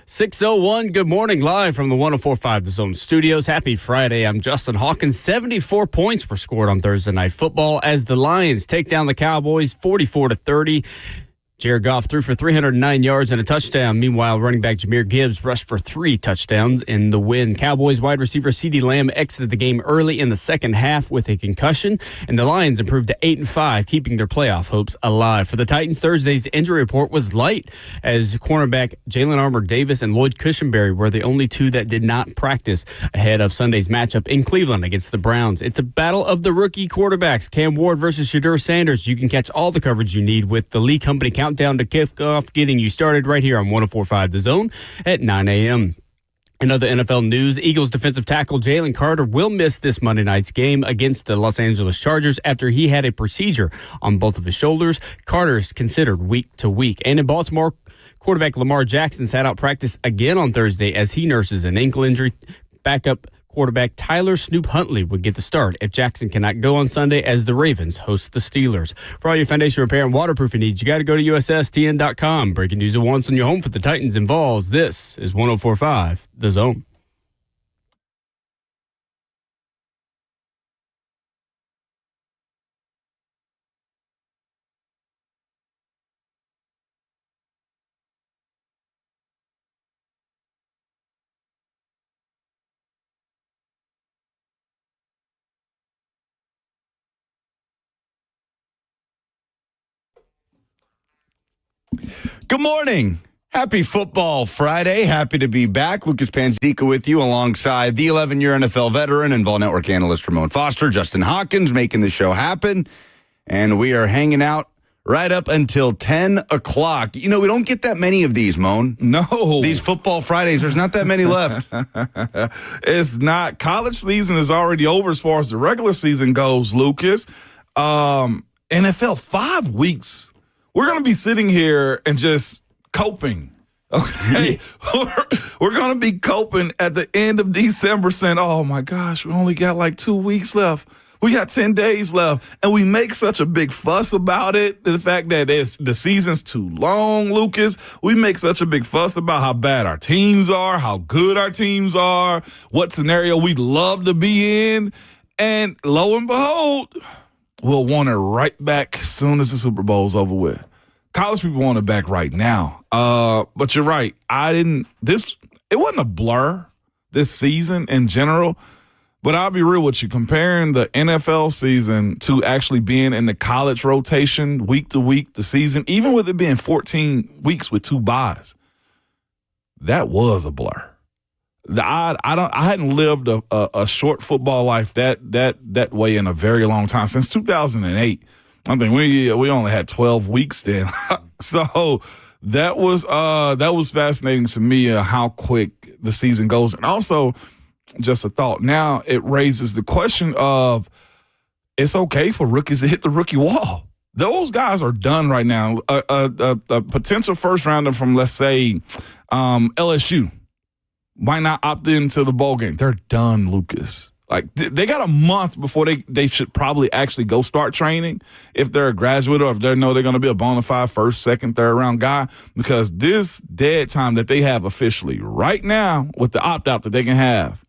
6:01, good morning, live from the 104.5 The Zone studios. Happy Friday. I'm Justin Hawkins. 74 points were scored on Thursday Night Football as the Lions take down the Cowboys 44-30. Jared Goff threw for 309 yards and a touchdown. Meanwhile, running back Jahmyr Gibbs rushed for 3 touchdowns in the win. Cowboys wide receiver CeeDee Lamb exited the game early in the second half with a concussion, and the Lions improved to 8-5, keeping their playoff hopes alive. For the Titans, Thursday's injury report was light, as cornerback Jalen Armour-Davis and Lloyd Cushenberry were the only two that did not practice ahead of Sunday's matchup in Cleveland against the Browns. It's a battle of the rookie quarterbacks, Cam Ward versus Shedeur Sanders. You can catch all the coverage you need with the Lee Company Countdown to Kickoff, getting you started right here on 104.5 The Zone at 9 a.m. In other NFL news, Eagles defensive tackle Jalen Carter will miss this Monday night's game against the Los Angeles Chargers after he had a procedure on both of his shoulders. Carter's considered week to week. And in Baltimore, quarterback Lamar Jackson sat out practice again on Thursday as he nurses an ankle injury. Backup quarterback Tyler Snoop Huntley would get the start if Jackson cannot go on Sunday as the Ravens host the Steelers. For all your foundation repair and waterproofing needs, you got to go to USSTN.com. Breaking news at once on your home for the Titans and Vols. This is 104.5 The Zone. Good morning. Happy Football Friday. Happy to be back. Lucas Panzica with you alongside the 11-year NFL veteran and Vol Network analyst Ramon Foster, Justin Hawkins, making the show happen. And we are hanging out right up until 10 o'clock. You know, we don't get that many of these, Moan. No. These Football Fridays, there's not that many left. It's not. College season is already over as far as the regular season goes, Lucas. NFL, 5 weeks. We're going to be sitting here and just coping, okay? We're going to be coping at the end of December saying, oh, my gosh, we only got like 2 weeks left. We got 10 days left. And we make such a big fuss about it, the fact that the season's too long, Lucas. We make such a big fuss about how bad our teams are, how good our teams are, what scenario we'd love to be in. And lo and behold, we'll want it right back as soon as the Super Bowl's over with. College people want it back right now. But you're right. It wasn't a blur this season in general. But I'll be real with you. Comparing the NFL season to actually being in the college rotation week to week, the season, even with it being 14 weeks with 2 byes, that was a blur. I hadn't lived a short football life that way in a very long time, since 2008. I think we only had 12 weeks then. So that was fascinating to me, how quick the season goes. And also, just a thought, now it raises the question of, it's okay for rookies to hit the rookie wall. Those guys are done right now. A potential first rounder from, let's say, LSU might not opt into the bowl game. They're done, Lucas. Like, they got a month before they should probably actually go start training if they're a graduate or if they know they're going to be a bona fide first, second, third round guy, because this dead time that they have officially right now with the opt-out that they can have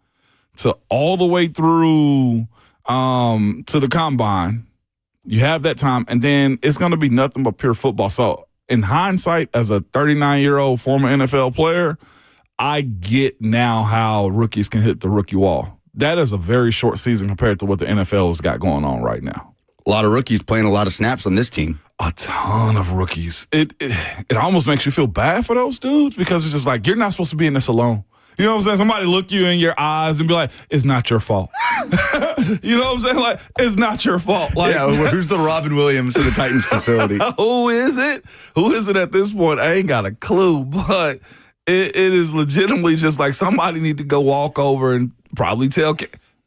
to all the way through to the combine, you have that time, and then it's going to be nothing but pure football. So in hindsight, as a 39-year-old former NFL player, I get now how rookies can hit the rookie wall. That is a very short season compared to what the NFL has got going on right now. A lot of rookies playing a lot of snaps on this team. A ton of rookies. It almost makes you feel bad for those dudes, because it's just like, you're not supposed to be in this alone. You know what I'm saying? Somebody look you in your eyes and be like, it's not your fault. You know what I'm saying? Like, it's not your fault. Like, yeah, who's the Robin Williams of the Titans facility? Who is it? Who is it at this point? I ain't got a clue, but it is legitimately just like somebody need to go walk over and probably tell,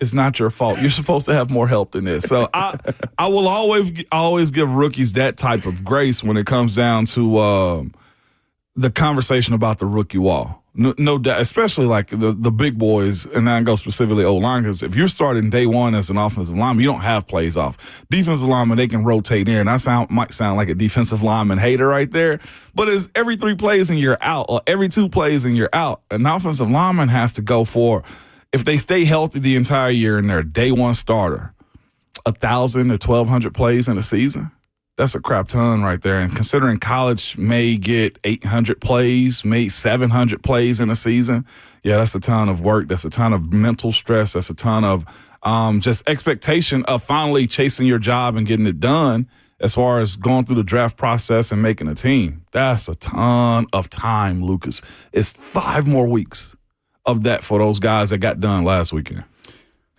it's not your fault. You're supposed to have more help than this. So I will always give rookies that type of grace when it comes down to the conversation about the rookie wall. No doubt, especially like the big boys, and I go specifically O-line, because if you're starting day one as an offensive lineman, you don't have plays off. Defensive lineman, they can rotate in. I might sound like a defensive lineman hater right there, but it's every 3 plays and you're out, or every 2 plays and you're out. An offensive lineman has to go for, if they stay healthy the entire year and they're a day one starter, 1,000 to 1,200 plays in a season. That's a crap ton right there. And considering college may get 800 plays, maybe 700 plays in a season, yeah, that's a ton of work. That's a ton of mental stress. That's a ton of just expectation of finally chasing your job and getting it done as far as going through the draft process and making a team. That's a ton of time, Lucas. It's 5 more weeks of that for those guys that got done last weekend.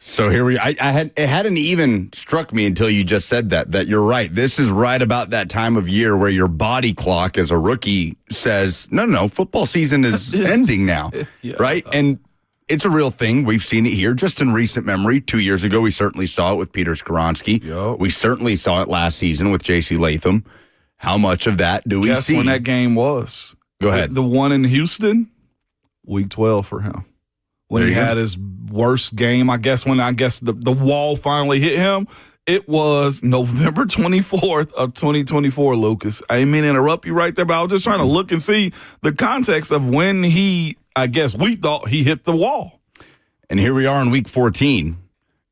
So here it hadn't even struck me until you just said that you're right. This is right about that time of year where your body clock as a rookie says, no, football season is ending now, yeah. Right? And it's a real thing. We've seen it here just in recent memory. 2 years ago, we certainly saw it with Peter Skoronski. Yep. We certainly saw it last season with J.C. Latham. How much of that do we see? Guess when that game was? Go ahead. The one in Houston, week 12 for him. When he had his worst game, when the wall finally hit him, it was November 24th of 2024, Lucas. I didn't mean to interrupt you right there, but I was just trying to look and see the context of when we thought he hit the wall. And here we are in week 14,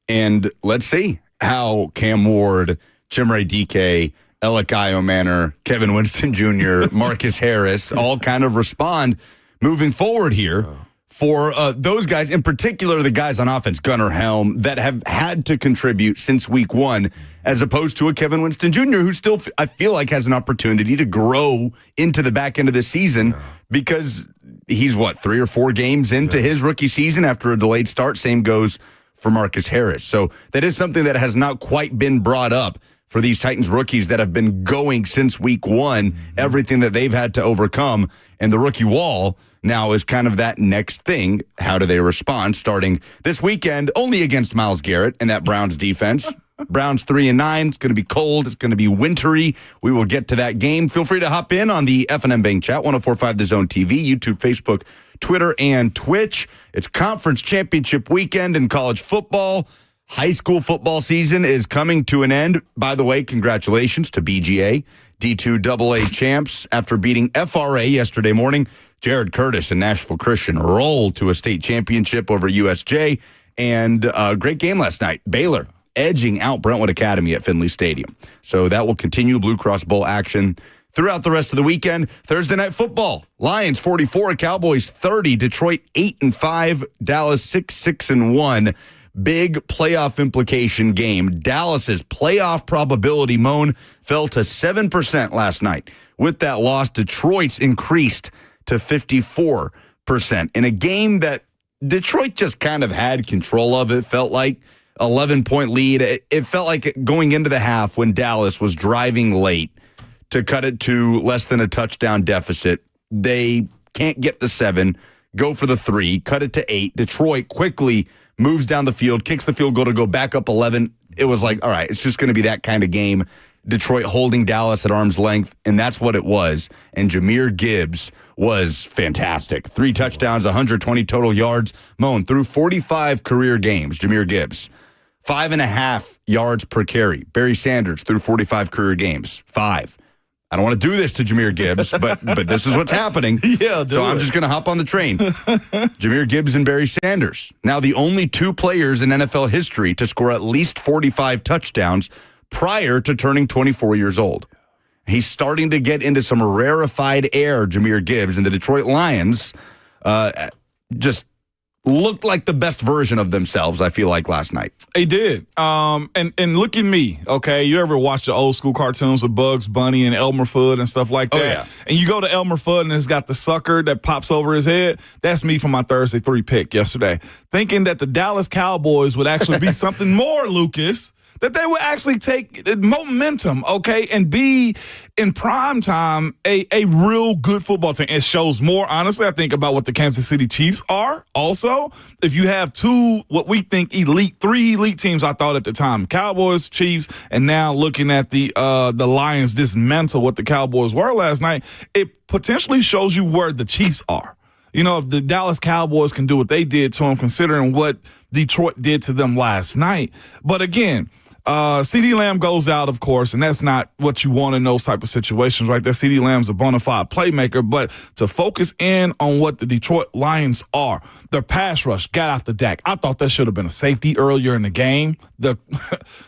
and let's see how Cam Ward, Chimere Dike, Elikayo Manor, Kevin Winston Jr., Marcus Harris all kind of respond moving forward here. For those guys, in particular, the guys on offense, Gunnar Helm, that have had to contribute since week 1, as opposed to a Kevin Winston Jr., who still, I feel like, has an opportunity to grow into the back end of the season because he's, 3 or 4 games into his rookie season after a delayed start. Same goes for Marcus Harris. So that is something that has not quite been brought up for these Titans rookies that have been going since week 1, everything that they've had to overcome. And the rookie wall now is kind of that next thing. How do they respond starting this weekend only against Myles Garrett and that Browns defense? Browns 3-9. It's going to be cold. It's going to be wintry. We will get to that game. Feel free to hop in on the F&M Bank chat, 104.5 The Zone TV, YouTube, Facebook, Twitter, and Twitch. It's conference championship weekend in college football. High school football season is coming to an end. By the way, congratulations to BGA, D2 AA champs. After beating FRA yesterday morning, Jared Curtis and Nashville Christian rolled to a state championship over USJ. And a great game last night. Baylor edging out Brentwood Academy at Finley Stadium. So that will continue Blue Cross Bowl action throughout the rest of the weekend. Thursday night football. Lions 44, Cowboys 30, Detroit 8-5, Dallas 6-1. Big playoff implication game. Dallas's playoff probability, Moan, fell to 7% last night. With that loss, Detroit's increased to 54%. In a game that Detroit just kind of had control of, it felt like 11-point lead. It felt like going into the half when Dallas was driving late to cut it to less than a touchdown deficit. They can't get the 7, go for the 3, cut it to 8. Detroit quickly moves down the field, kicks the field goal to go back up 11. It was like, all right, it's just going to be that kind of game. Detroit holding Dallas at arm's length, and that's what it was. And Jahmyr Gibbs was fantastic. 3 touchdowns, 120 total yards. Moan through 45 career games, Jahmyr Gibbs. 5.5 yards per carry. Barry Sanders through 45 career games. 5. I don't want to do this to Jahmyr Gibbs, but this is what's happening. So I'm just going to hop on the train. Jahmyr Gibbs and Barry Sanders. Now the only 2 players in NFL history to score at least 45 touchdowns prior to turning 24 years old. He's starting to get into some rarefied air, Jahmyr Gibbs, and the Detroit Lions just looked like the best version of themselves, I feel like, last night. They did. And look at me, okay? You ever watch the old school cartoons with Bugs Bunny and Elmer Fudd and stuff like that? Oh, yeah. And you go to Elmer Fudd and it's got the sucker that pops over his head. That's me for my Thursday 3 pick yesterday. Thinking that the Dallas Cowboys would actually be something more, Lucas, that they would actually take momentum, okay, and be in prime time a real good football team. It shows more, honestly, I think, about what the Kansas City Chiefs are. Also, if you have 2, what we think 3 elite teams, I thought at the time, Cowboys, Chiefs, and now looking at the Lions dismantle what the Cowboys were last night, it potentially shows you where the Chiefs are. if the Dallas Cowboys can do what they did to him, considering what Detroit did to them last night. But again, CeeDee Lamb goes out, of course, and that's not what you want in those type of situations, right there. CeeDee Lamb's a bona fide playmaker, but to focus in on what the Detroit Lions are, their pass rush got after Dak. I thought that should have been a safety earlier in the game. The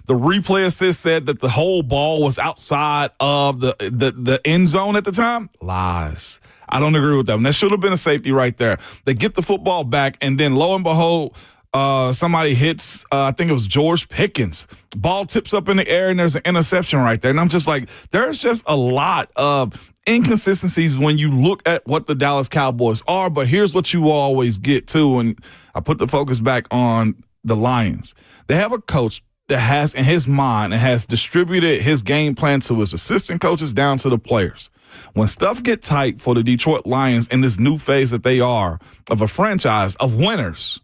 replay assist said that the whole ball was outside of the end zone at the time. Lies. I don't agree with that. And that should have been a safety right there. They get the football back, and then lo and behold, somebody hits, I think it was George Pickens. Ball tips up in the air, and there's an interception right there. And I'm just like, there's just a lot of inconsistencies when you look at what the Dallas Cowboys are. But here's what you always get to, and I put the focus back on the Lions. They have a coach that has in his mind and has distributed his game plan to his assistant coaches down to the players. When stuff get tight for the Detroit Lions in this new phase that they are of a franchise of winners,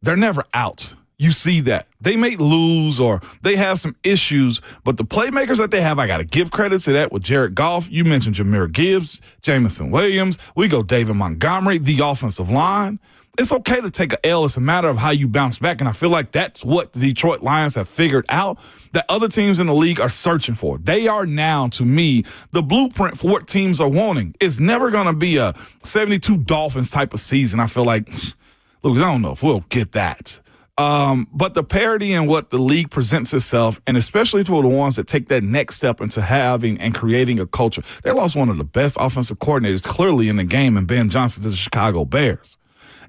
they're never out. You see that. They may lose or they have some issues, but the playmakers that they have, I got to give credit to that with Jared Goff. You mentioned Jahmyr Gibbs, Jameson Williams. We go David Montgomery, the offensive line. It's okay to take an L. It's a matter of how you bounce back, and I feel like that's what the Detroit Lions have figured out that other teams in the league are searching for. They are now, to me, the blueprint for what teams are wanting. It's never going to be a 72 Dolphins type of season. I feel like, look, I don't know if we'll get that. But the parity in what the league presents itself, and especially to the ones that take that next step into having and creating a culture. They lost one of the best offensive coordinators clearly in the game in Ben Johnson to the Chicago Bears.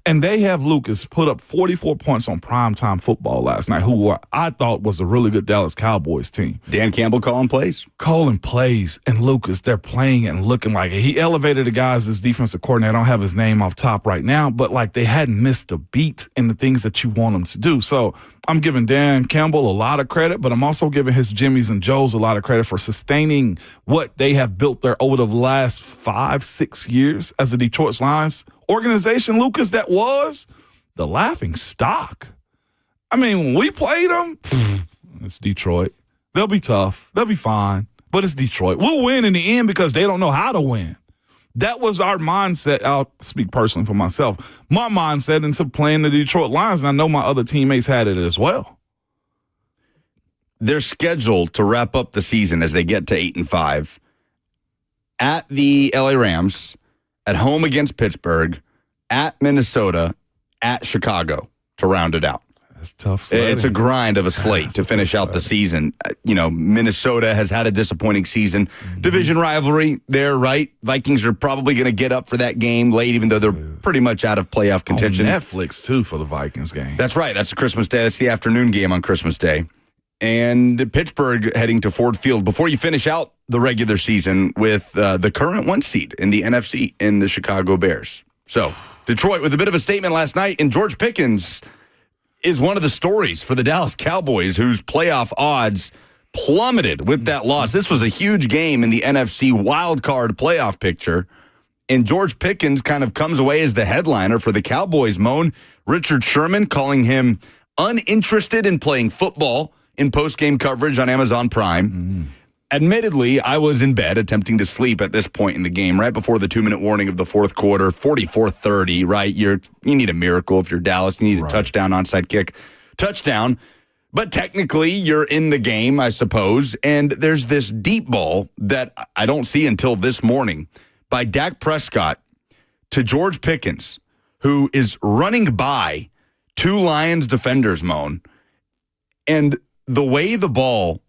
And they have Lucas put up 44 points on primetime football last night, who I thought was a really good Dallas Cowboys team. Dan Campbell calling plays. And Lucas, they're playing and looking like it. He elevated the guys as defensive coordinator. I don't have his name off top right now, but like they hadn't missed a beat in the things that you want them to do. So I'm giving Dan Campbell a lot of credit, but I'm also giving his Jimmys and Joes a lot of credit for sustaining what they have built there over the last 5-6 years as the Detroit Lions organization, Lucas, that was the laughing stock. I mean, when we played them, it's Detroit. They'll be tough. They'll be fine. But it's Detroit. We'll win in the end because they don't know how to win. That was our mindset. I'll speak personally for myself. My mindset into playing the Detroit Lions, and I know my other teammates had it as well. They're scheduled to wrap up the season as they get to 8-5 at the LA Rams, at home against Pittsburgh, at Minnesota, at Chicago to round it out. That's tough sledding. It's a grind of a slate to finish out the season. Minnesota has had a disappointing season. Mm-hmm. Division rivalry there, right? Vikings are probably going to get up for that game late, even though they're pretty much out of playoff contention. On Netflix, too, for the Vikings game. That's right. That's Christmas Day. That's the afternoon game on Christmas Day. And Pittsburgh heading to Ford Field before you finish out the regular season with the current 1 seed in the NFC in the Chicago Bears. So Detroit with a bit of a statement last night, and George Pickens is one of the stories for the Dallas Cowboys, whose playoff odds plummeted with that loss. This was a huge game in the NFC wildcard playoff picture, and George Pickens kind of comes away as the headliner for the Cowboys. Moan Richard Sherman calling him uninterested in playing football in post-game coverage on Amazon Prime. Mm-hmm. Admittedly, I was in bed attempting to sleep at this point in the game, right before the 2-minute warning of the fourth quarter, 44-30, right? You need a miracle if you're Dallas. You need a touchdown, onside kick, touchdown. But technically, you're in the game, I suppose. And there's this deep ball that I don't see until this morning by Dak Prescott to George Pickens, who is running by 2 Lions defenders, Moan. And the way the ball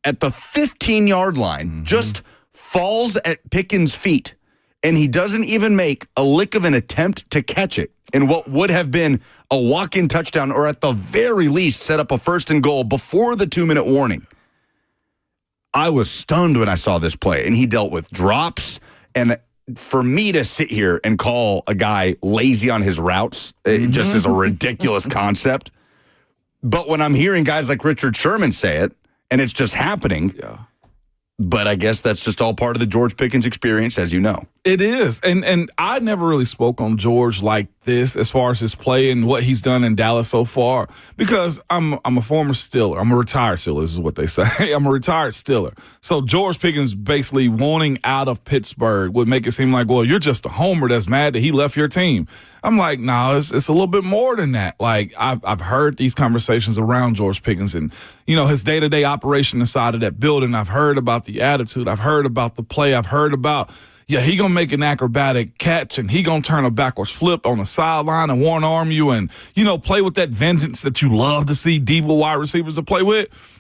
at the 15-yard line just falls at Pickens' feet, and he doesn't even make a lick of an attempt to catch it in what would have been a walk-in touchdown, or at the very least set up a 1st and goal before the 2-minute warning. I was stunned when I saw this play, and he dealt with drops. And for me to sit here and call a guy lazy on his routes, it just is a ridiculous concept. But when I'm hearing guys like Richard Sherman say it, and it's just happening, but I guess that's just all part of the George Pickens experience, as you know. It is. And I never really spoke on George like this as far as his play and what he's done in Dallas so far, because I'm a former Steeler. I'm a retired Steeler, this is what they say. I'm a retired Steeler. So George Pickens basically wanting out of Pittsburgh would make it seem like, well, you're just a homer that's mad that he left your team. I'm like, no, it's a little bit more than that. Like, I've heard these conversations around George Pickens and, his day-to-day operation inside of that building. I've heard about the attitude. I've heard about the play. I've heard about, he going to make an acrobatic catch and he going to turn a backwards flip on the sideline and one-arm you and, play with that vengeance that you love to see diva wide receivers to play with.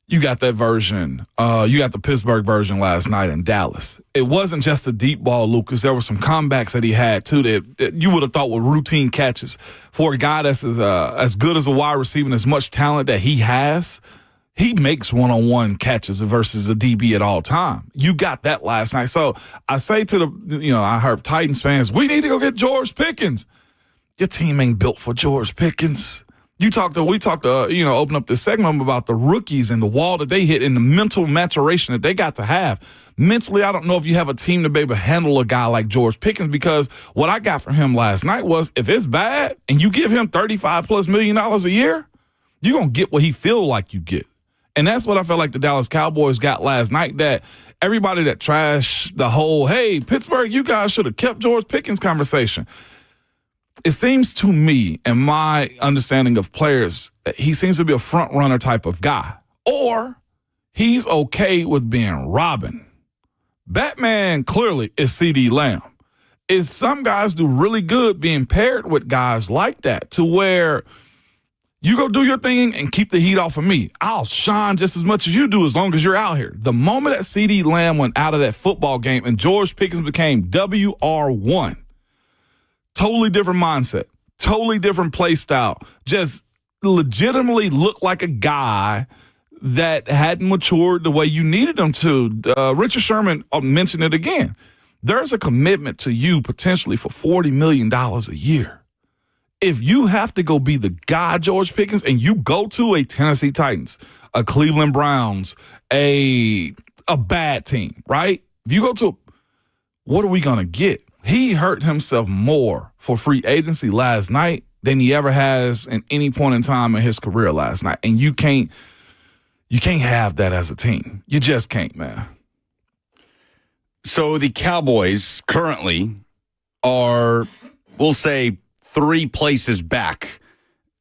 You got that version. You got the Pittsburgh version last night in Dallas. It wasn't just a deep ball, Lucas. There were some comebacks that he had, too, that you would have thought were routine catches. For a guy that's as good as a wide receiver and as much talent that he has, he makes one-on-one catches versus a DB at all time. You got that last night. So I say to I heard Titans fans, we need to go get George Pickens. Your team ain't built for George Pickens. We talked open up this segment about the rookies and the wall that they hit and the mental maturation that they got to have. Mentally, I don't know if you have a team to be able to handle a guy like George Pickens, because what I got from him last night was, if it's bad and you give him $35+ million a year, you're going to get what he feel like you get. And that's what I felt like the Dallas Cowboys got last night, that everybody that trashed the whole, hey, Pittsburgh, you guys should have kept George Pickens conversation. It seems to me, and my understanding of players, he seems to be a front runner type of guy. Or he's okay with being Robin. Batman clearly is CeeDee Lamb. Some guys do really good being paired with guys like that, to where you go do your thing and keep the heat off of me. I'll shine just as much as you do as long as you're out here. The moment that CeeDee Lamb went out of that football game and George Pickens became WR1, totally different mindset, totally different play style, just legitimately looked like a guy that hadn't matured the way you needed him to. Richard Sherman mentioned it again. There's a commitment to you potentially for $40 million a year. If you have to go be the guy, George Pickens, and you go to a Tennessee Titans, a Cleveland Browns, a bad team, right? If you go to, what are we going to get? He hurt himself more for free agency last night than he ever has in any point in time in his career last night. And you can't have that as a team. You just can't, man. So the Cowboys currently are, we'll say, 3 places back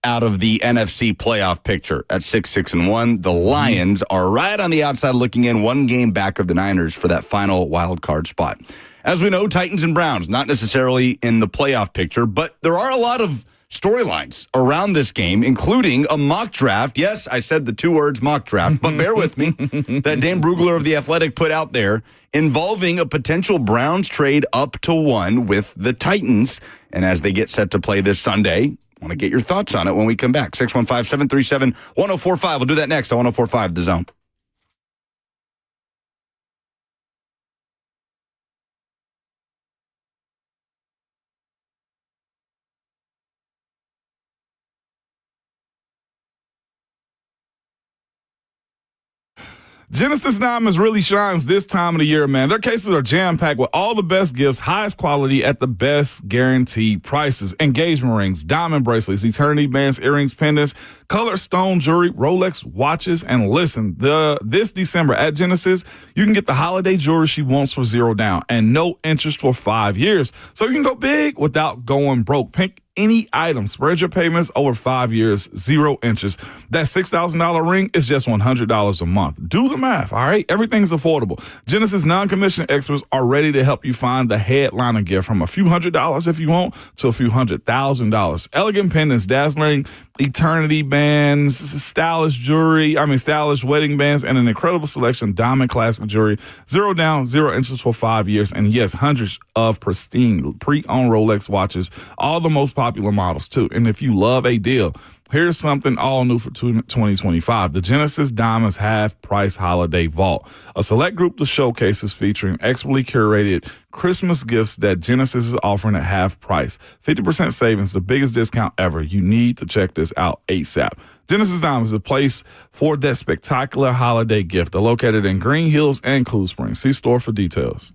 out of the NFC playoff picture at 6-6-1. The Lions are right on the outside looking in, 1 game back of the Niners for that final wild card spot. As we know, Titans and Browns, not necessarily in the playoff picture, but there are a lot of storylines around this game, including a mock draft. Yes, I said the 2 words mock draft, but bear with me, that Dan Brugler of The Athletic put out there involving a potential Browns trade up to 1 with the Titans. And as they get set to play this Sunday, I want to get your thoughts on it when we come back. 615-737-1045. We'll do that next on 1045 The Zone. Genesis Diamonds really shines this time of the year, man. Their cases are jam-packed with all the best gifts, highest quality at the best guaranteed prices. Engagement rings, diamond bracelets, eternity bands, earrings, pendants, colored stone jewelry, Rolex watches, and listen, this December at Genesis, you can get the holiday jewelry she wants for $0 down and no interest for 5 years. So you can go big without going broke. Pick any item, spread your payments over 5 years, 0 interest. That $6,000 ring is just $100 a month. Do the math, all right? Everything's affordable. Genesis non-commissioned experts are ready to help you find the headliner gift from a few $100s if you want to a few $100,000. Elegant pendants, dazzling eternity bands, stylish wedding bands, and an incredible selection of diamond classic jewelry. $0 down, 0 interest for 5 years, and yes, hundreds of pristine pre-owned Rolex watches, all the most popular models too. And if you love a deal, here's something all new for 2025. The Genesis Diamonds Half Price Holiday Vault. A select group of showcases featuring expertly curated Christmas gifts that Genesis is offering at half price. 50% savings, the biggest discount ever. You need to check this out ASAP. Genesis Diamonds is a place for that spectacular holiday gift. They're located in Green Hills and Cool Springs. See store for details.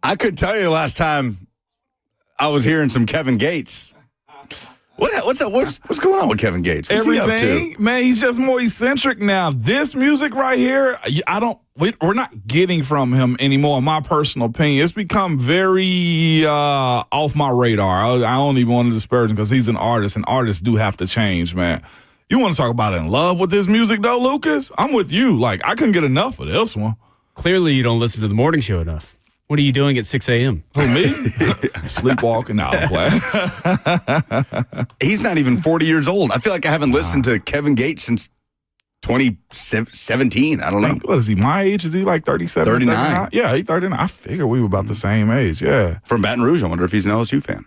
I could tell you the last time I was hearing some Kevin Gates. What's up? What's going on with Kevin Gates? What's he up to? Man, he's just more eccentric now. This music right here, we're not getting from him anymore, in my personal opinion. It's become very off my radar. I don't even want to disparage him because he's an artist, and artists do have to change, man. You want to talk about in love with this music, though, Lucas? I'm with you. Like, I couldn't get enough of this one. Clearly, you don't listen to the morning show enough. What are you doing at 6 a.m.? Who, me? Sleepwalking out. He's not even 40 years old. I feel like I haven't listened to Kevin Gates since 2017. I don't know. What is he, my age? Is he like 37? 39. Yeah, he's 39. I figure we were about the same age, yeah. From Baton Rouge. I wonder if he's an LSU fan.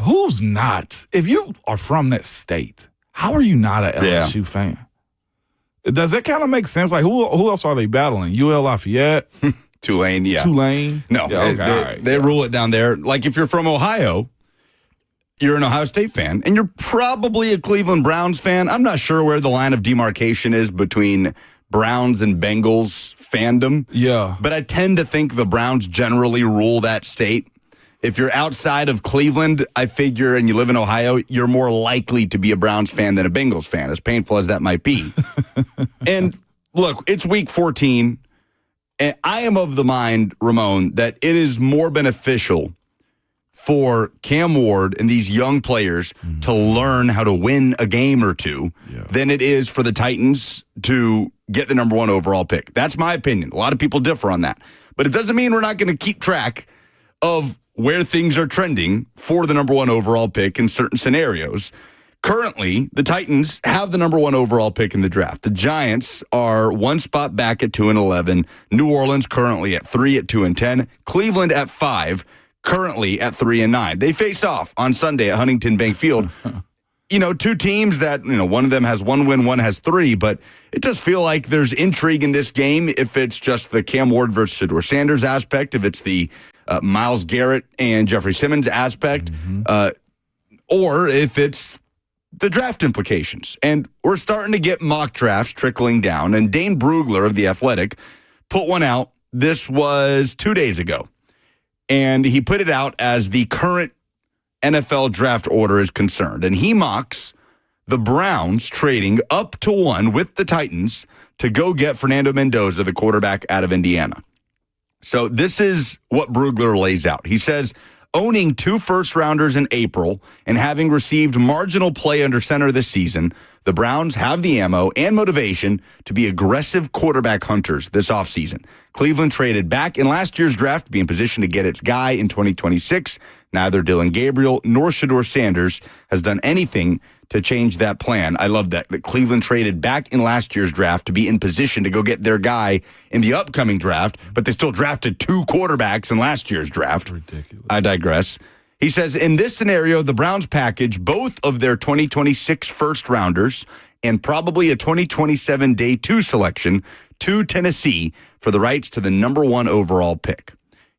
Who's not? If you are from that state, how are you not an LSU fan? Does that kind of make sense? Like, who else are they battling? UL Lafayette? Tulane, yeah. Tulane? No, yeah, okay, they rule it down there. Like, if you're from Ohio, you're an Ohio State fan, and you're probably a Cleveland Browns fan. I'm not sure where the line of demarcation is between Browns and Bengals fandom. Yeah. But I tend to think the Browns generally rule that state. If you're outside of Cleveland, I figure, and you live in Ohio, you're more likely to be a Browns fan than a Bengals fan, as painful as that might be. And look, it's week 14. And I am of the mind, Ramon, that it is more beneficial for Cam Ward and these young players to learn how to win a game or two than it is for the Titans to get the number 1 overall pick. That's my opinion. A lot of people differ on that. But it doesn't mean we're not going to keep track of where things are trending for the number 1 overall pick in certain scenarios. Currently, the Titans have the number 1 overall pick in the draft. The Giants are one spot back at 2-11. New Orleans currently at 3 at 2-10. Cleveland at 5, currently at 3-9. They face off on Sunday at Huntington Bank Field. Two teams that, one of them has 1 win, one has 3, but it does feel like there's intrigue in this game if it's just the Cam Ward versus Shedeur Sanders aspect, if it's the Myles Garrett and Jeffery Simmons aspect, or if it's the draft implications. And we're starting to get mock drafts trickling down. And Dane Brugler of The Athletic put one out. This was 2 days ago. And he put it out as the current NFL draft order is concerned. And he mocks the Browns trading up to 1 with the Titans to go get Fernando Mendoza, the quarterback out of Indiana. So this is what Brugler lays out. He says, owning 2 first-rounders in April and having received marginal play under center this season, the Browns have the ammo and motivation to be aggressive quarterback hunters this offseason. Cleveland traded back in last year's draft to be in position to get its guy in 2026. Neither Dylan Gabriel nor Shedeur Sanders has done anything to change that plan. I love that Cleveland traded back in last year's draft to be in position to go get their guy in the upcoming draft, but they still drafted 2 quarterbacks in last year's draft. Ridiculous. I digress. He says, in this scenario, the Browns package both of their 2026 first-rounders and probably a 2027 Day 2 selection to Tennessee for the rights to the number 1 overall pick.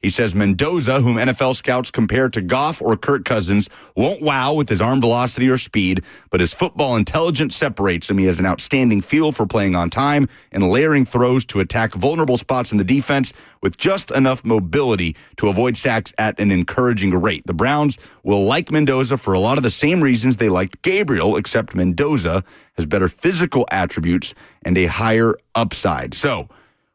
He says Mendoza, whom NFL scouts compare to Goff or Kirk Cousins, won't wow with his arm velocity or speed, but his football intelligence separates him. He has an outstanding feel for playing on time and layering throws to attack vulnerable spots in the defense with just enough mobility to avoid sacks at an encouraging rate. The Browns will like Mendoza for a lot of the same reasons they liked Gabriel, except Mendoza has better physical attributes and a higher upside. So,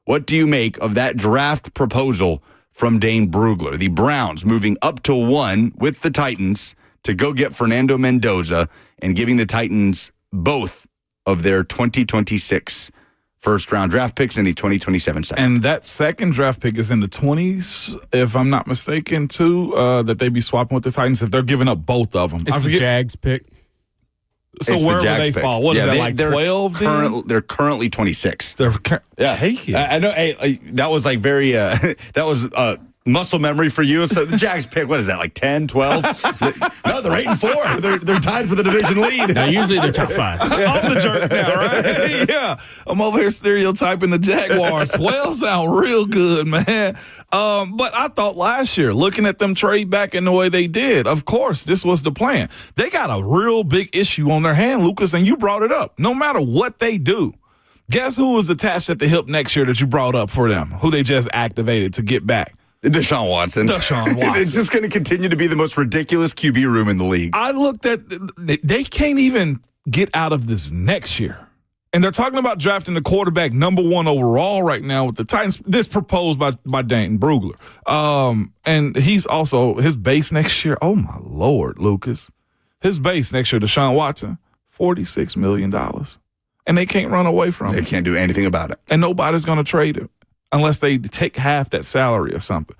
what do you make of that draft proposal from Dane Brugler? The Browns moving up to 1 with the Titans to go get Fernando Mendoza and giving the Titans both of their 2026 first-round draft picks and the 2027 second. And that second draft pick is in the 20s, if I'm not mistaken, too, that they be swapping with the Titans if they're giving up both of them. It's the Jags pick. So it's where the will they pick. fall? What is that, like 12? They're currently 26. Take it. I know. Hey, that was like very, that was muscle memory for you. So the Jags pick, what is that, like 10, 12? No, they're 8-4. They're tied for the division lead. Now, usually they're top 5. I'm the jerk now, right? Yeah. I'm over here stereotyping the Jaguars. 12 sound real good, man. But I thought last year, looking at them trade back in the way they did, of course, this was the plan. They got a real big issue on their hand, Lucas, and you brought it up. No matter what they do, guess who was attached at the hip next year that you brought up for them, who they just activated to get back? Deshaun Watson. It's just going to continue to be the most ridiculous QB room in the league. I looked at they can't even get out of this next year. And they're talking about drafting the quarterback number 1 overall right now with the Titans. This proposed by Dayton Brugler. And he's also, his base next year, oh my Lord, Lucas. His base next year, Deshaun Watson, $46 million. And they can't run away from it. They can't do anything about it. And nobody's going to trade him unless they take half that salary or something.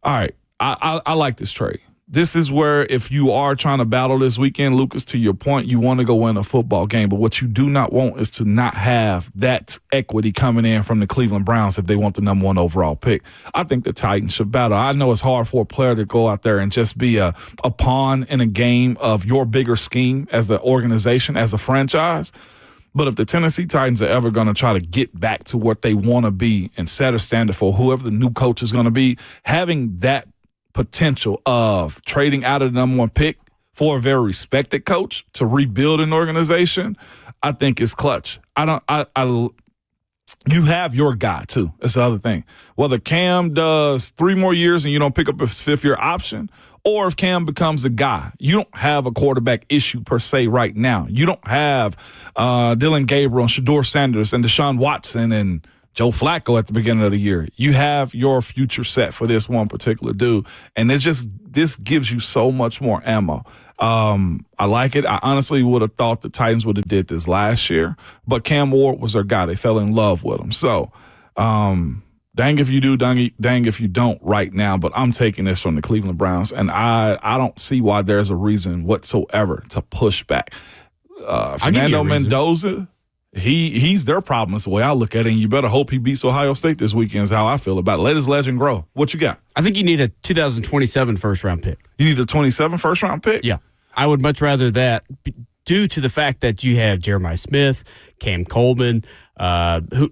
All right, I like this trade. This is where if you are trying to battle this weekend, Lucas, to your point, you want to go win a football game. But what you do not want is to not have that equity coming in from the Cleveland Browns if they want the number 1 overall pick. I think the Titans should battle. I know it's hard for a player to go out there and just be a pawn in a game of your bigger scheme as an organization, as a franchise. But if the Tennessee Titans are ever going to try to get back to what they want to be and set a standard for whoever the new coach is going to be, having that potential of trading out of the number 1 pick for a very respected coach to rebuild an organization, I think is clutch. You have your guy too. That's the other thing. Whether Cam does 3 more years and you don't pick up his 5th-year option, or if Cam becomes a guy, you don't have a quarterback issue per se right now. You don't have Dylan Gabriel and Shedeur Sanders and Deshaun Watson and Joe Flacco at the beginning of the year. You have your future set for this one particular dude. And this gives you so much more ammo. I like it. I honestly would have thought the Titans would have did this last year, but Cam Ward was their guy. They fell in love with him. So, dang if you do, dang if you don't right now, but I'm taking this from the Cleveland Browns, and I don't see why there's a reason whatsoever to push back. Fernando Mendoza, he's their problem. That's the way I look at it, and you better hope he beats Ohio State this weekend is how I feel about it. Let his legend grow. What you got? I think you need a 2027 first-round pick. You need a 27 first-round pick? Yeah. I would much rather that due to the fact that you have Jeremiah Smith, Cam Coleman,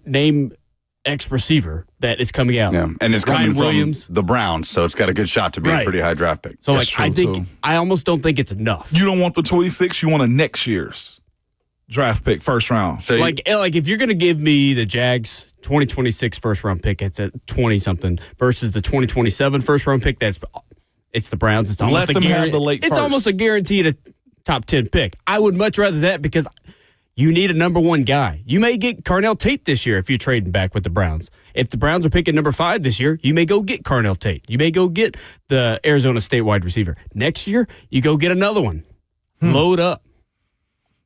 name ex-receiver that is coming out. Yeah, and it's coming Ryan Williams. from the Browns, so it's got a good shot to be a pretty high draft pick. So, I almost don't think it's enough. You don't want the 26, you want a next year's draft pick, first round. So if you're going to give me the Jags 2026 first round pick, it's at 20-something versus the 2027 first round pick, it's the Browns. It's almost almost a guaranteed top 10 pick. I would much rather that because you need a number 1 guy. You may get Carnell Tate this year if you're trading back with the Browns. If the Browns are picking number 5 this year, you may go get Carnell Tate. You may go get the Arizona State wide receiver. Next year, you go get another one. Load up.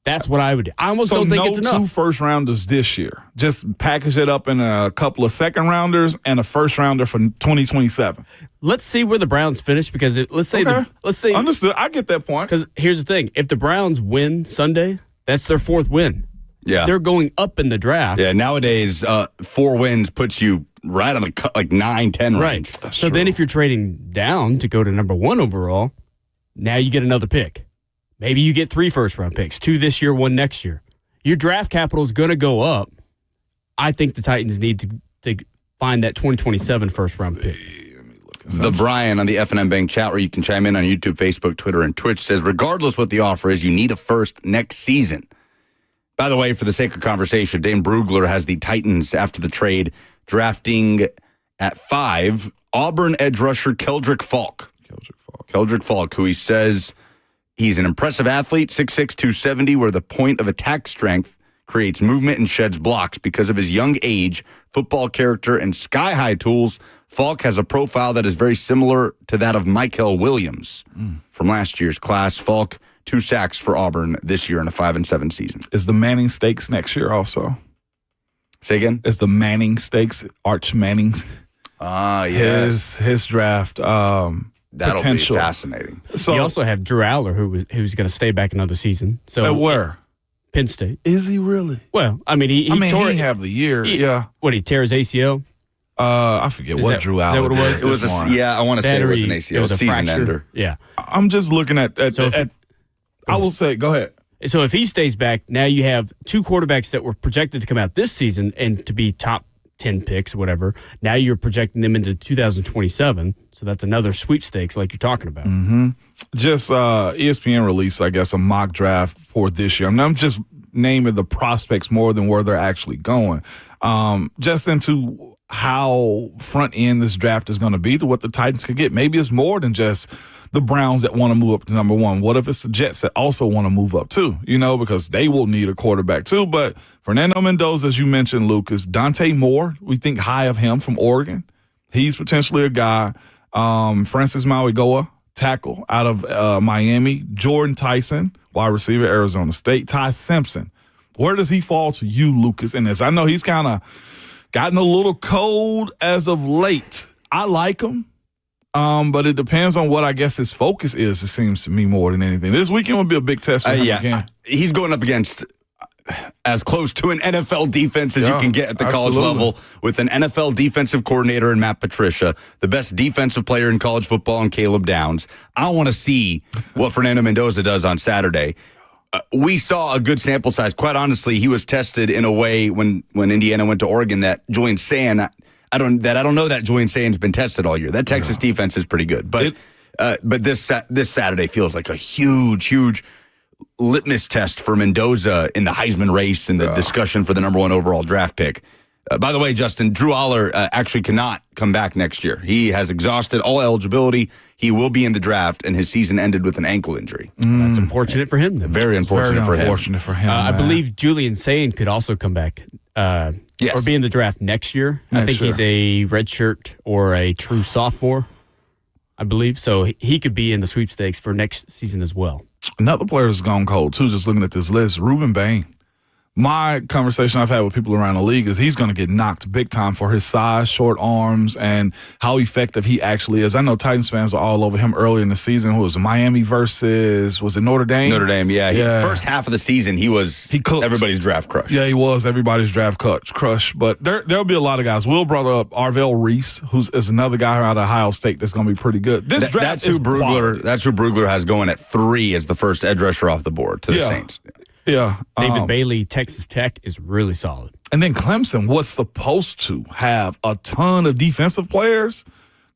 That's what I would do. I almost don't think it's enough. So no 2 first-rounders this year. Just package it up in a couple of second-rounders and a first-rounder for 2027. Let's see where the Browns finish because let's say understood. I get that point. Because here's the thing: if the Browns win Sunday, that's their 4th win. Yeah, they're going up in the draft. Yeah, nowadays 4 wins puts you right on the 9-10 range. Right. So then, if you're trading down to go to number 1 overall, now you get another pick. Maybe you get 3 first-round picks, 2 this year, 1 next year. Your draft capital is going to go up. I think the Titans need to find that 2027 first-round pick. The Brian on the F&M Bank chat where you can chime in on YouTube, Facebook, Twitter, and Twitch says, regardless what the offer is, you need a first next season. By the way, for the sake of conversation, Dane Brugler has the Titans after the trade drafting at 5, Auburn edge rusher Keldrick Falk. Keldrick Falk, who he says he's an impressive athlete, 6'6", 270, where the point of attack strength creates movement and sheds blocks. Because of his young age, football character, and sky-high tools, Falk has a profile that is very similar to that of Mykel Williams from last year's class. Falk, 2 sacks for Auburn this year in a 5-7 season. Is the Manning Stakes next year also? Say again? Is the Manning Stakes, Arch Manning's? Yes. His draft That'll potential. Be fascinating. So you also have Drew Aller, who's going to stay back another season. So at where? Penn State. Is he really? Well, I mean, he didn't have the year. What, he tear his ACL? I forget what Drew Aller did. It was I want to say it was an ACL. It was a season fracture. ender. Yeah. I'm just looking at I will say, go ahead. So if he stays back, now you have 2 quarterbacks that were projected to come out this season and to be top 10 picks, whatever. Now you're projecting them into 2027. So that's another sweepstakes like you're talking about. Mm-hmm. Just ESPN released, I guess, a mock draft for this year. I mean, I'm just naming the prospects more than where they're actually going. Just into how front end this draft is going to be to what the Titans could get. Maybe it's more than just the Browns that want to move up to number one. What if it's the Jets that also want to move up too? Because they will need a quarterback too. But Fernando Mendoza, as you mentioned, Lucas, Dante Moore, we think high of him from Oregon. He's potentially a guy. Francis Mauigoa, tackle out of Miami. Jordan Tyson, wide receiver, Arizona State. Ty Simpson. Where does he fall to you, Lucas, in this? I know he's kind of gotten a little cold as of late. I like him. But it depends on what I guess his focus is, it seems to me, more than anything. This weekend will be a big test for him again. He's going up against as close to an NFL defense as you can get at the college level, with an NFL defensive coordinator in Matt Patricia, the best defensive player in college football in Caleb Downs. I want to see what Fernando Mendoza does on Saturday. We saw a good sample size. Quite honestly, he was tested in a way when Indiana went to Oregon that Julian Sayin, I don't know that Julian Sayin's been tested all year. That Texas defense is pretty good, but this Saturday feels like a huge litmus test for Mendoza in the Heisman race and the discussion for the number one overall draft pick. By the way, Justin, Drew Aller actually cannot come back next year. He has exhausted all eligibility. He will be in the draft, and his season ended with an ankle injury. That's unfortunate for him, then. Very unfortunate for him. I believe Julian Sayin could also come back. Or be in the draft next year. I think he's a redshirt or a true sophomore, I believe. So he could be in the sweepstakes for next season as well. Another player has gone cold, too, just looking at this list, Ruben Bain. My conversation I've had with people around the league is he's going to get knocked big time for his size, short arms, and how effective he actually is. I know Titans fans are all over him early in the season. Who was it, Miami versus, was it Notre Dame? Notre Dame, yeah. First half of the season, he cooked. Everybody's draft crush. Yeah, he was everybody's draft crush. But there'll be a lot of guys. Will brought up Arvell Reese, is another guy out of Ohio State that's going to be pretty good. This draft is quality. That's who Brugler has going at 3 as the first edge rusher off the board to the Saints. Yeah. David Bailey, Texas Tech, is really solid. And then Clemson was supposed to have a ton of defensive players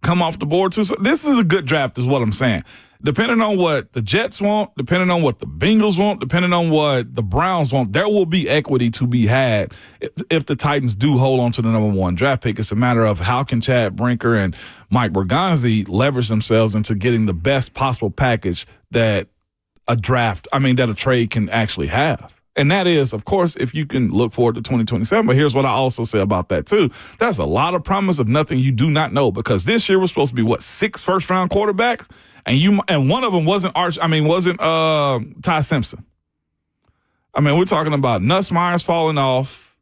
come off the board, too. So this is a good draft, is what I'm saying. Depending on what the Jets want, depending on what the Bengals want, depending on what the Browns want, there will be equity to be had if the Titans do hold on to the number one draft pick. It's a matter of how can Chad Brinker and Mike Bergonzi leverage themselves into getting the best possible package that a trade can actually have. And that is, of course, if you can look forward to 2027. But here's what I also say about that, too. That's a lot of promise of nothing you do not know, because this year was supposed to be, 6 first-round quarterbacks? And one of them wasn't Ty Simpson. We're talking about Nussmeier's falling off.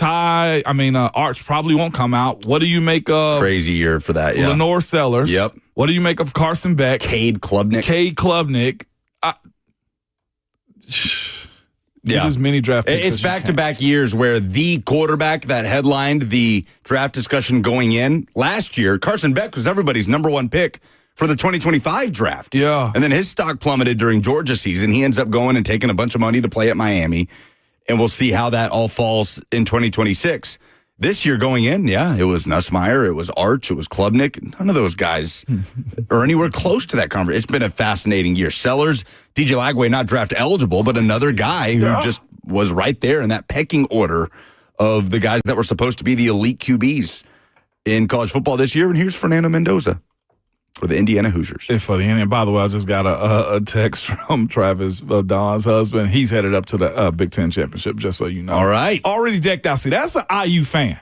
Arch probably won't come out. What do you make of... Crazy year for that, yeah. Lenore Sellers. Yep. What do you make of Carson Beck? Cade Klubnik. As many draft picks. It's back-to-back years where the quarterback that headlined the draft discussion going in last year, Carson Beck, was everybody's number one pick for the 2025 draft. Yeah. And then his stock plummeted during Georgia season. He ends up going and taking a bunch of money to play at Miami, and we'll see how that all falls in 2026. This year going in, it was Nussmeier, it was Arch, it was Klubnik. None of those guys are anywhere close to that conversation. It's been a fascinating year. Sellers, DJ Lagway, not draft eligible, but another guy who just was right there in that pecking order of the guys that were supposed to be the elite QBs in college football this year. And here's Fernando Mendoza for the Indiana Hoosiers. By the way, I just got a text from Travis, Don's husband. He's headed up to the Big Ten Championship, just so you know. All right. Already decked out. See, that's an IU fan.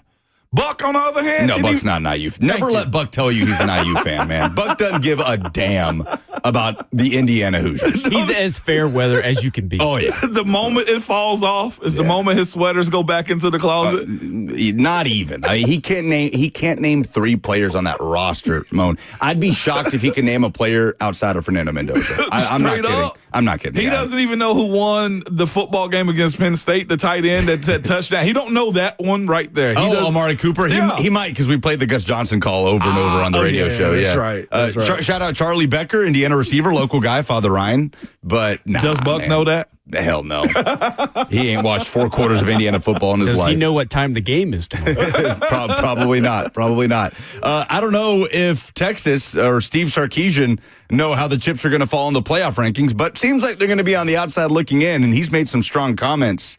Buck, on the other hand. No, Buck's not an IU. Never let Buck tell you he's an IU fan, man. Buck doesn't give a damn about the Indiana Hoosiers. He's as fair weather as you can be. Oh, yeah. The moment it falls off is the moment his sweaters go back into the closet. Not even. He can't name 3 players on that roster, Moan. I'd be shocked if he could name a player outside of Fernando Mendoza. I'm not kidding. I'm not kidding. He doesn't even know who won the football game against Penn State, the tight end that said touchdown. He don't know that one right there. Amari Cooper. He might, because we played the Gus Johnson call over and over on the radio show. That's right. That's right. Shout out Charlie Becker, Indiana receiver, local guy, Father Ryan. But does Buck know that? Hell no. He ain't watched 4 quarters of Indiana football in his life. Does he know what time the game is tomorrow? Probably not. I don't know if Texas or Steve Sarkisian know how the chips are going to fall in the playoff rankings, but seems like they're going to be on the outside looking in, and he's made some strong comments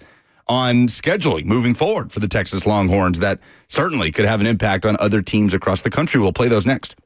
on scheduling moving forward for the Texas Longhorns that certainly could have an impact on other teams across the country. We'll play those next.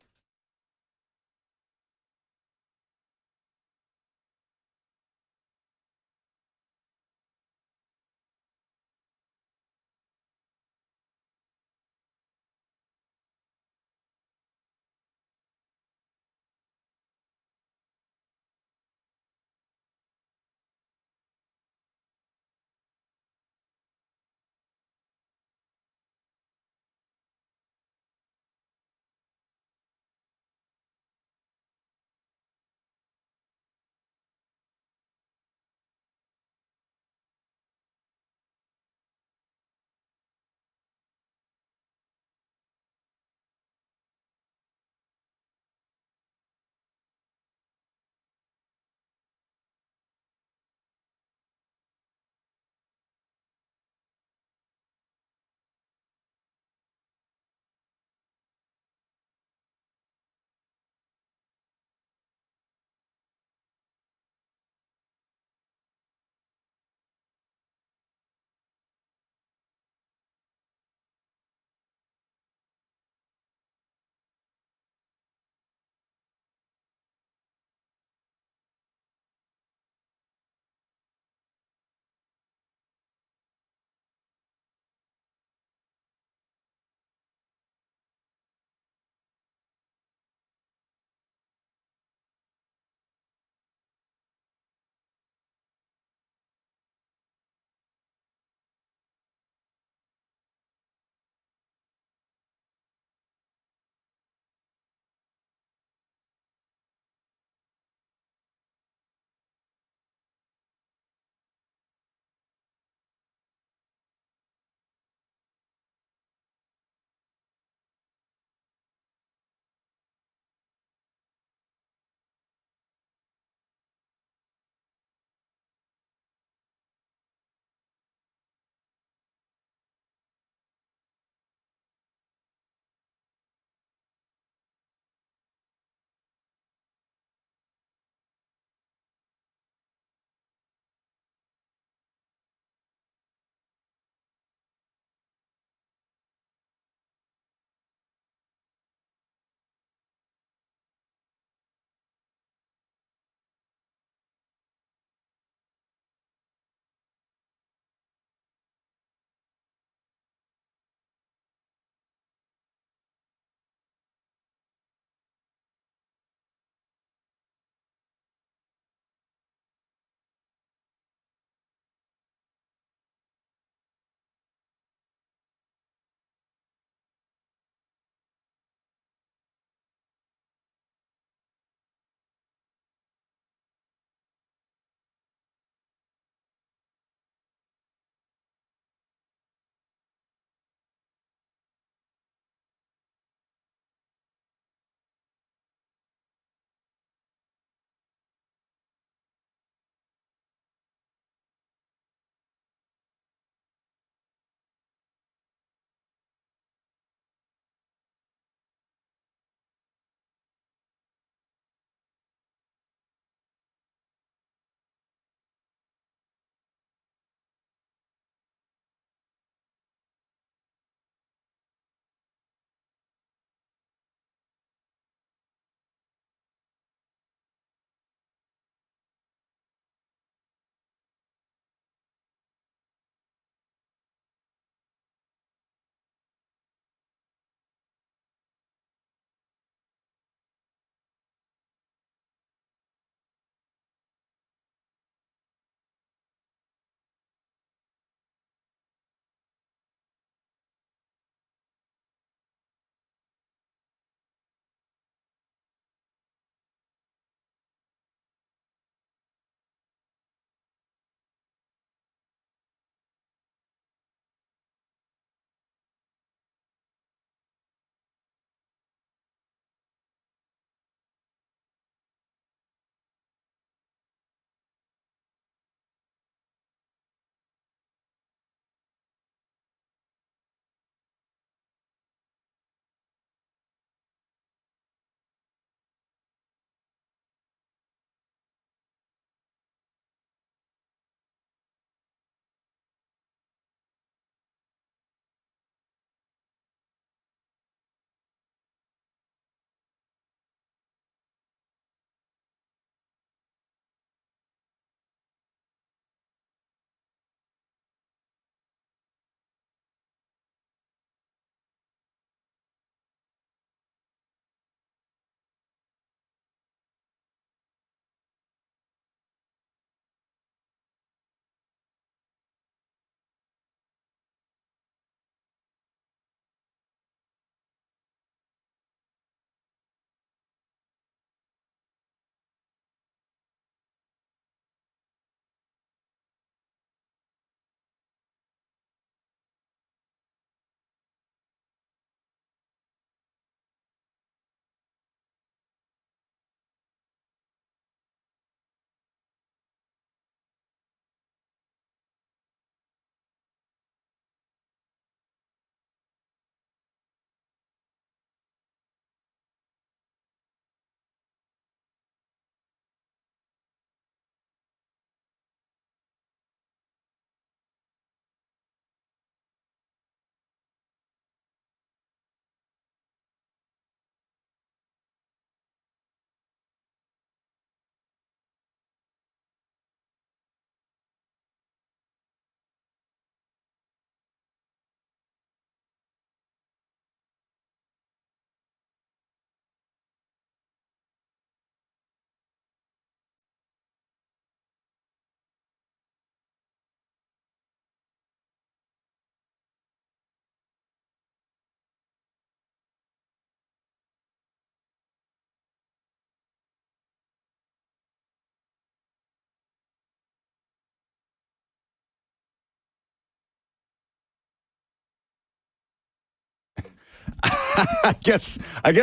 I guess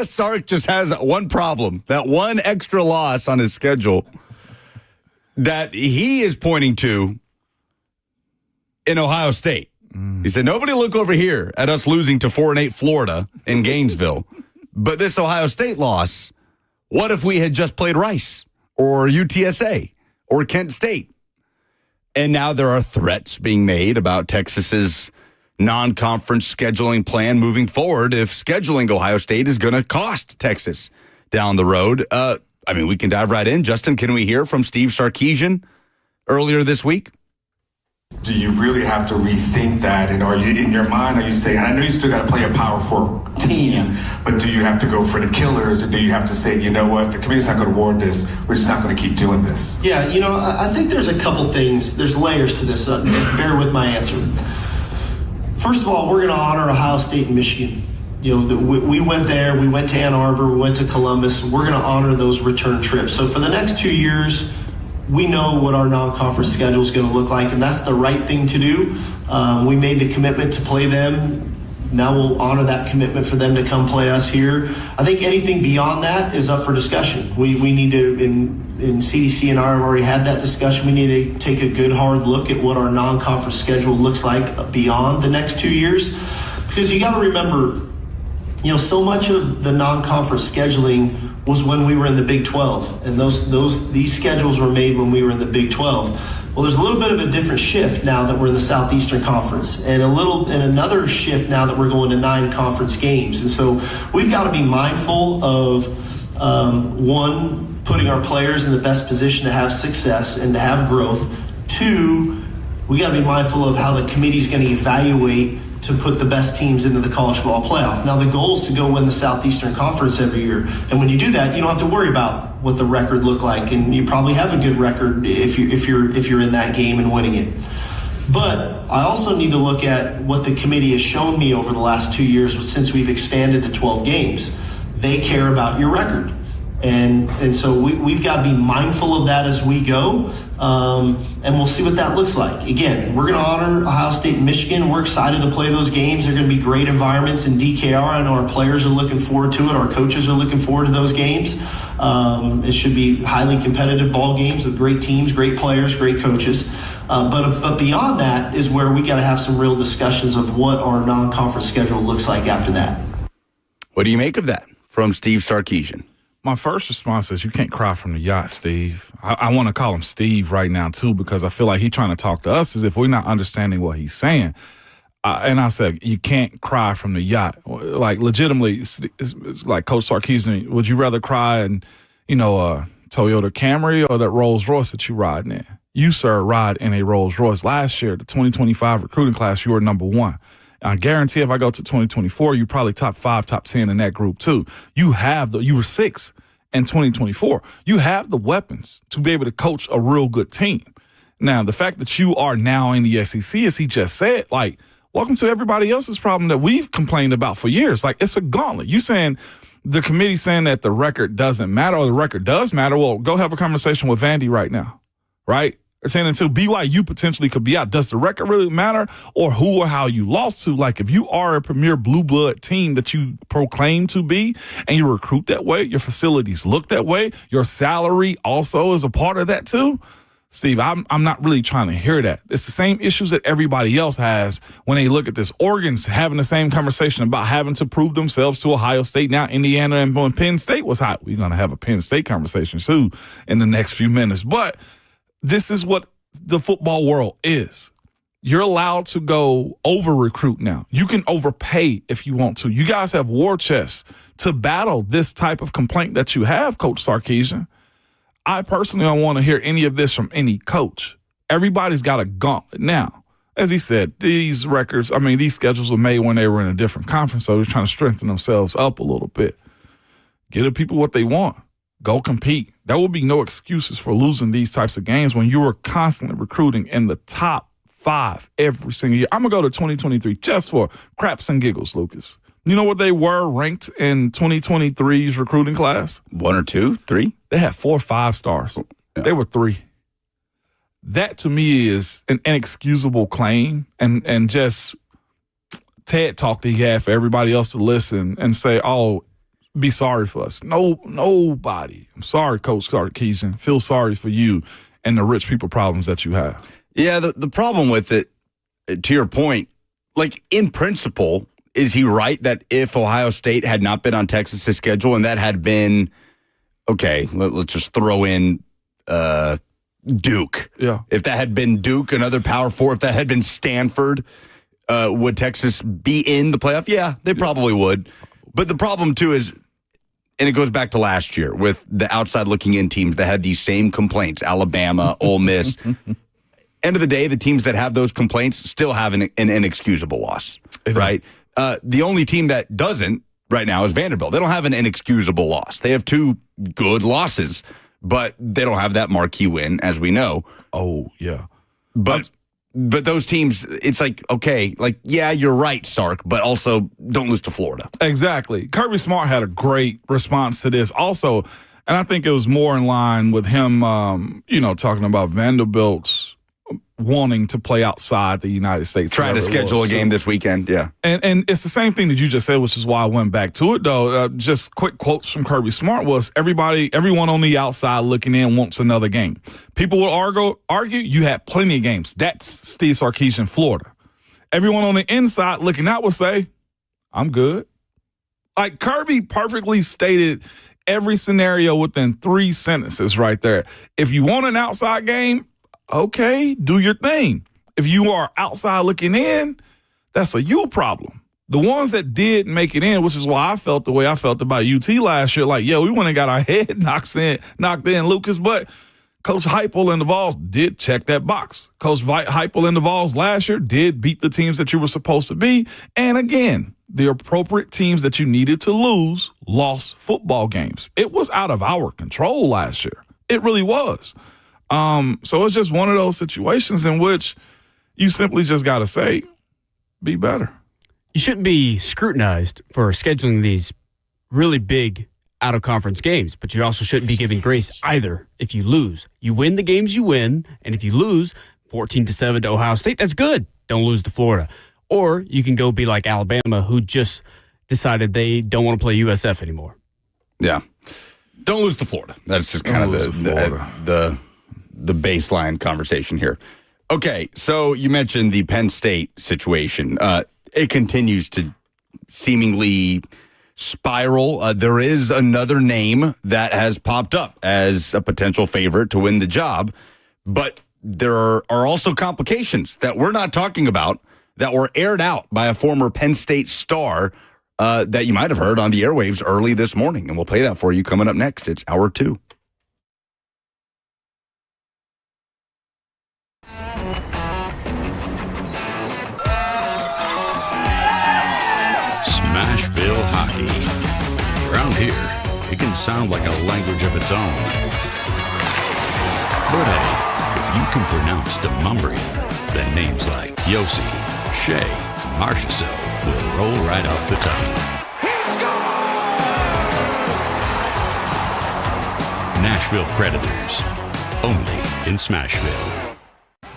Sark just has one problem, that one extra loss on his schedule that he is pointing to in Ohio State. He said, nobody look over here at us losing to 4-8 Florida in Gainesville. But this Ohio State loss, what if we had just played Rice or UTSA or Kent State? And now there are threats being made about Texas's non-conference scheduling plan moving forward if scheduling Ohio State is going to cost Texas down the road. We can dive right in. Justin, can we hear from Steve Sarkisian earlier this week? Do you really have to rethink that? And are you, in your mind, are you saying, I know you still got to play a Power 4 team, but do you have to go for the killers? Or do you have to say, you know what, the committee's not going to award this. We're just not going to keep doing this. Yeah, I think there's a couple things. There's layers to this. Bear with my answer. First of all, we're going to honor Ohio State and Michigan. We went there. We went to Ann Arbor. We went to Columbus. We're going to honor those return trips. So for the next 2 years, we know what our non-conference schedule is going to look like, and that's the right thing to do. We made the commitment to play them. Now we'll honor that commitment for them to come play us here. I think anything beyond that is up for discussion. We need to, in CDC and I have already had that discussion, we need to take a good hard look at what our non-conference schedule looks like beyond the next 2 years. Because you got to remember, so much of the non-conference scheduling was when we were in the Big 12, and these schedules were made when we were in the Big 12. Well, there's a little bit of a different shift now that we're in the Southeastern Conference, and another shift now that we're going to 9 conference games. And so we've got to be mindful of one, putting our players in the best position to have success and to have growth. 2, we got to be mindful of how the committee is going to evaluate to put the best teams into the college football playoff. Now, the goal is to go win the Southeastern Conference every year. And when you do that, you don't have to worry about what the record looked like. And you probably have a good record if you're in that game and winning it. But I also need to look at what the committee has shown me over the last 2 years since we've expanded to 12 games. They care about your record. And so we've got to be mindful of that as we go, and we'll see what that looks like. Again, we're going to honor Ohio State and Michigan. We're excited to play those games. They're going to be great environments in DKR. I know our players are looking forward to it. Our coaches are looking forward to those games. It should be highly competitive ball games with great teams, great players, great coaches. But beyond that is where we got to have some real discussions of what our non-conference schedule looks like after that. What do you make of that from Steve Sarkisian? My first response is you can't cry from the yacht, Steve. I want to call him Steve right now, too, because I feel like he's trying to talk to us as if we're not understanding what he's saying. And I said, you can't cry from the yacht. Like, legitimately, it's like Coach Sarkisian, would you rather cry in, a Toyota Camry or that Rolls Royce that you riding in? You, sir, ride in a Rolls Royce. Last year, the 2025 recruiting class, you were number 1. I guarantee if I go to 2024, you probably top 5, top 10 in that group too. You were 6 in 2024. You have the weapons to be able to coach a real good team. Now, the fact that you are now in the SEC, as he just said, welcome to everybody else's problem that we've complained about for years. It's a gauntlet. You saying the committee saying that the record doesn't matter or the record does matter. Well, go have a conversation with Vandy right now, right? They're saying until BYU potentially could be out. Does the record really matter or who or how you lost to? If you are a premier blue blood team that you proclaim to be and you recruit that way, your facilities look that way, your salary also is a part of that too. Steve, I'm not really trying to hear that. It's the same issues that everybody else has when they look at this. Oregon's having the same conversation about having to prove themselves to Ohio State. Now Indiana and when Penn State was hot. We're going to have a Penn State conversation too in the next few minutes. But this is what the football world is. You're allowed to go over-recruit now. You can overpay if you want to. You guys have war chests to battle this type of complaint that you have, Coach Sarkisian. I personally don't want to hear any of this from any coach. Everybody's got a gauntlet. Now, as he said, these schedules were made when they were in a different conference, so they're trying to strengthen themselves up a little bit. Give the people what they want. Go compete. There will be no excuses for losing these types of games when you are constantly recruiting in the top 5 every single year. I'm going to go to 2023 just for craps and giggles, Lucas. You know what they were ranked in 2023's recruiting class? 1 or 2, 3? They had 4 5-stars. Yeah. They were 3. That to me is an inexcusable claim and just TED talk that he had for everybody else to listen and say, oh, be sorry for us. No, nobody. I'm sorry, Coach Sarkisian. Feel sorry for you and the rich people problems that you have. Yeah, the problem with it, to your point, like in principle, is he right that if Ohio State had not been on Texas's schedule and that had been, okay, let's just throw in Duke. Yeah. If that had been Duke, another Power Four, if that had been Stanford, would Texas be in the playoff? Yeah, they probably would. But the problem, too, is, and it goes back to last year with the outside looking in teams that had these same complaints, Alabama, Ole Miss. End of the day, the teams that have those complaints still have an inexcusable loss, right? The only team that doesn't right now is Vanderbilt. They don't have an inexcusable loss. They have 2 good losses, but they don't have that marquee win, as we know. Oh, yeah. But those teams, it's like, okay, like, yeah, you're right, Sark, but also don't lose to Florida. Exactly. Kirby Smart had a great response to this also, and I think it was more in line with him, talking about Vanderbilt's wanting to play outside the United States. Trying to schedule a game this weekend, yeah. And it's the same thing that you just said, which is why I went back to it, though. Just quick quotes from Kirby Smart was, everyone on the outside looking in wants another game. People will argue you had plenty of games. That's Steve Sarkisian, Florida. Everyone on the inside looking out will say, I'm good. Like, Kirby perfectly stated every scenario within 3 sentences right there. If you want an outside game, okay, do your thing. If you are outside looking in, that's a you problem. The ones that did make it in, which is why I felt the way I felt about UT last year, like, yeah, we went and got our head knocked in, Lucas, but Coach Hypel and the Vols did check that box. Coach Hypel and the Vols last year did beat the teams that you were supposed to be. And again, the appropriate teams that you needed to lose lost football games. It was out of our control last year. It really was. So it's just one of those situations in which you simply just got to say, be better. You shouldn't be scrutinized for scheduling these really big out-of-conference games, but you also shouldn't be giving grace either if you lose. You win the games you win, and if you lose 14-7 to Ohio State, that's good. Don't lose to Florida. Or you can go be like Alabama, who just decided they don't want to play USF anymore. Yeah. Don't lose to Florida. That's just kind of the baseline conversation here. Okay, so you mentioned the Penn State situation. It continues to seemingly spiral. There is another name that has popped up as a potential favorite to win the job, but there are also complications that we're not talking about that were aired out by a former Penn State star that you might have heard on the airwaves early this morning, and we'll play that for you coming up next. It's Hour 2. Smashville hockey. Around here, it can sound like a language of its own. But hey, if you can pronounce Demumbrian, then names like Yossi, Shea, and Marchessault will roll right off the tongue. Nashville Predators, only in Smashville.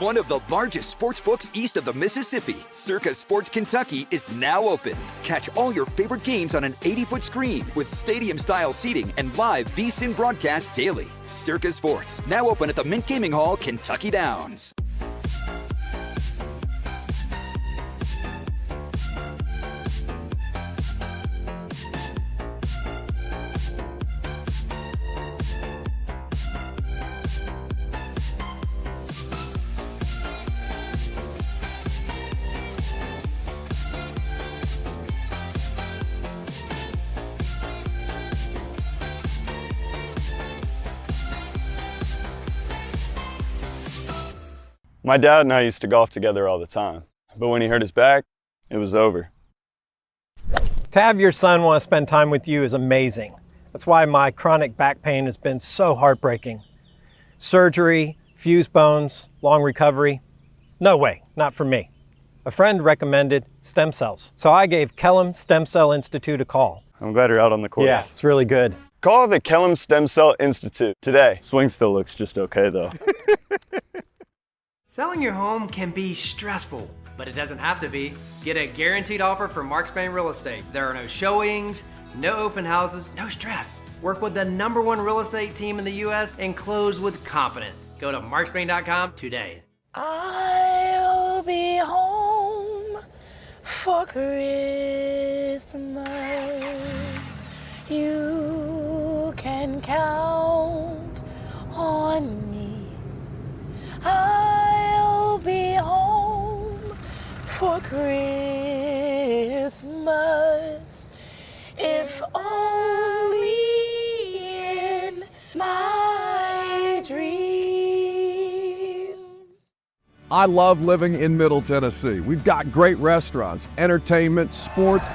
One of the largest sports books east of the Mississippi, Circa Sports Kentucky, is now open. Catch all your favorite games on an 80-foot screen with stadium-style seating and live VSiN broadcast daily. Circa Sports, now open at the Mint Gaming Hall, Kentucky Downs. My dad and I used to golf together all the time, but when he hurt his back, it was over. To have your son want to spend time with you is amazing. That's why my chronic back pain has been so heartbreaking. Surgery, fused bones, long recovery. No way, not for me. A friend recommended stem cells, so I gave Kellum Stem Cell Institute a call. I'm glad you're out on the course. Yeah, it's really good. Call the Kellum Stem Cell Institute today. Swing still looks just okay, though. Selling your home can be stressful, but it doesn't have to be. Get a guaranteed offer from Mark Spain Real Estate. There are no showings, no open houses, no stress. Work with the #1 real estate team in the U.S. and close with confidence. Go to markspain.com today. I'll be home for Christmas. You can count on me. I'll be home for Christmas, if only in my dreams. I love living in Middle Tennessee. We've got great restaurants, entertainment, sports,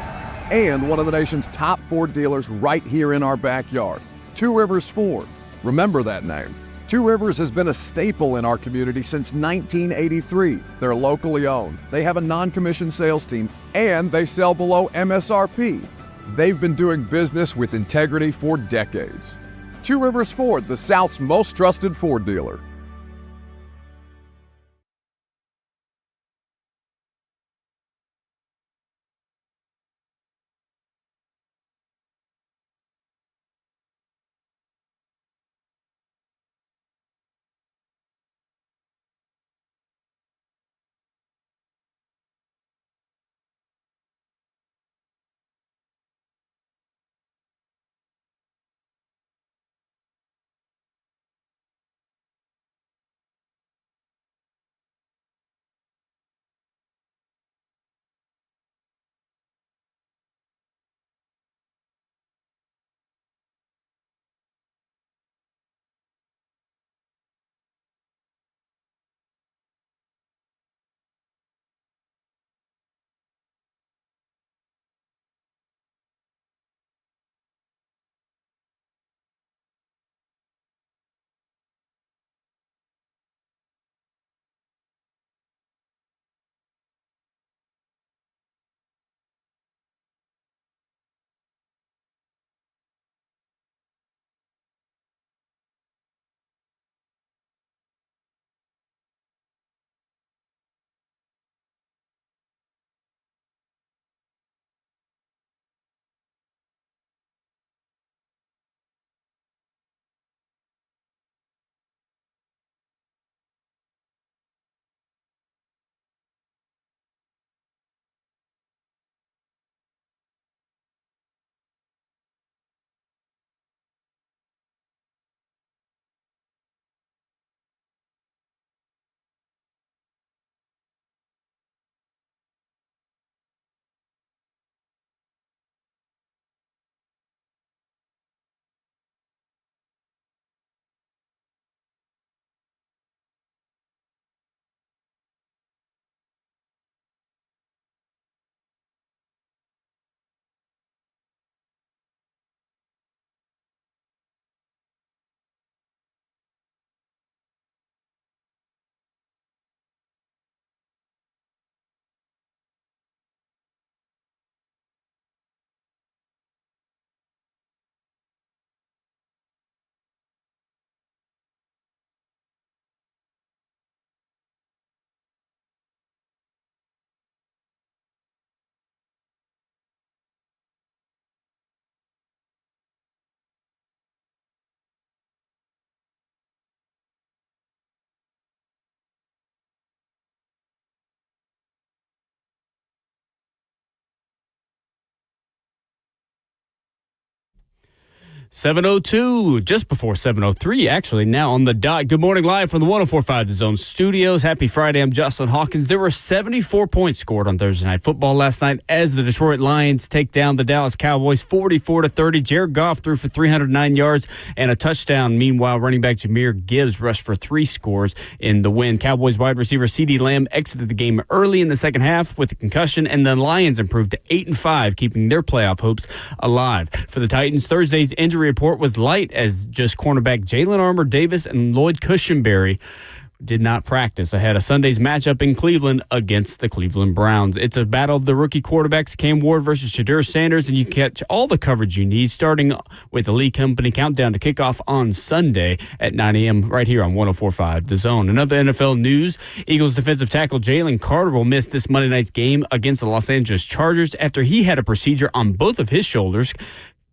and one of the nation's top Ford dealers right here in our backyard, Two Rivers Ford. Remember that name. Two Rivers has been a staple in our community since 1983. They're locally owned. They have a non-commissioned sales team, and they sell below MSRP. They've been doing business with integrity for decades. Two Rivers Ford, the South's most trusted Ford dealer. .702, just before 7:03, actually, now on the dot. Good morning, live from the 104.5 The Zone studios. Happy Friday, I'm Justin Hawkins. There were 74 points scored on Thursday Night Football last night as the Detroit Lions take down the Dallas Cowboys 44-30. Jared Goff threw for 309 yards and a touchdown. Meanwhile, running back Jahmyr Gibbs rushed for 3 scores in the win. Cowboys wide receiver CeeDee Lamb exited the game early in the second half with a concussion, and the Lions improved to 8-5, keeping their playoff hopes alive. For the Titans, Thursday's injury report was light as just cornerback Jalen Armour-Davis and Lloyd Cushenberry did not practice ahead of Sunday's matchup in Cleveland against the Cleveland Browns. It's a battle of the rookie quarterbacks, Cam Ward versus Shadur Sanders, and you catch all the coverage you need starting with the Lee Company countdown to kickoff on Sunday at 9 a.m. right here on 104.5 The Zone. Another NFL news, Eagles defensive tackle Jalen Carter will miss this Monday night's game against the Los Angeles Chargers after he had a procedure on both of his shoulders.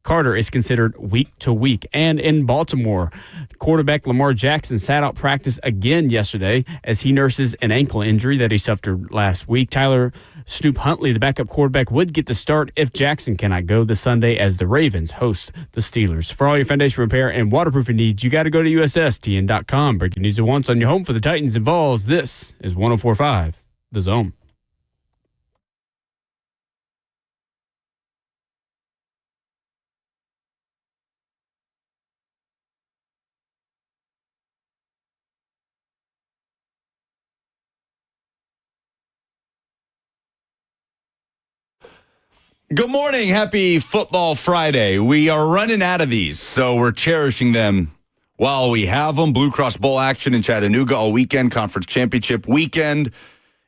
Carter is considered week to week. And in Baltimore, quarterback Lamar Jackson sat out practice again yesterday as he nurses an ankle injury that he suffered last week. Tyler Snoop Huntley, the backup quarterback, would get the start if Jackson cannot go this Sunday as the Ravens host the Steelers. For all your foundation repair and waterproofing needs, you got to go to USSTN.com. Breaking news at once on your home for the Titans and Vols. This is 104.5 The Zone. Good morning. Happy Football Friday. We are running out of these, so we're cherishing them while we have them. Blue Cross Bowl action in Chattanooga all weekend, conference championship weekend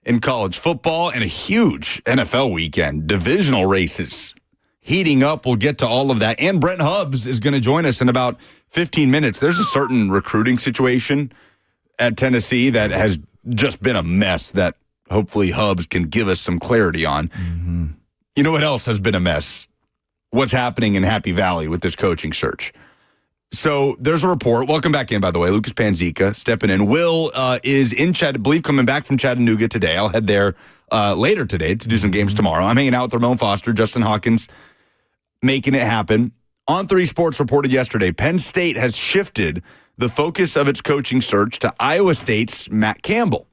in college football, and a huge NFL weekend. Divisional races heating up. We'll get to all of that. And Brent Hubs is going to join us in about 15 minutes. There's a certain recruiting situation at Tennessee that has just been a mess that hopefully Hubs can give us some clarity on. Mm-hmm. You know what else has been a mess? What's happening in Happy Valley with this coaching search. So there's a report. Welcome back in, by the way. Lucas Panzica stepping in. Will is in I believe coming back from Chattanooga today. I'll head there later today to do some games tomorrow. I'm hanging out with Ramon Foster, Justin Hawkins, making it happen. On3 Sports reported yesterday, Penn State has shifted the focus of its coaching search to Iowa State's Matt Campbell.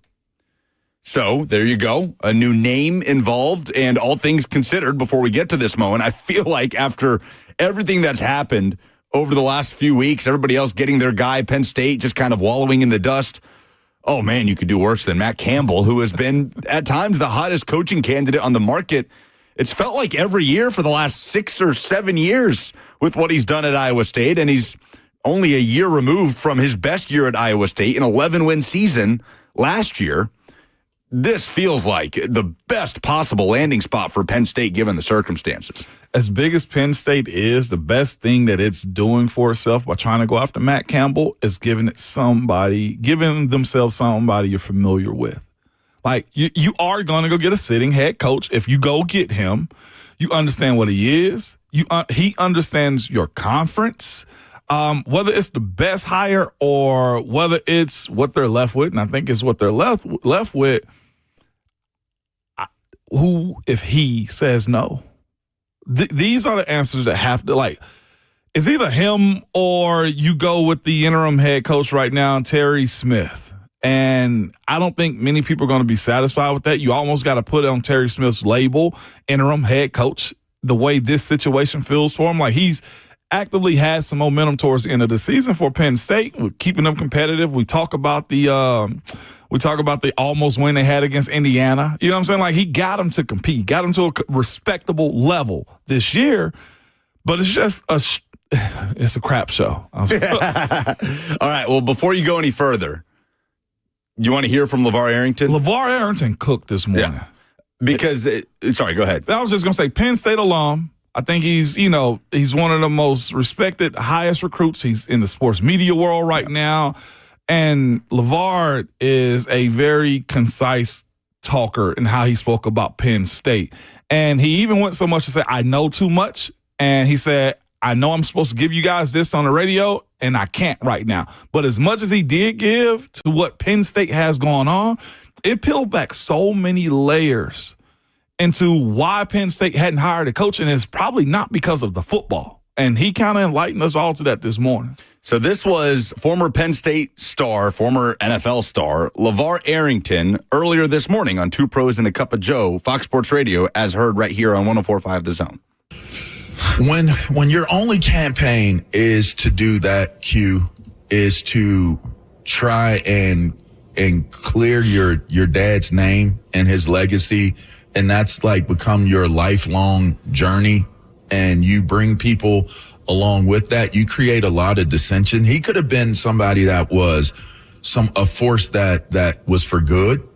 So there you go, a new name involved, and all things considered before we get to this moment, I feel like after everything that's happened over the last few weeks, everybody else getting their guy, Penn State just kind of wallowing in the dust, oh man, you could do worse than Matt Campbell, who has been at times the hottest coaching candidate on the market. It's felt like every year for the last 6 or 7 years with what he's done at Iowa State, and he's only a year removed from his best year at Iowa State, an 11-win season last year. This feels like the best possible landing spot for Penn State given the circumstances. As big as Penn State is, the best thing that it's doing for itself by trying to go after Matt Campbell is giving themselves somebody you're familiar with. Like, you are going to go get a sitting head coach. If you go get him, you understand what he is. He understands your conference. Whether it's the best hire or whether it's what they're left with, and I think it's what they're left with, who, if he says no? These are the answers that have to, like, it's either him or you go with the interim head coach right now, Terry Smith. And I don't think many people are going to be satisfied with that. You almost got to put on Terry Smith's label, interim head coach, the way this situation feels for him. Like, he's actively has some momentum towards the end of the season for Penn State. We're keeping them competitive. We talk about the almost win they had against Indiana. You know what I'm saying? Like, he got them to compete, got them to a respectable level this year. But it's just it's a crap show. All right. Well, before you go any further, you want to hear from LeVar Arrington? LeVar Arrington cooked this morning. Yeah. Because sorry, go ahead. I was just gonna say, Penn State alum. I think he's one of the most respected, highest recruits. He's in the sports media world right now. And LeVar is a very concise talker in how he spoke about Penn State. And he even went so much to say, I know too much. And he said, I know I'm supposed to give you guys this on the radio, and I can't right now. But as much as he did give to what Penn State has going on, it peeled back so many layers into why Penn State hadn't hired a coach, and it's probably not because of the football. And he kind of enlightened us all to that this morning. So this was former Penn State star, former NFL star, LeVar Arrington, earlier this morning on Two Pros and a Cup of Joe, Fox Sports Radio, as heard right here on 104.5 The Zone. When your only campaign is to do that, Q, is to try and clear your dad's name and his legacy, and that's like become your lifelong journey, and you bring people along with that, you create a lot of dissension. He could have been somebody that was a force that was for good,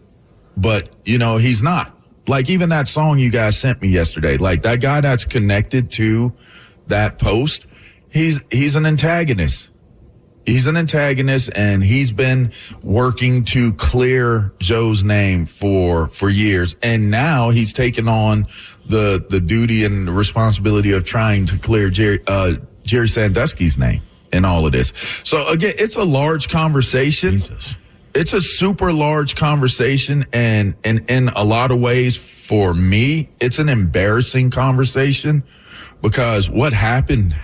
but he's not. Like even that song you guys sent me yesterday, like that guy that's connected to that post, he's an antagonist. He's an antagonist, and he's been working to clear Joe's name for years. And now he's taken on the duty and the responsibility of trying to clear Jerry Sandusky's name in all of this. So again, it's a large conversation. Jesus. It's a super large conversation, and in a lot of ways, for me, it's an embarrassing conversation because what happened.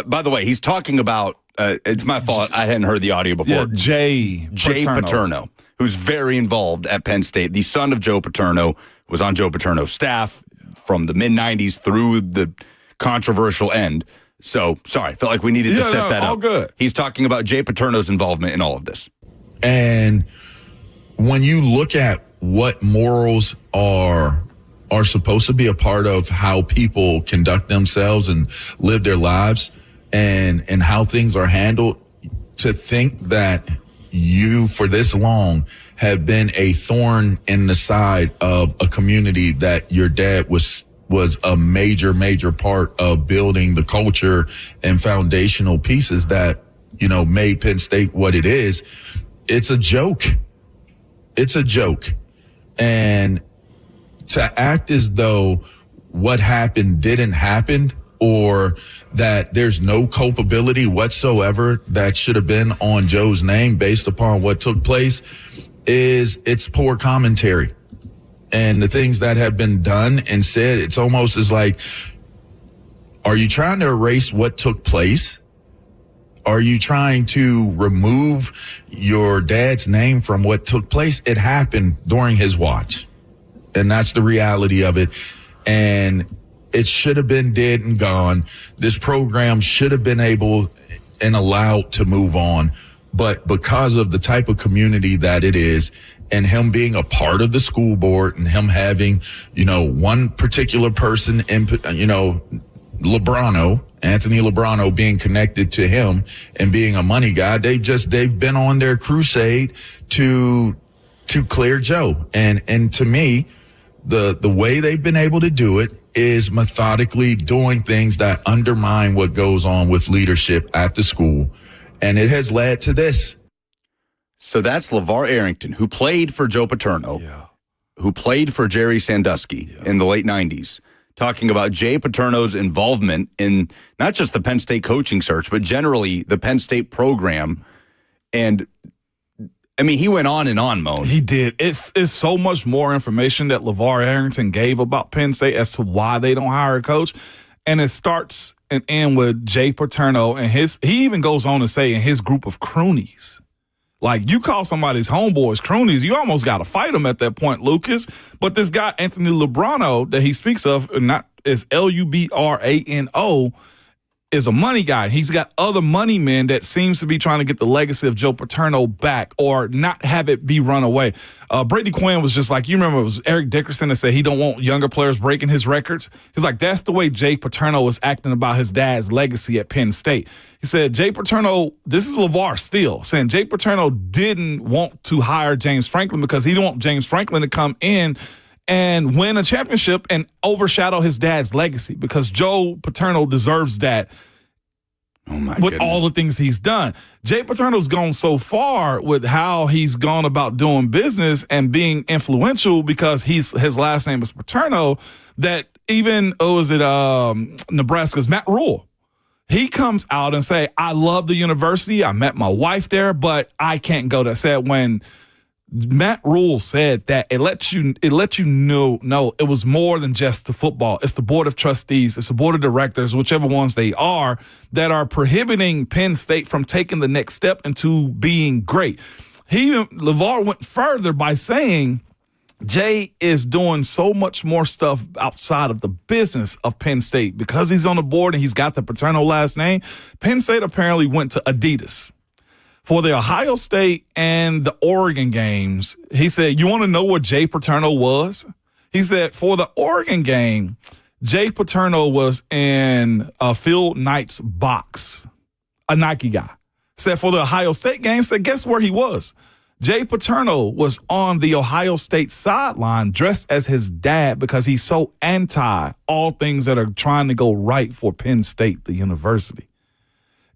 By the way, he's talking about, it's my fault, I hadn't heard the audio before. Yeah, Jay Paterno, who's very involved at Penn State. The son of Joe Paterno, was on Joe Paterno's staff from the mid-'90s through the controversial end. So, sorry, felt like we needed to set that up. All good. He's talking about Jay Paterno's involvement in all of this. And when you look at what morals are supposed to be a part of how people conduct themselves and live their lives and how things are handled, to think that you for this long have been a thorn in the side of a community that your dad was a major part of building the culture and foundational pieces that, made Penn State what it is. It's a joke. It's a joke. And to act as though what happened didn't happen, or that there's no culpability whatsoever that should have been on Joe's name based upon what took place, it's poor commentary. And the things that have been done and said, it's almost as like, are you trying to erase what took place? Are you trying to remove your dad's name from what took place? It happened during his watch. And that's the reality of it. And it should have been dead and gone. This program should have been able and allowed to move on. But because of the type of community that it is, and him being a part of the school board, and him having, one particular person in, Anthony Lebrano being connected to him and being a money guy, they've been on their crusade to clear Joe. And to me, the way they've been able to do it is methodically doing things that undermine what goes on with leadership at the school. And it has led to this. So that's LeVar Arrington, who played for Joe Paterno, who played for Jerry Sandusky in the late 90s, talking about Jay Paterno's involvement in not just the Penn State coaching search, but generally the Penn State program. And, I mean, he went on and on, Moan. He did. It's so much more information that LeVar Arrington gave about Penn State as to why they don't hire a coach. And it starts and ends with Jay Paterno and he even goes on to say, in his group of croonies. Like, you call somebody's homeboys cronies, you almost got to fight them at that point, Lucas. But this guy, Anthony Lebrano, that he speaks of, is Lubrano, is a money guy. He's got other money men that seems to be trying to get the legacy of Joe Paterno back or not have it be run away. Brady Quinn was just like, you remember it was Eric Dickerson that said he don't want younger players breaking his records. He's like, that's the way Jay Paterno was acting about his dad's legacy at Penn State. He said, Jay Paterno, this is LeVar Steele, saying Jay Paterno didn't want to hire James Franklin because he didn't want James Franklin to come in and win a championship and overshadow his dad's legacy, because Joe Paterno deserves that. Oh my with goodness. all the things he's done. Jay Paterno's gone so far with how he's gone about doing business and being influential, because his last name is Paterno, that even, Nebraska's Matt Rule, he comes out and say, I love the university. I met my wife there, but I can't go there. Said when Matt Rule said that, it lets you know it was more than just the football. It's the board of trustees, it's the board of directors, whichever ones they are, that are prohibiting Penn State from taking the next step into being great. LeVar went further by saying Jay is doing so much more stuff outside of the business of Penn State because he's on the board and he's got the Paterno last name. Penn State apparently went to Adidas for the Ohio State and the Oregon games. He said, you want to know what Jay Paterno was? He said, for the Oregon game, Jay Paterno was in Phil Knight's box, a Nike guy. Said for the Ohio State game, said guess where he was? Jay Paterno was on the Ohio State sideline dressed as his dad because he's so anti all things that are trying to go right for Penn State, the university.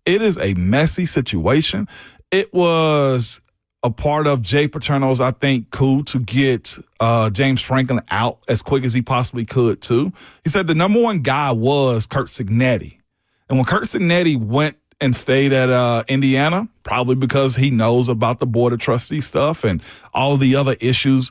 It is a messy situation. It was a part of Jay Paterno's, I think, coup to get James Franklin out as quick as he possibly could, too. He said the number one guy was Curt Cignetti. And when Curt Cignetti went and stayed at Indiana, probably because he knows about the Board of Trustees stuff and all the other issues,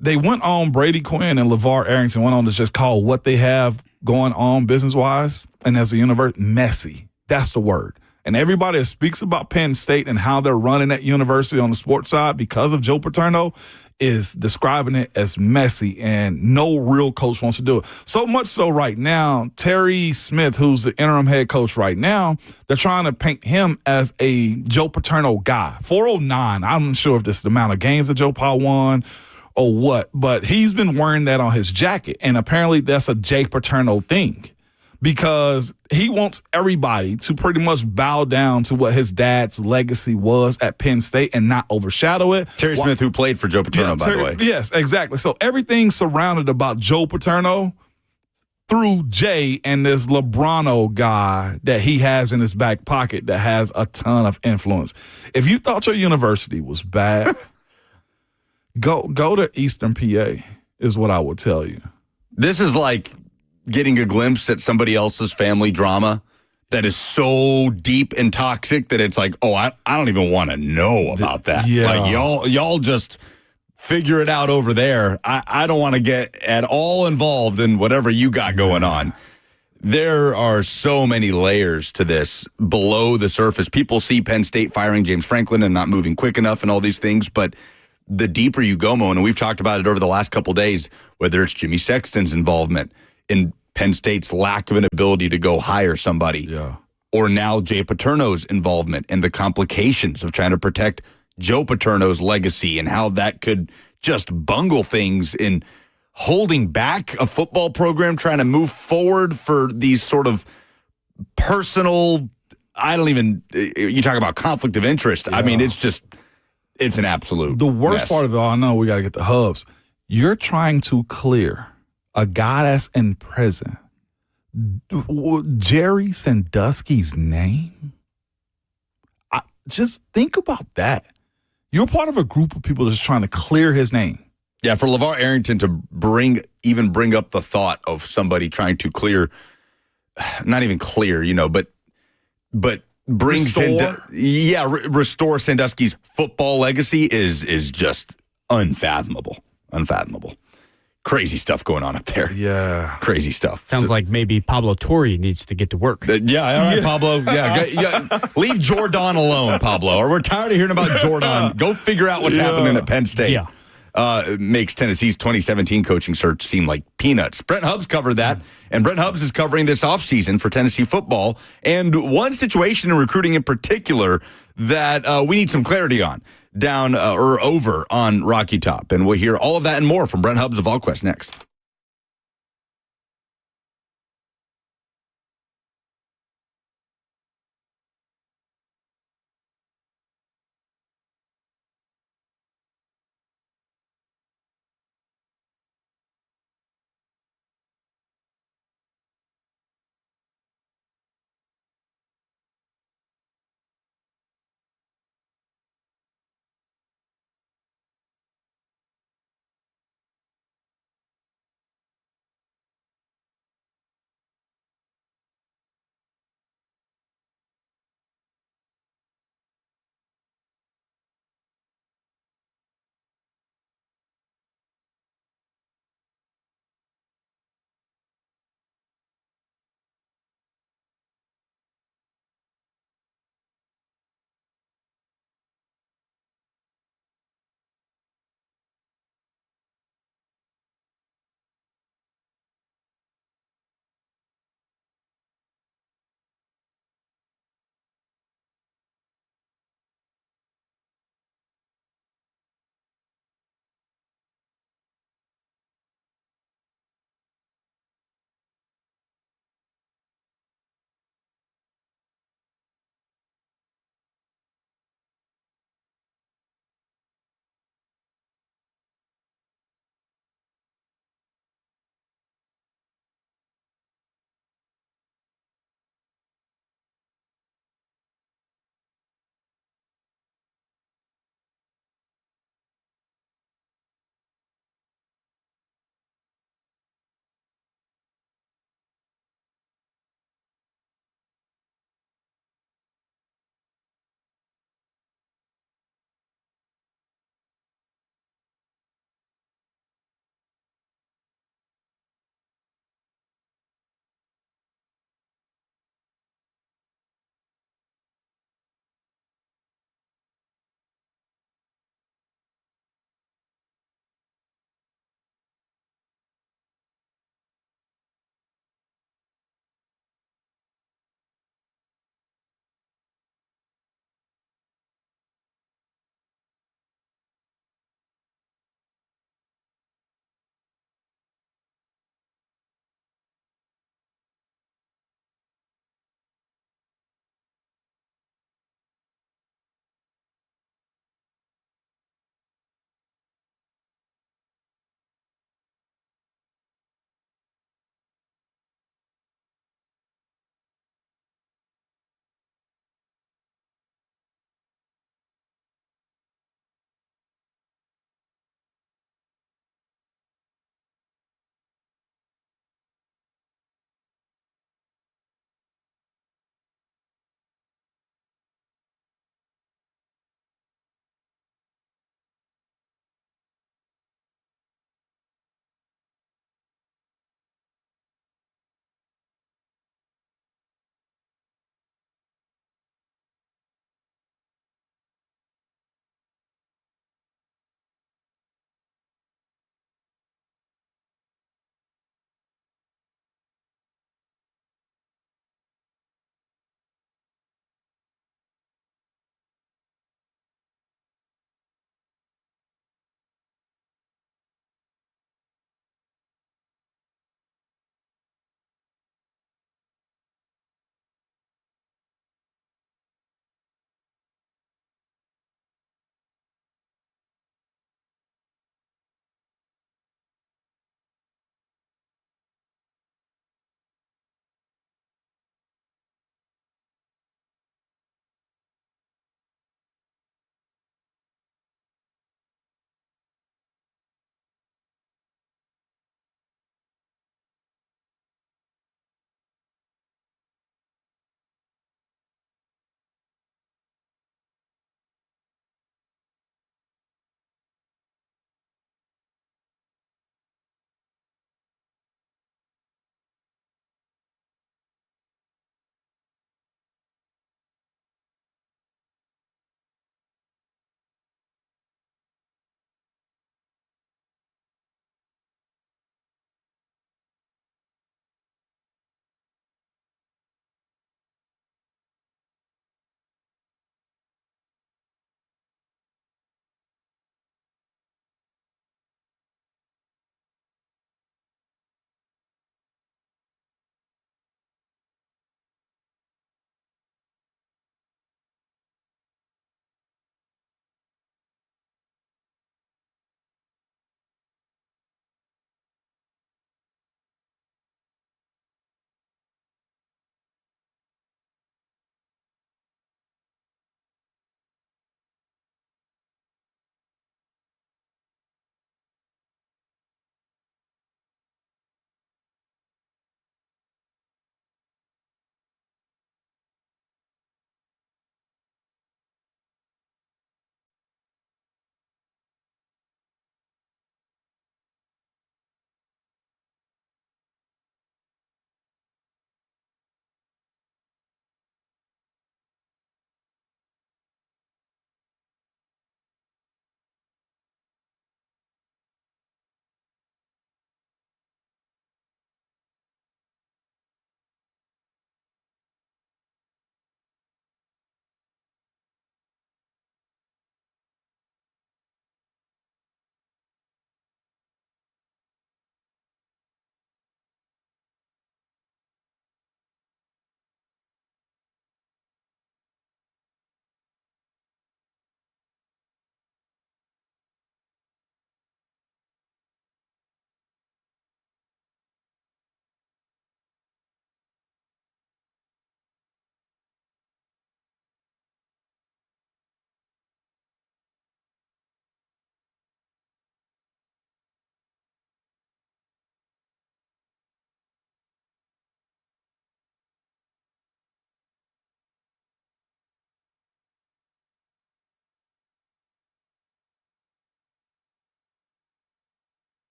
they went on, Brady Quinn and LeVar Arrington went on to just call what they have going on business-wise and as a university, messy. That's the word. And everybody that speaks about Penn State and how they're running that university on the sports side because of Joe Paterno is describing it as messy, and no real coach wants to do it. So much so right now, Terry Smith, who's the interim head coach right now, they're trying to paint him as a Joe Paterno guy. 409, I'm not sure if this is the amount of games that Joe Pa won or what, but he's been wearing that on his jacket, and apparently that's a Jay Paterno thing, because he wants everybody to pretty much bow down to what his dad's legacy was at Penn State and not overshadow it. Terry Smith, who played for Joe Paterno, by the way. Yes, exactly. So everything's surrounded about Joe Paterno through Jay and this LeBrono guy that he has in his back pocket that has a ton of influence. If you thought your university was bad, go to Eastern PA is what I would tell you. This is like getting a glimpse at somebody else's family drama that is so deep and toxic that it's like, oh, I don't even want to know about that. Yeah. Like y'all just figure it out over there. I don't want to get at all involved in whatever you got going on. There are so many layers to this below the surface. People see Penn State firing James Franklin and not moving quick enough and all these things, but the deeper you go, Mo, and we've talked about it over the last couple of days, whether it's Jimmy Sexton's involvement in Penn State's lack of an ability to go hire somebody, or now Jay Paterno's involvement and the complications of trying to protect Joe Paterno's legacy and how that could just bungle things in holding back a football program, trying to move forward for these sort of personal, you talk about conflict of interest. I mean, it's an absolute The worst mess. part of it all, I know we got to get the Hubs. You're trying to clear a guy that's in prison, Jerry Sandusky's name. Just think about that. You're part of a group of people just trying to clear his name. Yeah, for LeVar Arrington to bring up the thought of somebody trying to clear, not even clear, but bring restore Sandusky's football legacy is just unfathomable. Crazy stuff going on up there. Yeah. Crazy stuff. Sounds like maybe Pablo Torre needs to get to work. All right, Pablo. Leave Jordan alone, Pablo. Or we're tired of hearing about Jordan. Go figure out what's happening at Penn State. Yeah. Makes Tennessee's 2017 coaching search seem like peanuts. Brent Hubs covered that, and Brent Hubs is covering this offseason for Tennessee football. And one situation in recruiting in particular that we need some clarity on down or over on Rocky Top. And we'll hear all of that and more from Brent Hubs of VolQuest next.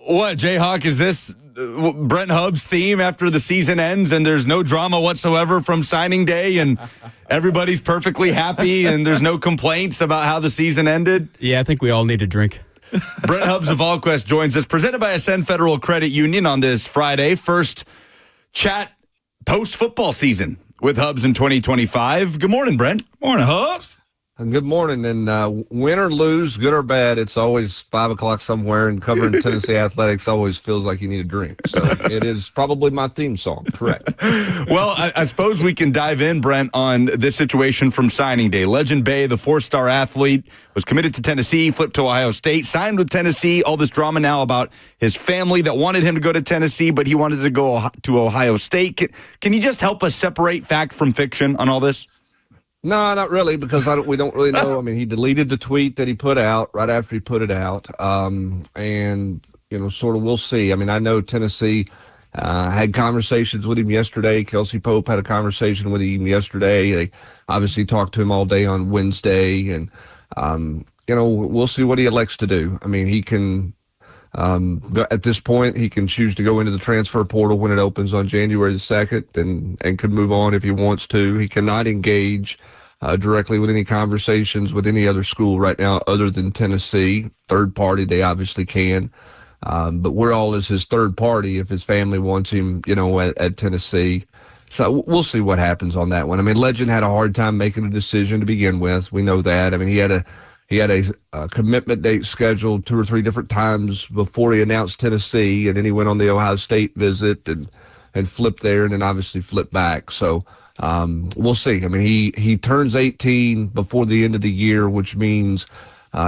What, Jayhawk, is this Brent Hubs' theme after the season ends and there's no drama whatsoever from signing day and everybody's perfectly happy and there's no complaints about how the season ended? Yeah, I think we all need a drink. Brent Hubs of VolQuest joins us, presented by Ascend Federal Credit Union on this Friday. First chat post-football season with Hubs in 2025. Good morning, Brent. Morning, Hubs. Good morning. And win or lose, good or bad, it's always 5 o'clock somewhere, and covering Tennessee athletics always feels like you need a drink. So it is probably my theme song, correct? Well, I suppose we can dive in, Brent, on this situation from signing day. Legend Bay, the 4-star athlete, was committed to Tennessee, flipped to Ohio State, signed with Tennessee. All this drama now about his family that wanted him to go to Tennessee, but he wanted to go to Ohio State. Can you just help us separate fact from fiction on all this? No, not really, because we don't really know. I mean, he deleted the tweet that he put out right after he put it out. And, sort of we'll see. I mean, I know Tennessee had conversations with him yesterday. Kelsey Pope had a conversation with him yesterday. They obviously talked to him all day on Wednesday. And, we'll see what he elects to do. I mean, he can, at this point, he can choose to go into the transfer portal when it opens on January the 2nd and could move on if he wants to. He cannot engage directly with any conversations with any other school right now other than Tennessee. Third party, they obviously can. But we're all as his third party if his family wants him, at Tennessee. So we'll see what happens on that one. I mean, Legend had a hard time making a decision to begin with. We know that. I mean, he had a commitment date scheduled 2 or 3 different times before he announced Tennessee, and then he went on the Ohio State visit and flipped there and then obviously flipped back. So we'll see. I mean, he turns 18 before the end of the year, which means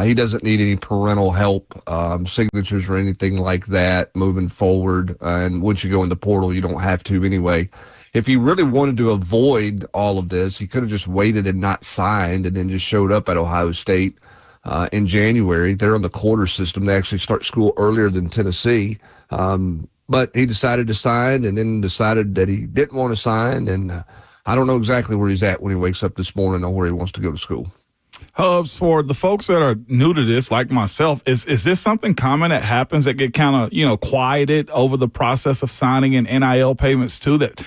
he doesn't need any parental help, signatures or anything like that moving forward. And once you go in the portal, you don't have to anyway. If he really wanted to avoid all of this, he could have just waited and not signed and then just showed up at Ohio State in January. They're on the quarter system. They actually start school earlier than Tennessee. But he decided to sign and then decided that he didn't want to sign. And I don't know exactly where he's at when he wakes up this morning or where he wants to go to school. Hubs, for the folks that are new to this, like myself, is this something common that happens that get kind of, quieted over the process of signing and NIL payments too, that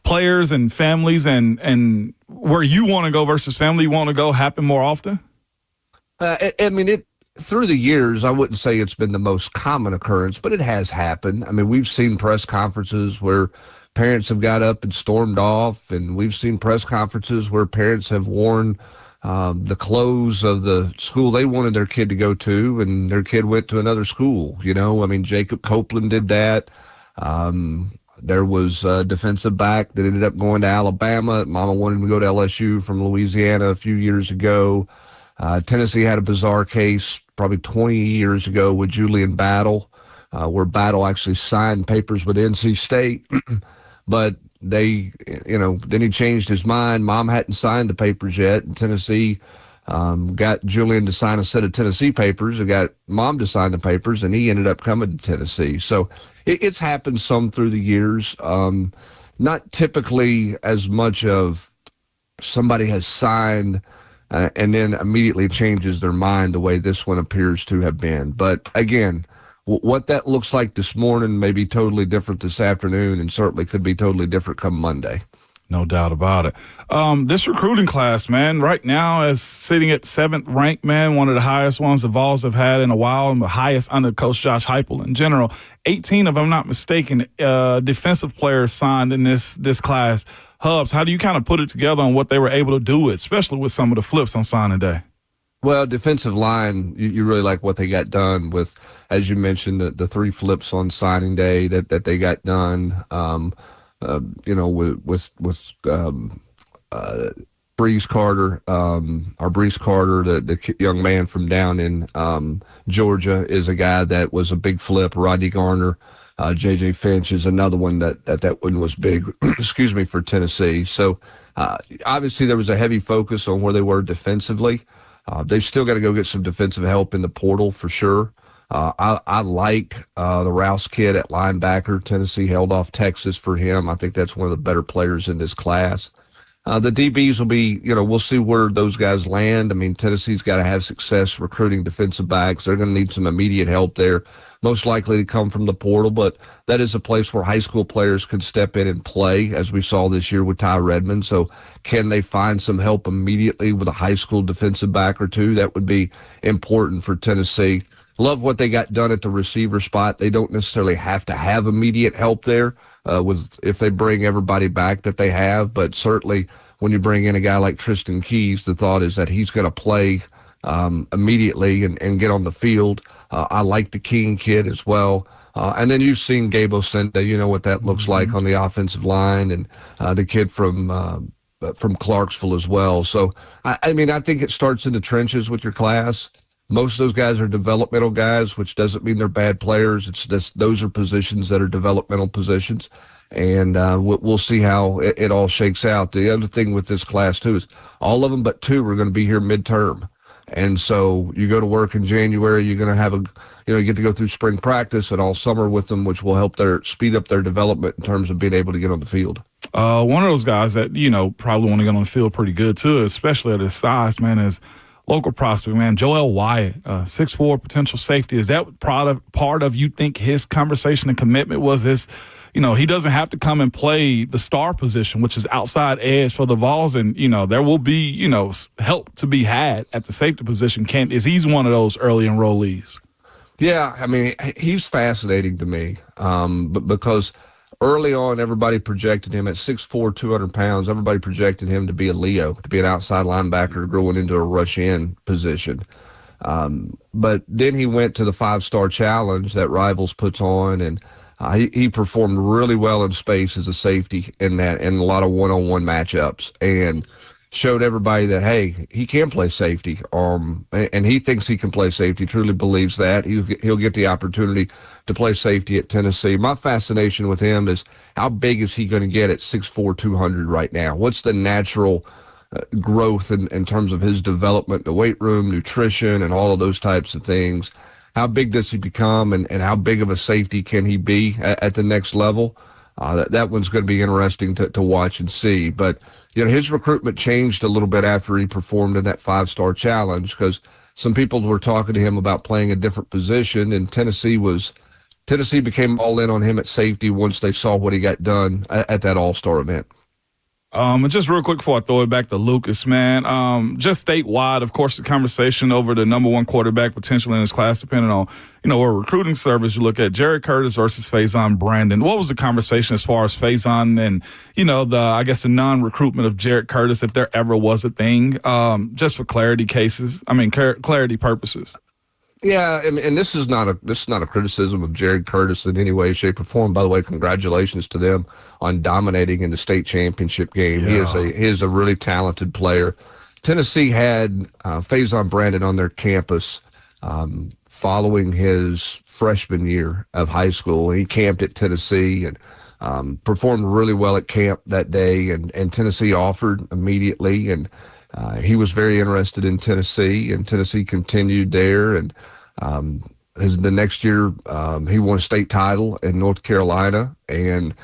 players and families and where you want to go versus family you want to go happen more often? I mean, through the years, I wouldn't say it's been the most common occurrence, but it has happened. I mean, we've seen press conferences where parents have got up and stormed off, and we've seen press conferences where parents have worn the clothes of the school they wanted their kid to go to, and their kid went to another school. I mean, Jacob Copeland did that. There was a defensive back that ended up going to Alabama. Mama wanted him to go to LSU from Louisiana a few years ago. Tennessee had a bizarre case probably 20 years ago with Julian Battle, where Battle actually signed papers with NC State. But then he changed his mind. Mom hadn't signed the papers yet, and Tennessee got Julian to sign a set of Tennessee papers and got Mom to sign the papers, and he ended up coming to Tennessee. So it's happened some through the years. Not typically as much of somebody has signed and then immediately changes their mind the way this one appears to have been. But again, what that looks like this morning may be totally different this afternoon, and certainly could be totally different come Monday. No doubt about it. This recruiting class, man, right now is sitting at 7th ranked, man, one of the highest ones the Vols have had in a while, and the highest under Coach Josh Hypel in general. 18, if I'm not mistaken, defensive players signed in this class. Hubs, how do you kind of put it together on what they were able to do, especially with some of the flips on signing day? Well, defensive line, you really like what they got done with, as you mentioned, the 3 flips on signing day that they got done. With Breeze Carter, the young man from down in Georgia, is a guy that was a big flip. Rodney Garner, J.J. Finch is another one that one was big, for Tennessee. So obviously there was a heavy focus on where they were defensively. They've still got to go get some defensive help in the portal for sure. I like the Rouse kid at linebacker. Tennessee held off Texas for him. I think that's one of the better players in this class. The DBs will be, we'll see where those guys land. I mean, Tennessee's got to have success recruiting defensive backs. They're going to need some immediate help there, most likely to come from the portal, but that is a place where high school players can step in and play, as we saw this year with Ty Redmond. So can they find some help immediately with a high school defensive back or two? That would be important for Tennessee. Love what they got done at the receiver spot. They don't necessarily have to have immediate help there if they bring everybody back that they have, but certainly when you bring in a guy like Tristan Keys, the thought is that he's going to play immediately and get on the field. I like the King kid as well. And then you've seen Gabe Osenda, you know what that looks like on the offensive line, and the kid from Clarksville as well. So, I think it starts in the trenches with your class. Most of those guys are developmental guys, which doesn't mean they're bad players. It's just those are positions that are developmental positions, and we'll see how it all shakes out. The other thing with this class, too, is all of them but two are going to be here midterm. And so you go to work in January, you're going to have you get to go through spring practice and all summer with them, which will help speed up their development in terms of being able to get on the field. One of those guys that, probably want to get on the field pretty good too, especially at his size, man, is local prospect, man, Joel Wyatt, 6'4", potential safety. Is that part of you think his conversation and commitment was this, he doesn't have to come and play the star position, which is outside edge for the Vols, and, there will be, help to be had at the safety position. He's one of those early enrollees? Yeah, he's fascinating to me because early on, everybody projected him at 6'4", 200 pounds. Everybody projected him to be a Leo, to be an outside linebacker growing into a rush-in position. But then he went to the 5-star challenge that Rivals puts on, and he performed really well in space as a safety in that, and a lot of one-on-one matchups, and showed everybody that, hey, he can play safety. And he thinks he can play safety, truly believes that. He'll get the opportunity to play safety at Tennessee. My fascination with him is how big is he going to get at 6'4", 200 right now? What's the natural growth in terms of his development, the weight room, nutrition, and all of those types of things? How big does he become, and how big of a safety can he be at the next level? That one's going to be interesting to watch and see. But, his recruitment changed a little bit after he performed in that 5-star challenge, because some people were talking to him about playing a different position, and Tennessee became all in on him at safety once they saw what he got done at that All-Star event. And just real quick before I throw it back to Lucas, man, just statewide, of course, the conversation over the number one quarterback potential in this class, depending on, what recruiting service you look at, Jared Curtis versus Faison Brandon. What was the conversation as far as Faison and, the non-recruitment of Jared Curtis, if there ever was a thing, just for clarity purposes? Yeah, and this is not a criticism of Jared Curtis in any way, shape, or form. By the way, congratulations to them on dominating in the state championship game. Yeah. He is a really talented player. Tennessee had Faison Brandon on their campus following his freshman year of high school. He camped at Tennessee and performed really well at camp that day, and Tennessee offered immediately, and he was very interested in Tennessee, and Tennessee continued there. And the next year, he won a state title in North Carolina, and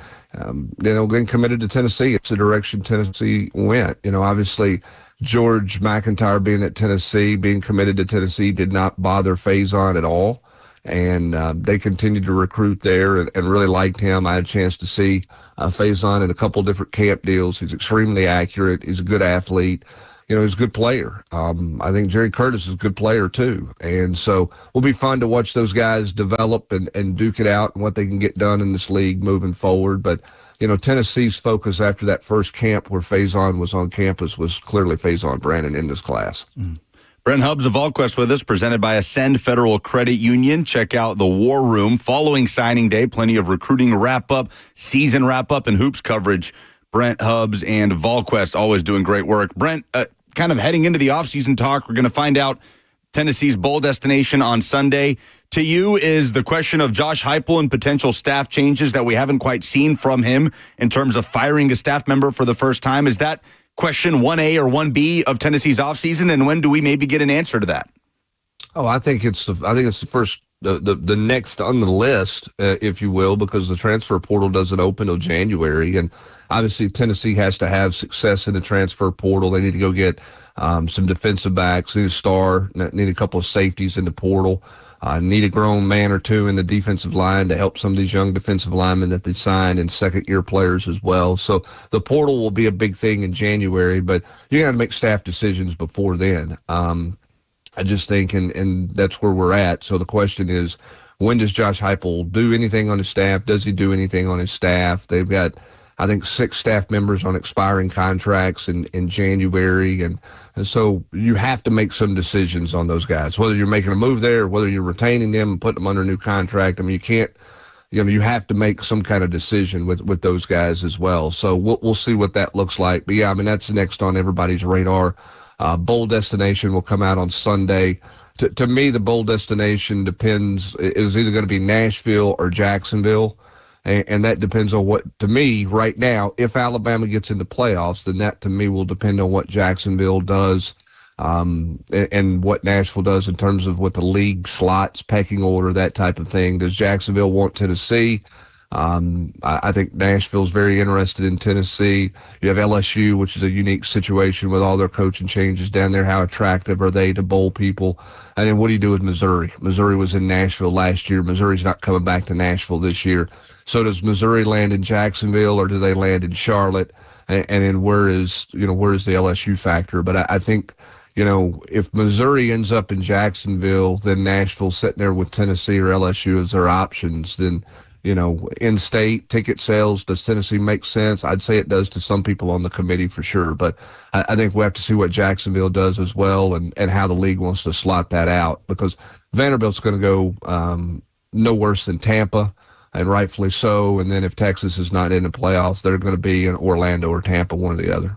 then committed to Tennessee. It's the direction Tennessee went. Obviously, George McIntyre being at Tennessee, being committed to Tennessee, did not bother Faison at all, and they continued to recruit there and really liked him. I had a chance to see Faison in a couple different camp deals. He's extremely accurate. He's a good athlete. He's a good player. I think Jerry Curtis is a good player too. And so it'll be fun to watch those guys develop and duke it out and what they can get done in this league moving forward. But, Tennessee's focus after that first camp where Faison was on campus was clearly Faison Brandon in this class. Brent Hubs of VolQuest with us, presented by Ascend Federal Credit Union. Check out the War Room following signing day. Plenty of recruiting wrap-up, season wrap-up, and hoops coverage. Brent Hubs and VolQuest always doing great work. Brent, kind of heading into the offseason talk, we're going to find out Tennessee's bowl destination on Sunday. To you, is the question of Josh Hypel and potential staff changes that we haven't quite seen from him in terms of firing a staff member for the first time. Is that question 1A or 1B of Tennessee's offseason, and when do we maybe get an answer to that? I think it's the first the next on the list, if you will, because the transfer portal doesn't open till January. And obviously Tennessee has to have success in the transfer portal. They need to go get some defensive backs, need a star, need a couple of safeties in the portal, need a grown man or two in the defensive line to help some of these young defensive linemen that they signed and second-year players as well. So the portal will be a big thing in January, but you got to make staff decisions before then. I just think, and that's where we're at. So the question is, when does Josh Hypel do anything on his staff? Does he do anything on his staff? They've got, I think, 6 staff members on expiring contracts in January. And so you have to make some decisions on those guys, whether you're making a move there, whether you're retaining them and putting them under a new contract. I mean, you can't, you have to make some kind of decision with those guys as well. So we'll see what that looks like. But yeah, I mean, that's next on everybody's radar. Bowl destination will come out on Sunday. To me, the bowl destination depends, is either going to be Nashville or Jacksonville. And that depends on what, to me, right now, if Alabama gets into playoffs, then that, to me, will depend on what Jacksonville does and what Nashville does in terms of what the league slots, pecking order, that type of thing. Does Jacksonville want Tennessee? I think Nashville's very interested in Tennessee. You have LSU, which is a unique situation with all their coaching changes down there. How attractive are they to bowl people? And then what do you do with Missouri? Missouri was in Nashville last year. Missouri's not coming back to Nashville this year. So does Missouri land in Jacksonville or do they land in Charlotte? And then where is the LSU factor? But I think, if Missouri ends up in Jacksonville, then Nashville's sitting there with Tennessee or LSU as their options. Then, in-state ticket sales, does Tennessee make sense? I'd say it does to some people on the committee for sure. But I think we have to see what Jacksonville does as well and how the league wants to slot that out, because Vanderbilt's going to go no worse than Tampa, and rightfully so. And then if Texas is not in the playoffs, they're going to be in Orlando or Tampa, one or the other.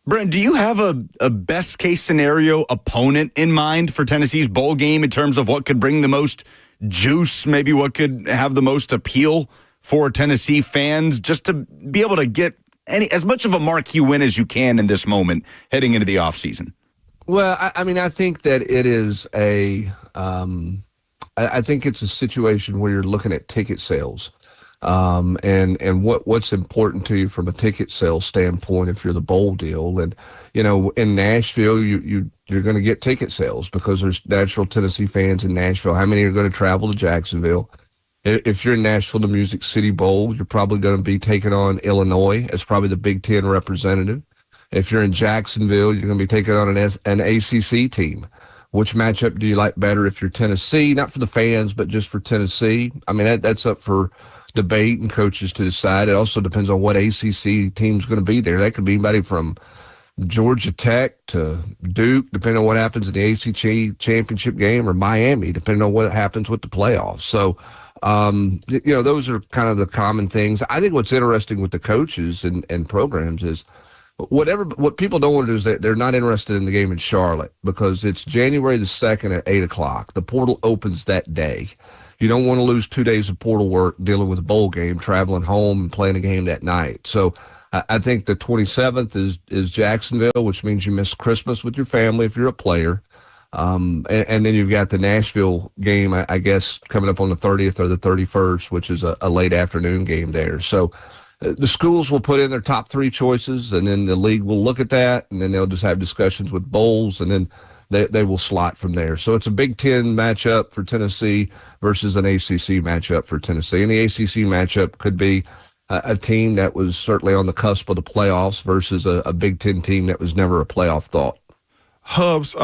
Brent, do you have a best-case scenario opponent in mind for Tennessee's bowl game in terms of what could bring the most juice, maybe what could have the most appeal for Tennessee fans, just to be able to get as much of a marquee win as you can in this moment heading into the offseason? Well, I think that it is I think it's a situation where you're looking at ticket sales. And what's important to you from a ticket sales standpoint if you're the bowl deal. And, in Nashville, you're going to get ticket sales because there's natural Tennessee fans in Nashville. How many are going to travel to Jacksonville? If you're in Nashville, the Music City Bowl, you're probably going to be taking on Illinois as probably the Big Ten representative. If you're in Jacksonville, you're going to be taking on an ACC team. Which matchup do you like better if you're Tennessee? Not for the fans, but just for Tennessee. I mean, that's up for debate and coaches to decide. It also depends on what ACC team's going to be there. That could be anybody from Georgia Tech to Duke, depending on what happens in the ACC championship game, or Miami, depending on what happens with the playoffs. So, those are kind of the common things. I think what's interesting with the coaches and programs is what people don't want to do is that they're not interested in the game in Charlotte because it's January the 2nd at 8 o'clock. The portal opens that day. You don't want to lose 2 days of portal work dealing with a bowl game, traveling home and playing a game that night. So I think the 27th is Jacksonville, which means you miss Christmas with your family if you're a player. And then you've got the Nashville game, I guess, coming up on the 30th or the 31st, which is a late afternoon game there. So the schools will put in their top 3 choices, and then the league will look at that, and then they'll just have discussions with bowls, and then they will slot from there. So it's a Big Ten matchup for Tennessee versus an ACC matchup for Tennessee. And the ACC matchup could be a team that was certainly on the cusp of the playoffs versus a Big Ten team that was never a playoff thought. Hubs,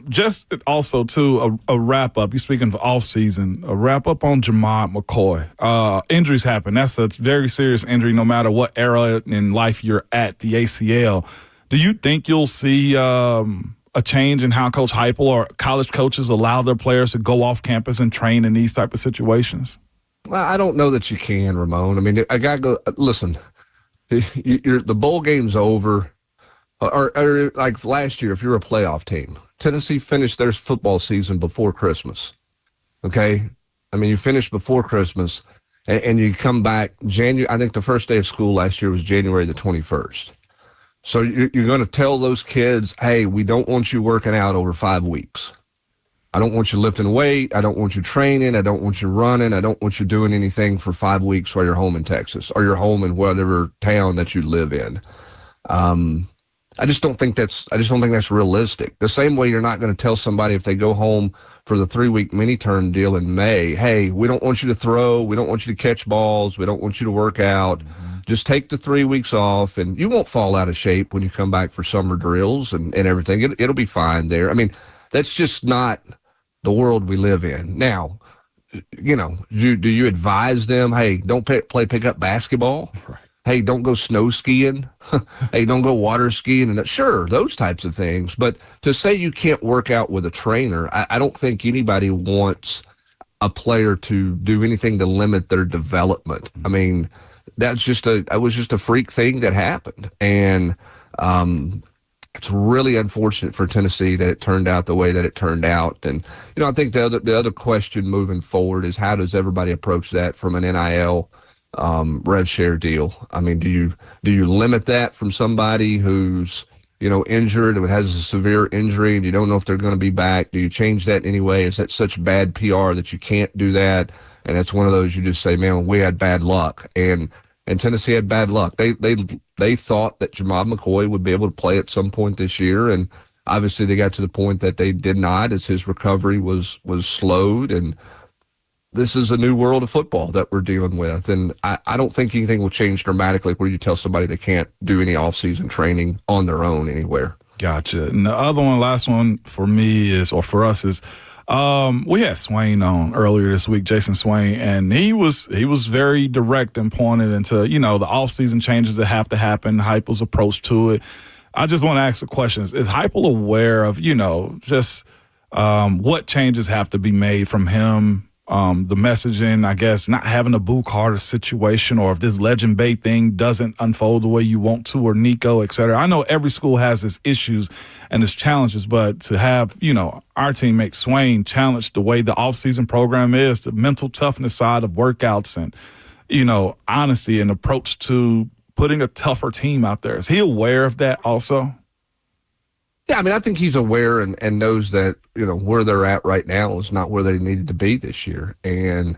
just also to a wrap-up, you're speaking of off-season, a wrap-up on Jamont McCoy. Injuries happen. That's a very serious injury no matter what era in life you're at, the ACL. Do you think you'll see a change in how Coach Hypel or college coaches allow their players to go off campus and train in these type of situations? Well, I don't know that you can, Ramon. I mean, I got to go, listen, the bowl game's over. Or like last year, if you're a playoff team, Tennessee finished their football season before Christmas. Okay? I mean, you finished before Christmas, and you come back January. I think the first day of school last year was January the 21st. So you're going to tell those kids, hey, we don't want you working out over 5 weeks. I don't want you lifting weight. I don't want you training. I don't want you running. I don't want you doing anything for 5 weeks while you're home in Texas or you're home in whatever town that you live in. I just don't think that's realistic. The same way you're not going to tell somebody if they go home for the 3-week mini-term deal in May, hey, we don't want you to throw, we don't want you to catch balls, we don't want you to work out. Just take the 3 weeks off, and you won't fall out of shape when you come back for summer drills and everything. It'll be fine there. I mean, that's just not the world we live in. Now, you know, do you advise them, hey, don't play pickup basketball? Right. Hey, don't go snow skiing. Hey, don't go water skiing. And sure, those types of things. But to say you can't work out with a trainer, I don't think anybody wants a player to do anything to limit their development. I mean, that was just a freak thing that happened. And it's really unfortunate for Tennessee that it turned out the way that it turned out. And, you know, I think the other question moving forward is how does everybody approach that from an NIL rev share deal? I mean, do you limit that from somebody who's, you know, injured and has a severe injury and you don't know if they're going to be back? Do you change that anyway? Is that such bad PR that you can't do that? And it's one of those you just say, man, we had bad luck. And Tennessee had bad luck. They thought that Jamal McCoy would be able to play at some point this year, and obviously they got to the point that they did not, as his recovery was slowed. And this is a new world of football that we're dealing with, and I don't think anything will change dramatically where you tell somebody they can't do any off-season training on their own anywhere. Gotcha. And the other one, last one for me is, or for us is, we had Swain on earlier this week, Jason Swain, and he was very direct and pointed into, you know, the offseason changes that have to happen, Hypel's approach to it. I just want to ask the question, is Hypel aware of, you know, just what changes have to be made from him, the messaging, I guess, not having a Boo Carter situation, or if this Legend Bay thing doesn't unfold the way you want to, or Nico, et cetera. I know every school has its issues and its challenges, but to have, you know, our teammate Swain challenge the way the offseason program is, the mental toughness side of workouts and, you know, honesty and approach to putting a tougher team out there. Is he aware of that also? Yeah, I mean, I think he's aware and knows that, you know, where they're at right now is not where they needed to be this year. And,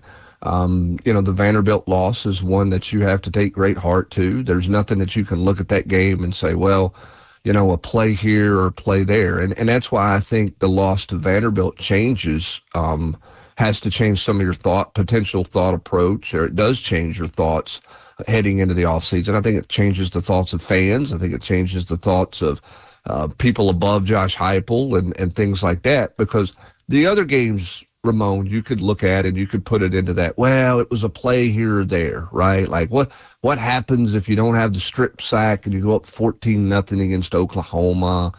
you know, the Vanderbilt loss is one that you have to take great heart to. There's nothing that you can look at that game and say, well, you know, a play here or a play there. And that's why I think the loss to Vanderbilt has to change some of your potential thought approach, or it does change your thoughts heading into the offseason. I think it changes the thoughts of fans. I think it changes the thoughts of people above Josh Hypel and things like that, because the other games, Ramon, you could look at and you could put it into that, well, it was a play here or there, right? Like what happens if you don't have the strip sack and you go up 14-0 against Oklahoma?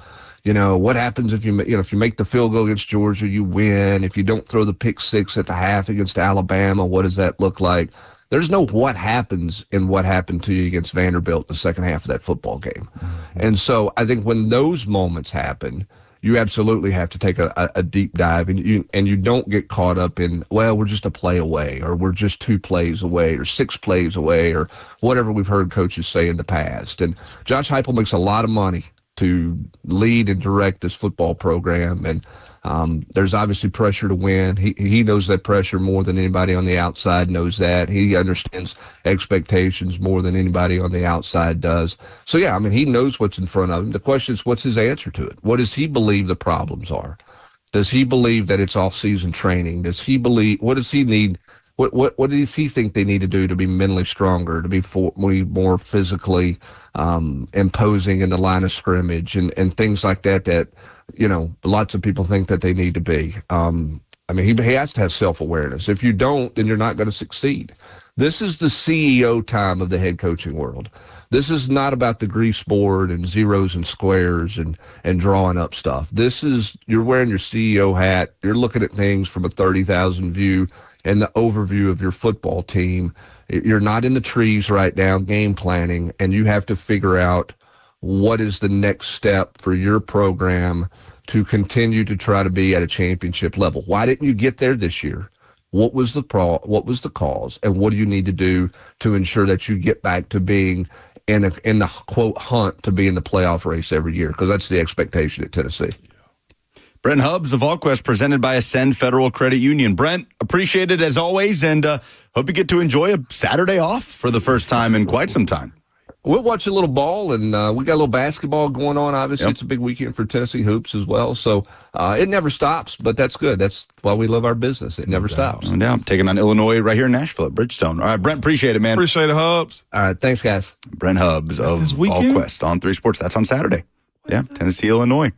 You know, what happens if you make the field goal against Georgia, you win. If you don't throw the pick six at the half against Alabama, what does that look like? There's no what happens in what happened to you against Vanderbilt in the second half of that football game. And so I think when those moments happen, you absolutely have to take a deep dive, and you don't get caught up in, well, we're just a play away, or we're just 2 plays away, or 6 plays away, or whatever we've heard coaches say in the past. And Josh Hypel makes a lot of money to lead and direct this football program, and there's obviously pressure to win. He knows that pressure more than anybody on the outside knows that. He understands expectations more than anybody on the outside does. So, yeah, I mean, he knows what's in front of him. The question is, what's his answer to it? What does he believe the problems are? Does he believe that it's off-season training? Does he believe – what does he need – what does he think they need to do to be mentally stronger, to be more physically imposing in the line of scrimmage and things like that, you know, lots of people think that they need to be. I mean, he has to have self-awareness. If you don't, then you're not going to succeed. This is the CEO time of the head coaching world. This is not about the grease board and zeros and squares and drawing up stuff. This is, you're wearing your CEO hat. You're looking at things from a 30,000 view and the overview of your football team. You're not in the trees right now game planning, and you have to figure out what is the next step for your program to continue to try to be at a championship level. Why didn't you get there this year? What was the cause, and what do you need to do to ensure that you get back to being in the quote hunt to be in the playoff race every year? Because that's the expectation at Tennessee. Brent Hubs of VolQuest, presented by Ascend Federal Credit Union. Brent, appreciate it as always, and hope you get to enjoy a Saturday off for the first time in quite some time. We'll watch a little ball, and we got a little basketball going on. Obviously, It's a big weekend for Tennessee hoops as well. So it never stops, but that's good. That's why we love our business. It never stops. No doubt. Taking on Illinois right here in Nashville at Bridgestone. All right, Brent, appreciate it, man. Appreciate it, Hubs. All right, thanks, guys. Brent Hubs of VolQuest on 3 Sports. That's on Saturday. Yeah, Tennessee, Illinois,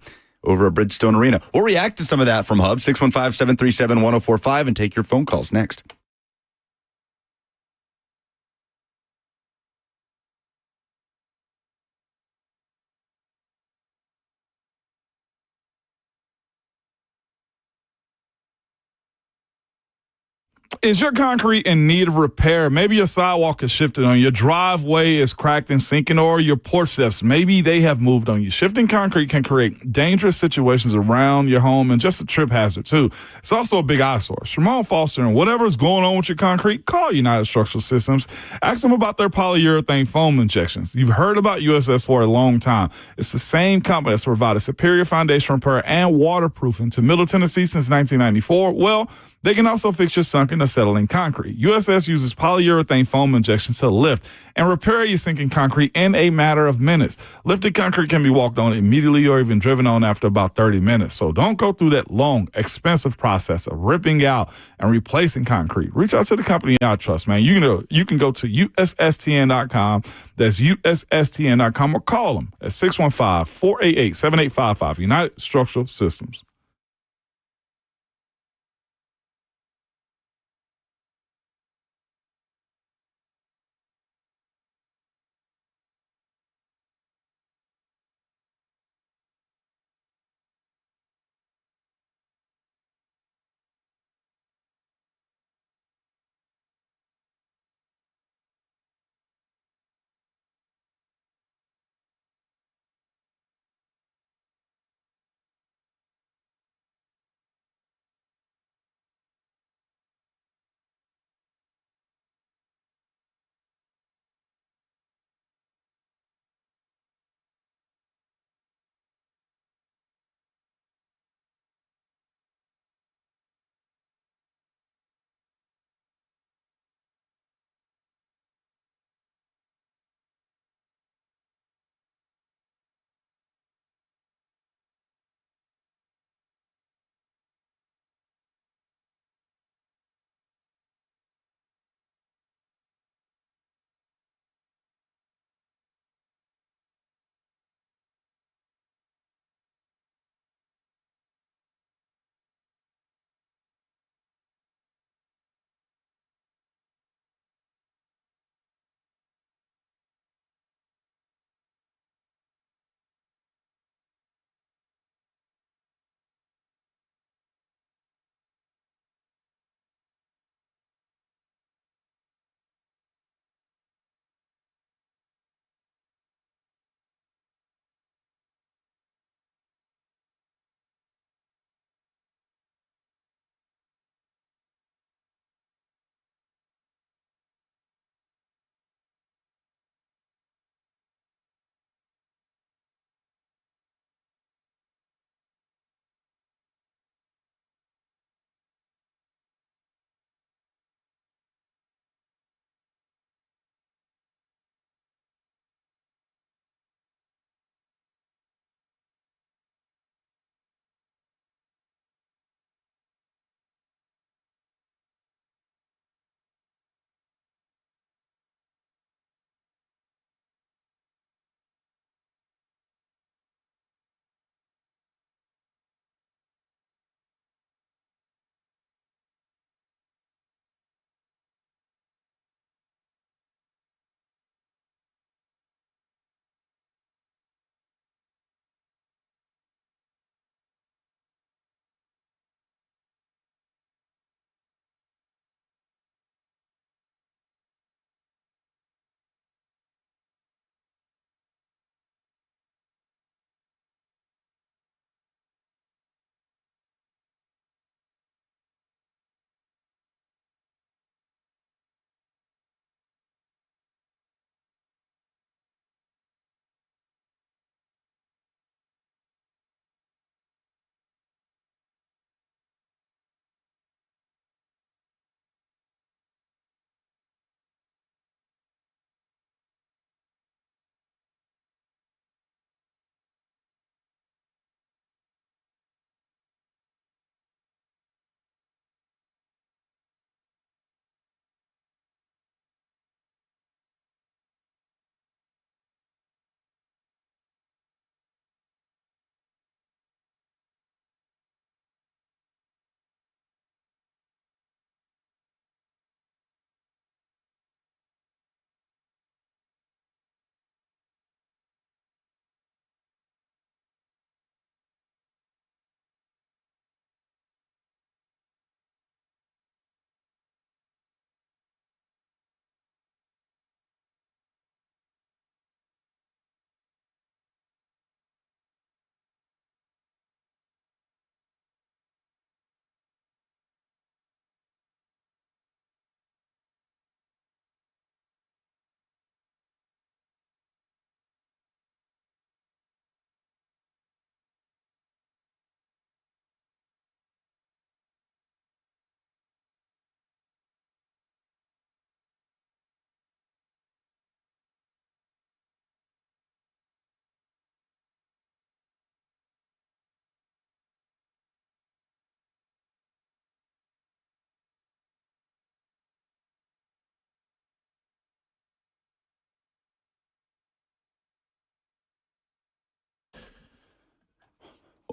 over at Bridgestone Arena. We'll react to some of that from Hubs, 615-737-1045, and take your phone calls next. Is your concrete in need of repair? Maybe your sidewalk has shifted on you. Your driveway is cracked and sinking, or your porch steps, maybe they have moved on you. Shifting concrete can create dangerous situations around your home and just a trip hazard, too. It's also a big eyesore. Shimon Foster, and whatever's going on with your concrete, call United Structural Systems. Ask them about their polyurethane foam injections. You've heard about USS for a long time. It's the same company that's provided superior foundation repair and waterproofing to Middle Tennessee since 1994. Well, they can also fix your sunken or settling concrete. USS uses polyurethane foam injections to lift and repair your sinking concrete in a matter of minutes. Lifted concrete can be walked on immediately or even driven on after about 30 minutes. So don't go through that long, expensive process of ripping out and replacing concrete. Reach out to the company I trust, man. You can go to USSTN.com. That's USSTN.com, or call them at 615-488-7855. United Structural Systems.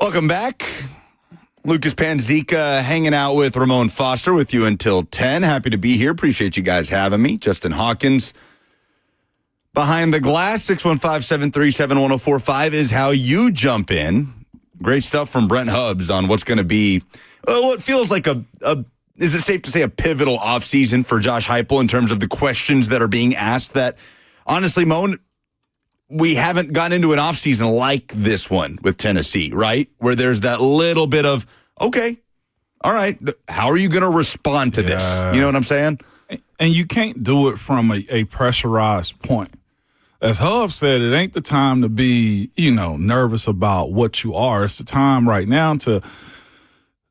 Welcome back. Lucas Panzica hanging out with Ramon Foster with you until 10. Happy to be here. Appreciate you guys having me. Justin Hawkins behind the glass. 615-737-1045 is how you jump in. Great stuff from Brent Hubs on what's going to be what feels like is it safe to say a pivotal offseason for Josh Hypel in terms of the questions that are being asked that, honestly, Moan, we haven't gotten into an offseason like this one with Tennessee, right? Where there's that little bit of, okay, all right, how are you going to respond to this? You know what I'm saying? And you can't do it from a pressurized point. As Hub said, it ain't the time to be, nervous about what you are. It's the time right now to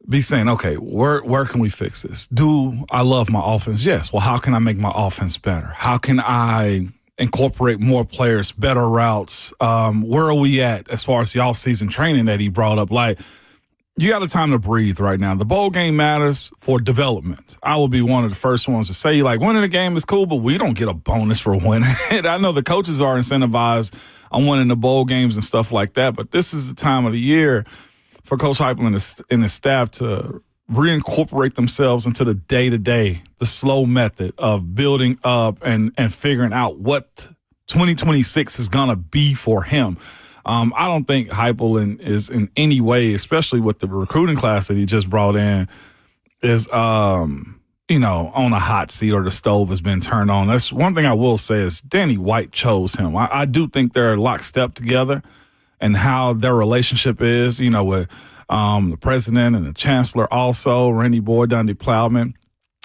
be saying, okay, where can we fix this? Do I love my offense? Yes. Well, how can I make my offense better? How can I incorporate more players, better routes? Where are we at as far as the offseason training that he brought up? Like, you got a time to breathe right now. The bowl game matters for development. I will be one of the first ones to say, like, winning the game is cool, but we don't get a bonus for winning it. I know the coaches are incentivized on winning the bowl games and stuff like that, but this is the time of the year for Coach Hypel and his staff to reincorporate themselves into the day-to-day, the slow method of building up and figuring out what 2026 is going to be for him. I don't think Hypel is in any way, especially with the recruiting class that he just brought in, is, on a hot seat or the stove has been turned on. That's one thing I will say is Danny White chose him. I do think they're lockstep together and how their relationship is, with the president and the chancellor also, Randy Boyd, Dundee Plowman.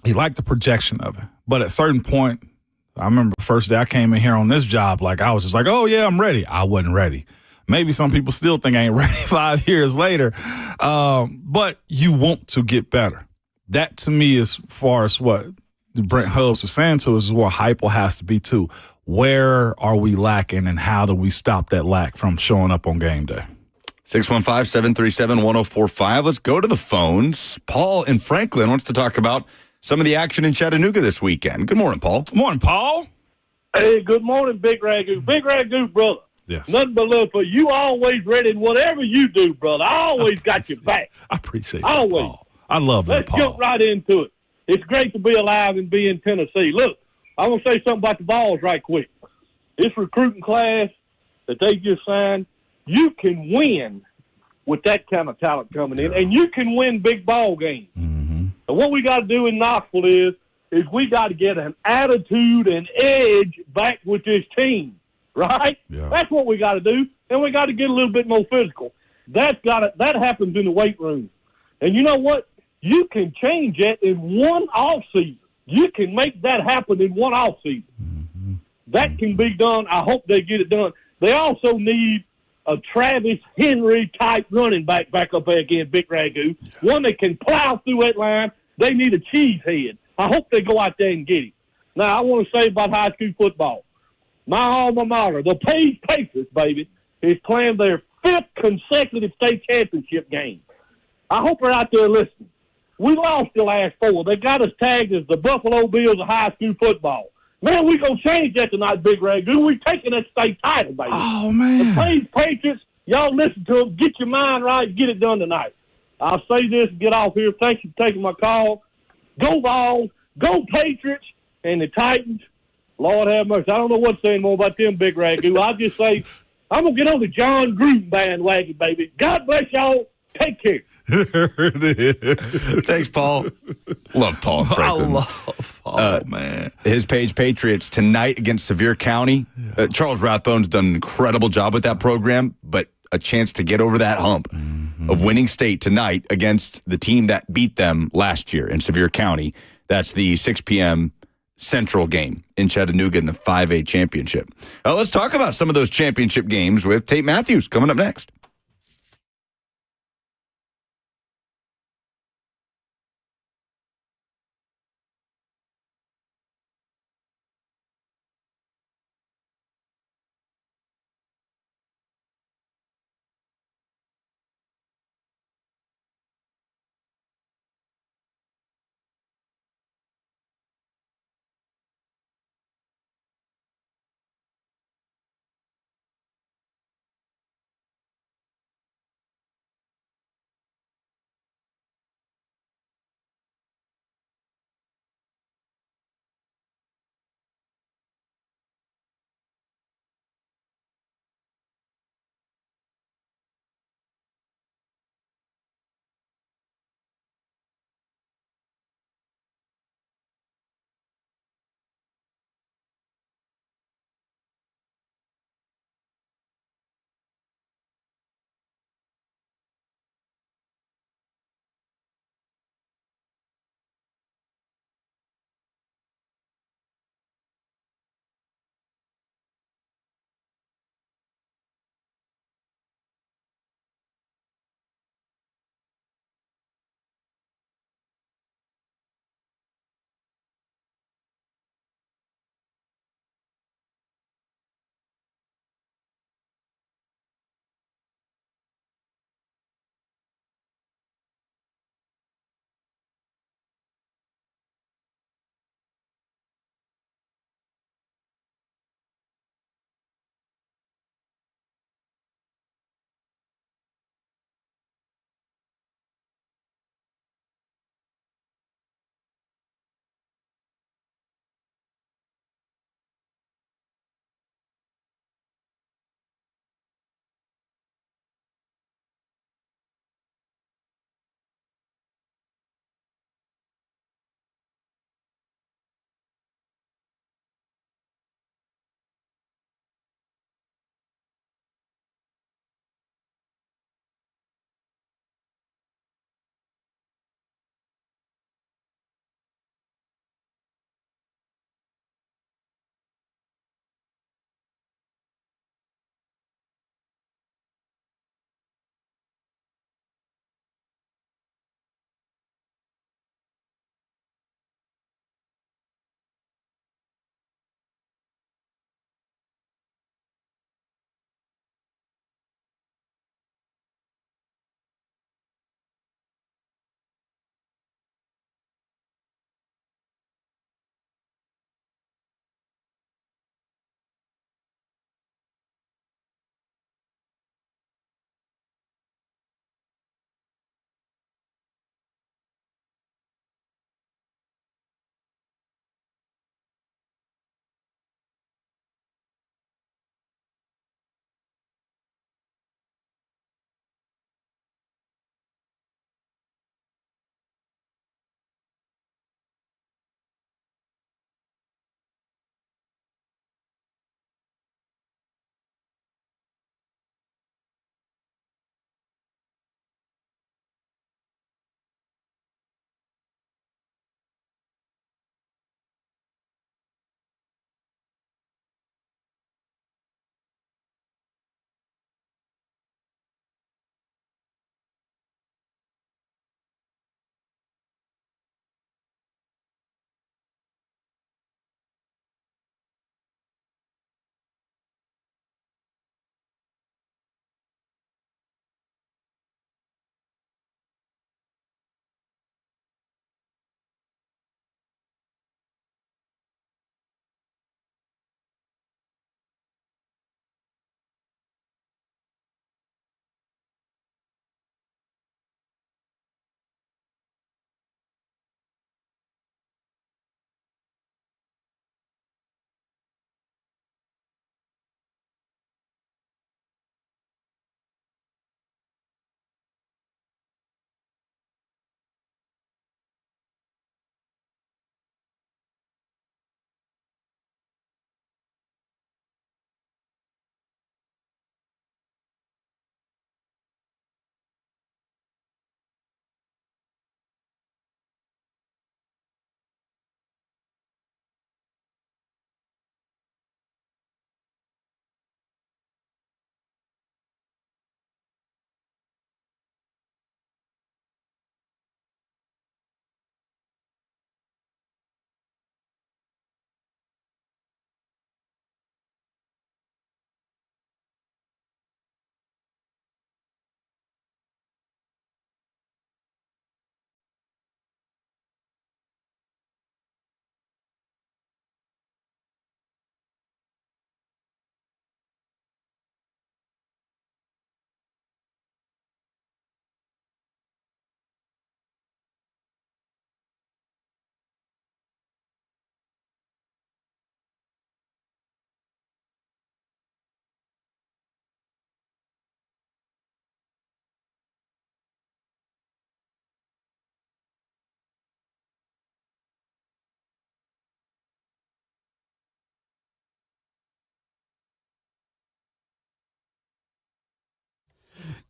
He liked the projection of it. But at a certain point, I remember the first day I came in here on this job, like I was just like, oh, yeah, I'm ready. I wasn't ready. Maybe some people still think I ain't ready 5 years later. But you want to get better. That, to me, as far as what Brent Hubs was saying to us, is where Hypel has to be, too. Where are we lacking, and how do we stop that lack from showing up on game day? 615-737-1045. Let's go to the phones. Paul in Franklin wants to talk about some of the action in Chattanooga this weekend. Good morning, Paul. Good morning, Paul. Hey, good morning, Big Ragu. Big Ragu, brother. Yes. Nothing but love for you. Always ready in whatever you do, brother. I always got your back. I appreciate that, always. Paul. I love that, Let's Paul. jump right into it. It's great to be alive and be in Tennessee. Look, I want to say something about the Vols right quick. This recruiting class that they just signed, you can win with that kind of talent coming in, and you can win big ball games. Mm-hmm. And what we got to do in Knoxville is we got to get an attitude and edge back with this team, right? Yeah. That's what we got to do, and we got to get a little bit more physical. That happens in the weight room. And you know what? You can change that in one offseason. You can make that happen in one offseason. Mm-hmm. That can be done. I hope they get it done. They also need a Travis Henry-type running back up there again, Big Ragu. Yeah. One that can plow through that line. They need a cheesehead. I hope they go out there and get him. Now, I want to say about high school football. My alma mater, the Page Patriots, baby, is playing their 5th consecutive state championship game. I hope they're out there listening. We lost the last 4. They got us tagged as the Buffalo Bills of high school football. Man, we going to change that tonight, Big Ragu. We taking that state title, baby. Oh, man. The Page Patriots, y'all listen to them. Get your mind right. Get it done tonight. I'll say this and get off here. Thank you for taking my call. Go Vols. Go Patriots. And the Titans, Lord have mercy. I don't know what to say more about them, Big Ragu. I'll just say I'm going to get on the John Gruden bandwagon, baby. God bless y'all. Take care. Thanks, Paul. Love Paul. I love Paul, man. His Page Patriots tonight against Sevier County. Charles Rathbone's done an incredible job with that program, but a chance to get over that hump of winning state tonight against the team that beat them last year in Sevier County. That's the 6 p.m. Central game in Chattanooga in the 5A championship. Let's talk about some of those championship games with Tate Matthews coming up next.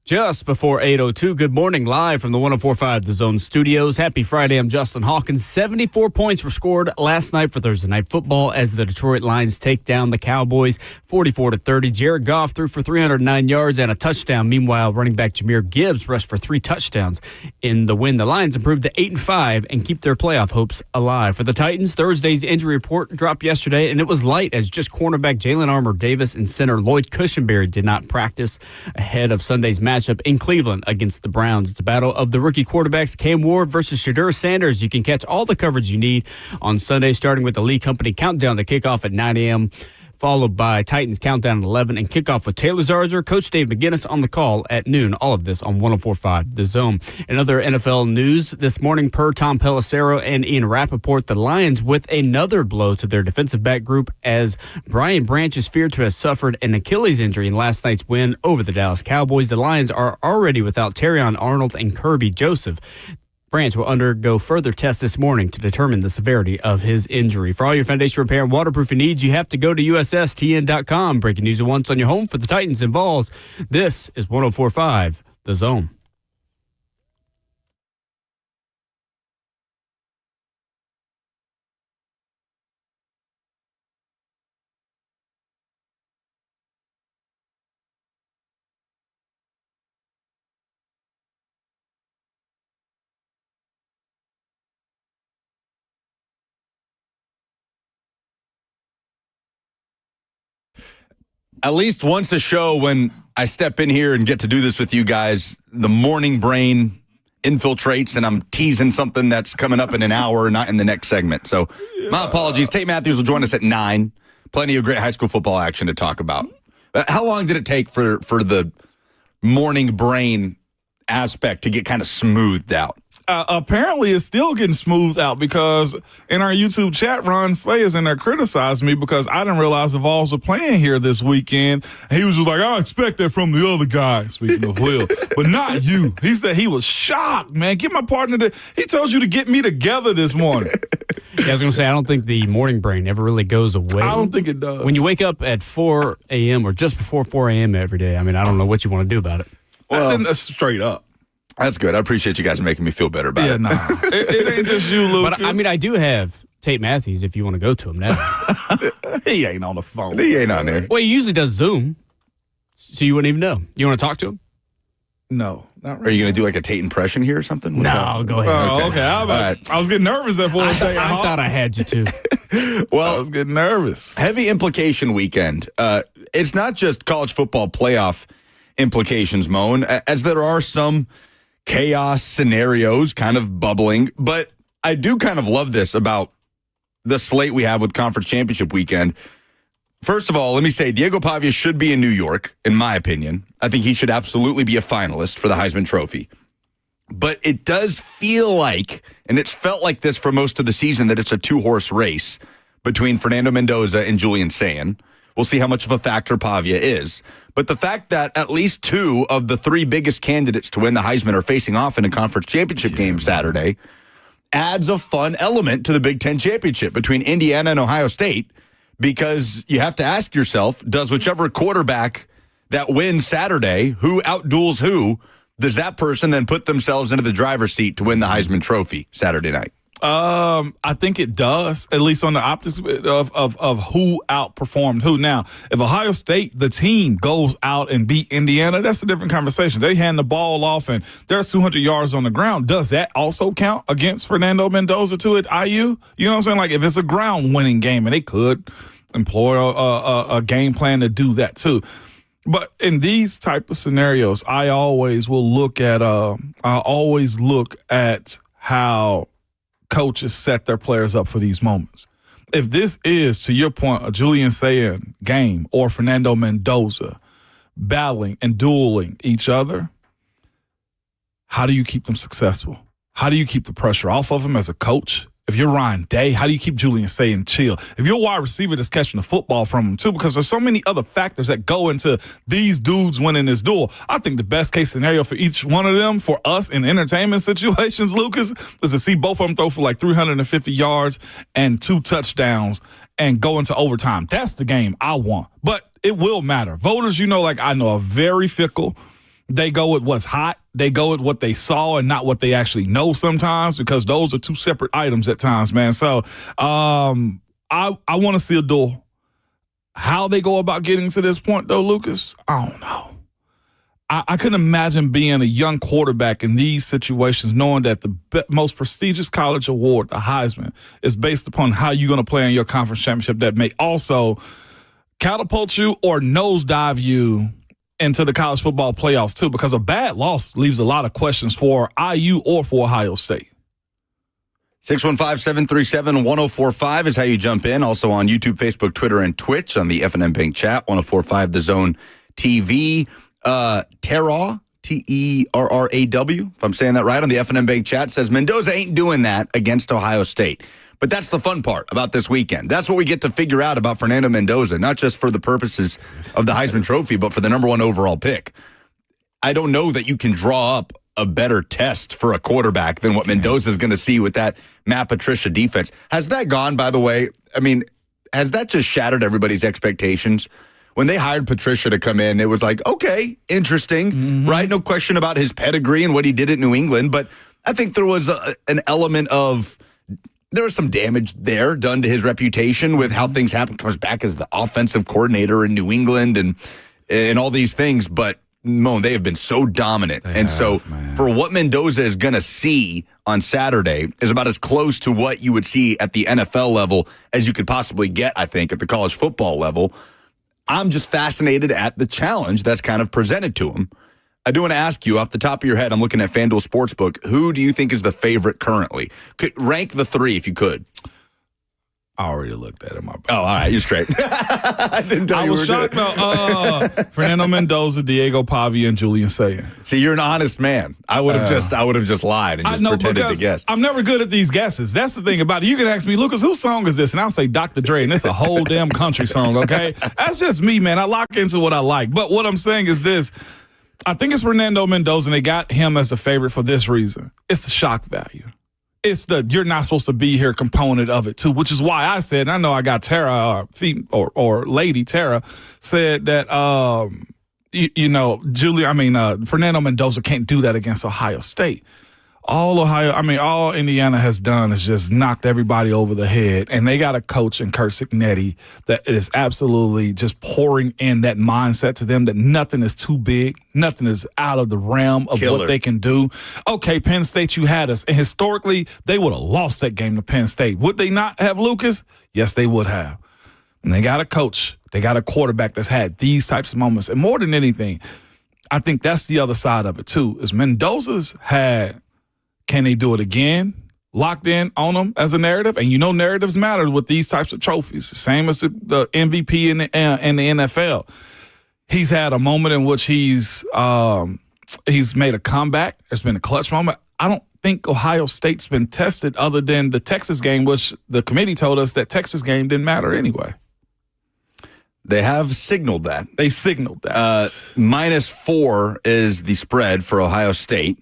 Just before 8:02, good morning, live from the 104.5 The Zone studios. Happy Friday, I'm Justin Hawkins. 74 points were scored last night for Thursday Night Football as the Detroit Lions take down the Cowboys 44-30. Jared Goff threw for 309 yards and a touchdown. Meanwhile, running back Jahmyr Gibbs rushed for 3 touchdowns in the win. The Lions improved to 8-5 and keep their playoff hopes alive. For the Titans, Thursday's injury report dropped yesterday, and it was light as just cornerback Jalen Armour-Davis and center Lloyd Cushenberry did not practice ahead of Sunday's matchup in Cleveland against the Browns. It's a battle of the rookie quarterbacks, Cam Ward versus Shadur Sanders. You can catch all the coverage you need on Sunday, starting with the Lee Company countdown to kickoff at 9 a.m., followed by Titans countdown at 11 and kickoff with Taylor Zarzer, Coach Dave McGinnis on the call at noon. All of this on 104.5 The Zone. In other NFL news this morning, per Tom Pelissero and Ian Rappaport, the Lions with another blow to their defensive back group as Brian Branch is feared to have suffered an Achilles injury in last night's win over the Dallas Cowboys. The Lions are already without Terrion Arnold and Kirby Joseph. Branch will undergo further tests this morning to determine the severity of his injury. For all your foundation repair and waterproofing needs, you have to go to USSTN.com. Breaking news at once on your home for the Titans and Vols. This is 104.5 The Zone. At least once a show when I step in here and get to do this with you guys, the morning brain infiltrates and I'm teasing something that's coming up in an hour, not in the next segment. So my apologies. Tate Matthews will join us at 9. Plenty of great high school football action to talk about. How long did it take for the morning brain aspect to get kind of smoothed out? Apparently, it's still getting smoothed out because in our YouTube chat, Ron Slay is in there criticizing me because I didn't realize the Vols were playing here this weekend. And he was just like, I expect that from the other guy, speaking of Will, but not you. He said he was shocked, man. Get my partner he told you to get me together this morning. Yeah, I was going to say, I don't think the morning brain ever really goes away. I don't think it does. When you wake up at 4 a.m. or just before 4 a.m. every day, I mean, I don't know what you want to do about it. Well, that's straight up. That's good. I appreciate you guys making me feel better about it. Yeah, nah. it ain't just you, Lucas. But, I mean, I do have Tate Matthews if you want to go to him now. He ain't on the phone. He ain't on there. Well, he usually does Zoom, so you wouldn't even know. You want to talk to him? No, not really. Are you going to do like a Tate impression here or something? No, go ahead. Oh, okay. Right. I was getting nervous there for a second. I thought I had you too. Well, I was getting nervous. Heavy implication weekend. It's not just college football playoff implications, Moan, as there are some chaos scenarios kind of bubbling. But I do kind of love this about the slate we have with Conference Championship weekend. First of all, let me say Diego Pavia should be in New York, in my opinion. I think he should absolutely be a finalist for the Heisman Trophy. But it does feel like, and it's felt like this for most of the season, that it's a two-horse race between Fernando Mendoza and Julian Sayin. We'll see how much of a factor Pavia is. But the fact that at least 2 of the 3 biggest candidates to win the Heisman are facing off in a conference championship game Saturday adds a fun element to the Big Ten championship between Indiana and Ohio State, because you have to ask yourself, does whichever quarterback that wins Saturday, who outduels who, does that person then put themselves into the driver's seat to win the Heisman Trophy Saturday night? I think it does, at least on the opposite of who outperformed who. Now, if Ohio State, the team, goes out and beat Indiana, that's a different conversation. They hand the ball off and there's 200 yards on the ground. Does that also count against Fernando Mendoza too at IU? You know what I'm saying? Like if it's a ground winning game, and they could employ a game plan to do that too. But in these type of scenarios, I always look at how coaches set their players up for these moments. If this is, to your point, a Julian Sayin game or Fernando Mendoza battling and dueling each other, how do you keep them successful? How do you keep the pressure off of them as a coach? If you're Ryan Day, how do you keep Julian Sayin chill? If you're a wide receiver that's catching the football from him too, because there's so many other factors that go into these dudes winning this duel. I think the best case scenario for each one of them, for us in entertainment situations, Lucas, is to see both of them throw for like 350 yards and 2 touchdowns and go into overtime. That's the game I want. But it will matter. Voters, like I know, are very fickle. they go with what's hot. They go with what they saw and not what they actually know sometimes, because those are two separate items at times, man. So I want to see a duel. How they go about getting to this point, though, Lucas, I don't know. I couldn't imagine being a young quarterback in these situations, knowing that the most prestigious college award, the Heisman, is based upon how you're going to play in your conference championship that may also catapult you or nosedive you into the college football playoffs, too, because a bad loss leaves a lot of questions for IU or for Ohio State. 615-737-1045 is how you jump in. Also on YouTube, Facebook, Twitter, and Twitch on the F&M Bank chat, 1045 The Zone TV. Terraw, Terraw, if I'm saying that right, on the F&M Bank chat says Mendoza ain't doing that against Ohio State. But that's the fun part about this weekend. That's what we get to figure out about Fernando Mendoza, not just for the purposes of the Heisman Trophy, but for the number 1 overall pick. I don't know that you can draw up a better test for a quarterback than what Mendoza is going to see with that Matt Patricia defense. Has that gone, by the way? I mean, has that just shattered everybody's expectations? When they hired Patricia to come in, it was like, okay, interesting, right? No question about his pedigree and what he did at New England. But I think there was an element of, there was some damage there done to his reputation with how things happen. Comes back as the offensive coordinator in New England and all these things. But, Moan, they have been so dominant. For what Mendoza is going to see on Saturday is about as close to what you would see at the NFL level as you could possibly get, I think, at the college football level. I'm just fascinated at the challenge that's kind of presented to him. I do want to ask you, off the top of your head, I'm looking at FanDuel Sportsbook, who do you think is the favorite currently? Could rank the 3 if you could. I already looked at it. My bad. Oh, all right. You're straight. I was shocked though. Fernando Mendoza, Diego Pavia, and Julian Sayin. See, you're an honest man. I would have just lied and just pretended to guess. I'm never good at these guesses. That's the thing about it. You can ask me, Lucas, whose song is this? And I'll say Dr. Dre, and it's a whole damn country song, okay? That's just me, man. I lock into what I like. But what I'm saying is this. I think it's Fernando Mendoza, and they got him as the favorite for this reason. It's the shock value. It's the you're not supposed to be here component of it, too, which is why I said, and I know I got Tara, or Lady Tara, said that, Fernando Mendoza can't do that against Ohio State. All Indiana has done is just knocked everybody over the head, and they got a coach in Kurt Cignetti that is absolutely just pouring in that mindset to them that nothing is too big, nothing is out of the realm of what they can do. Okay, Penn State, you had us, and historically, they would have lost that game to Penn State. Would they not have, Lucas? Yes, they would have. And they got a coach, they got a quarterback that's had these types of moments, and more than anything, I think that's the other side of it, too, is Mendoza's had. Can they do it again? Locked in on them as a narrative, and narratives matter with these types of trophies. Same as the MVP in the NFL. He's had a moment in which he's made a comeback. There's been a clutch moment. I don't think Ohio State's been tested other than the Texas game, which the committee told us that Texas game didn't matter anyway. They have signaled that. They signaled that. -4 is the spread for Ohio State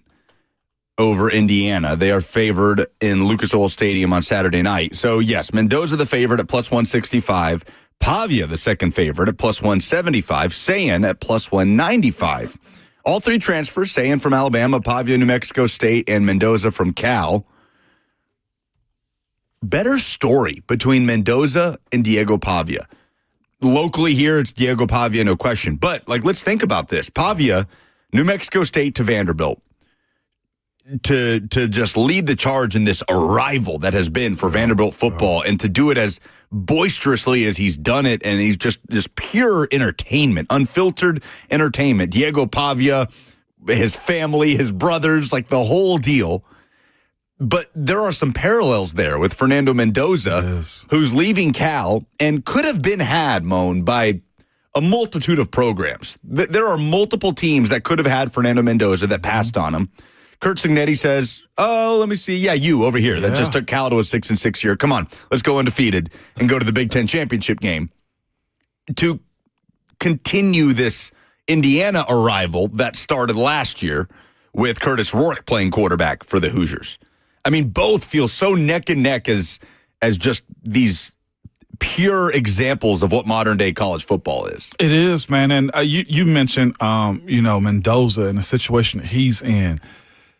over Indiana. They are favored in Lucas Oil Stadium on Saturday night. So, yes, Mendoza the favorite at +165. Pavia the second favorite at +175. Sayin at +195. All 3 transfers, Sayin from Alabama, Pavia, New Mexico State, and Mendoza from Cal. Better story between Mendoza and Diego Pavia. Locally here, it's Diego Pavia, no question. But, let's think about this. Pavia, New Mexico State to Vanderbilt. To just lead the charge in this arrival that has been for Vanderbilt football, and to do it as boisterously as he's done it, and he's just pure entertainment, unfiltered entertainment. Diego Pavia, his family, his brothers, the whole deal. But there are some parallels there with Fernando Mendoza, who's leaving Cal and could have been had, Moan, by a multitude of programs. There are multiple teams that could have had Fernando Mendoza that passed on him. Kurt Cignetti says, oh, let me see. Yeah, you over here that just took Cal to a 6-6 year. Come on, let's go undefeated and go to the Big Ten championship game. To continue this Indiana arrival that started last year with Curtis Rourke playing quarterback for the Hoosiers. I mean, both feel so neck and neck as just these pure examples of what modern day college football is. It is, man. And you mentioned, Mendoza and the situation that he's in.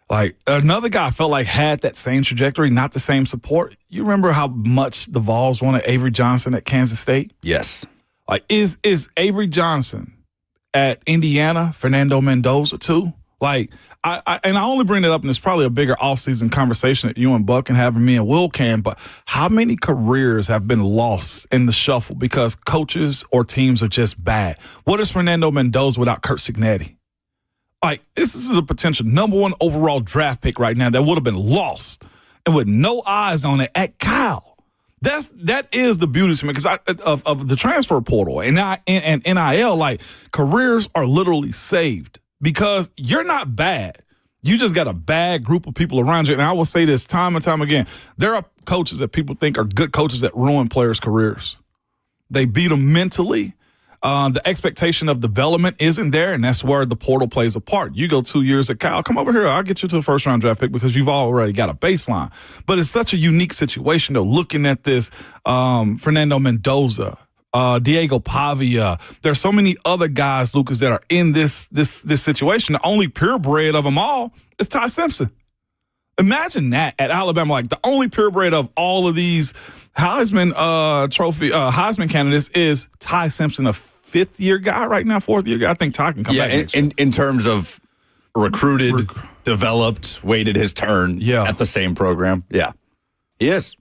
Like, another guy I felt like had that same trajectory, not the same support. You remember how much the Vols wanted Avery Johnson at Kansas State? Yes. Like, is Avery Johnson at Indiana Fernando Mendoza too? Like, I only bring it up, and it's probably a bigger offseason conversation that you and Buck can have, and me and Will can, but how many careers have been lost in the shuffle because coaches or teams are just bad? What is Fernando Mendoza without Kurt Signetti? Like, this is a potential number 1 overall draft pick right now that would have been lost and with no eyes on it at Cal. That is the beauty to me because of the transfer portal and NIL. Like, careers are literally saved because you're not bad. You just got a bad group of people around you. And I will say this time and time again: there are coaches that people think are good coaches that ruin players' careers. They beat them mentally. The expectation of development isn't there, and that's where the portal plays a part. You go 2 years at Cal, come over here, I'll get you to a first-round draft pick because you've already got a baseline. But it's such a unique situation, though, looking at this Fernando Mendoza, Diego Pavia. There's so many other guys, Lucas, that are in this situation. The only purebred of them all is Ty Simpson. Imagine that at Alabama, like the only purebred of all of these Heisman Heisman candidates is Ty Simpson, a fifth-year guy right now, fourth-year guy. I think Ty can come back. In terms of recruited, developed, waited his turn at the same program. Yeah, he is.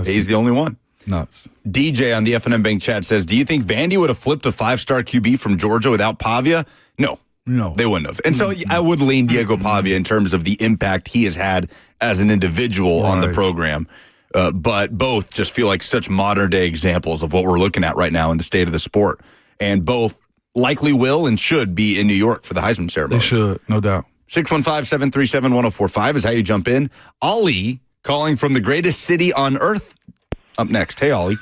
He's the only one. Nuts. DJ on the F&M Bank chat says, do you think Vandy would have flipped a 5-star QB from Georgia without Pavia? No, they wouldn't have. And so I would lean Diego Pavia in terms of the impact he has had as an individual on the program. But both just feel like such modern-day examples of what we're looking at right now in the state of the sport. And both likely will and should be in New York for the Heisman ceremony. They should, no doubt. 615-737-1045 is how you jump in. Ollie calling from the greatest city on earth. Up next. Hey, Ollie.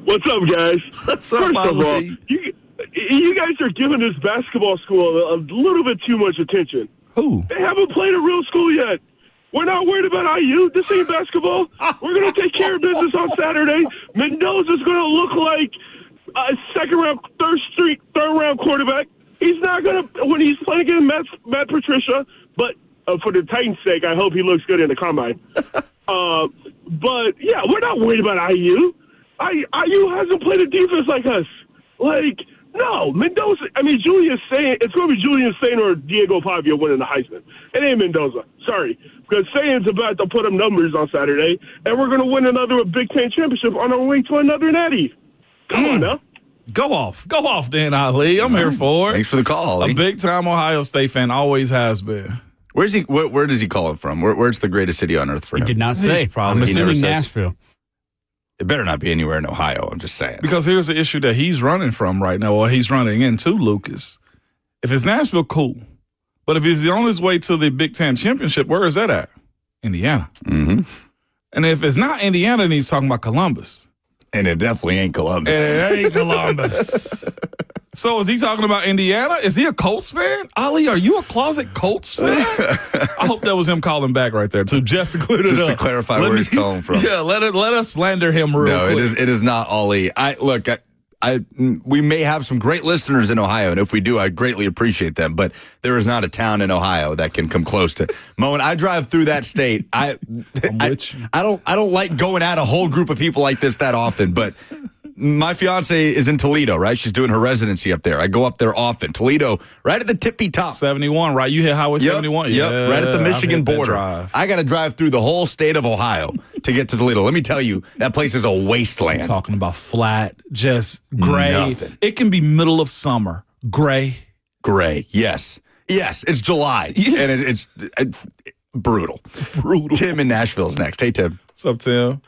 What's up, guys? What's up, First of all, Ollie? you guys are giving this basketball school a little bit too much attention. Who? They haven't played a real school yet. We're not worried about IU. This ain't basketball. We're going to take care of business on Saturday. Mendoza's going to look like a second-round, third-round quarterback. He's not going to, when he's playing against Matt Patricia, but for the Titans' sake, I hope he looks good in the combine. But, yeah, we're not worried about IU. IU hasn't played a defense like us. Like, no, Mendoza, Julius Sayin, it's going to be Julius Sayin or Diego Pavia winning the Heisman. It ain't Mendoza. Sorry. Because Sayin's about to put up numbers on Saturday, and we're going to win another Big Ten championship on our way to another natty. Come on now. Go off, Dan Ali. I'm here for it. Thanks for the call, Ollie. A big-time Ohio State fan, always has been. Where's he? Where does he call it from? Where's the greatest city on earth for him? He did not say. I'm assuming Nashville. It better not be anywhere in Ohio, I'm just saying. Because here's the issue that he's running from right now, or he's running into, Lucas. If it's Nashville, cool. But if he's on his way to the Big Ten championship, where is that at? Indiana. Mm-hmm. And if it's not Indiana, then he's talking about Columbus. And it definitely ain't Columbus. It ain't Columbus. So is he talking about Indiana? Is he a Colts fan? Ali, are you a closet Colts fan? I hope that was him calling back right there, too, just to clear it up. Just to clarify where he's calling from. Yeah, let us slander him real quick. No, it is not Ollie. We may have some great listeners in Ohio, and if we do, I greatly appreciate them. But there is not a town in Ohio that can come close to. Mo, when I drive through that state, I don't like going at a whole group of people like this that often. But my fiance is in Toledo, right? She's doing her residency up there. I go up there often. Toledo, right at the tippy top. 71, right? You hit Highway 71? Yep, yeah, right at the Michigan border. I got to drive through the whole state of Ohio to get to Toledo. Let me tell you, that place is a wasteland. I'm talking about flat, just gray. Nothing. It can be middle of summer. Gray. Yes, it's July, and it's brutal. Tim in Nashville is next. Hey, Tim. What's up, Tim?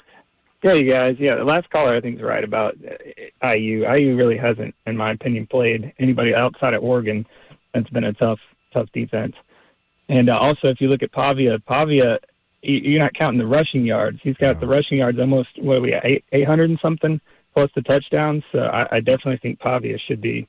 Hey, guys. Yeah, the last caller I think is right about IU. IU really hasn't, in my opinion, played anybody outside of Oregon. That's been a tough defense. And also, if you look at Pavia, you're not counting the rushing yards. He's got the rushing yards almost, 800 and something, plus the touchdowns. So I definitely think Pavia should be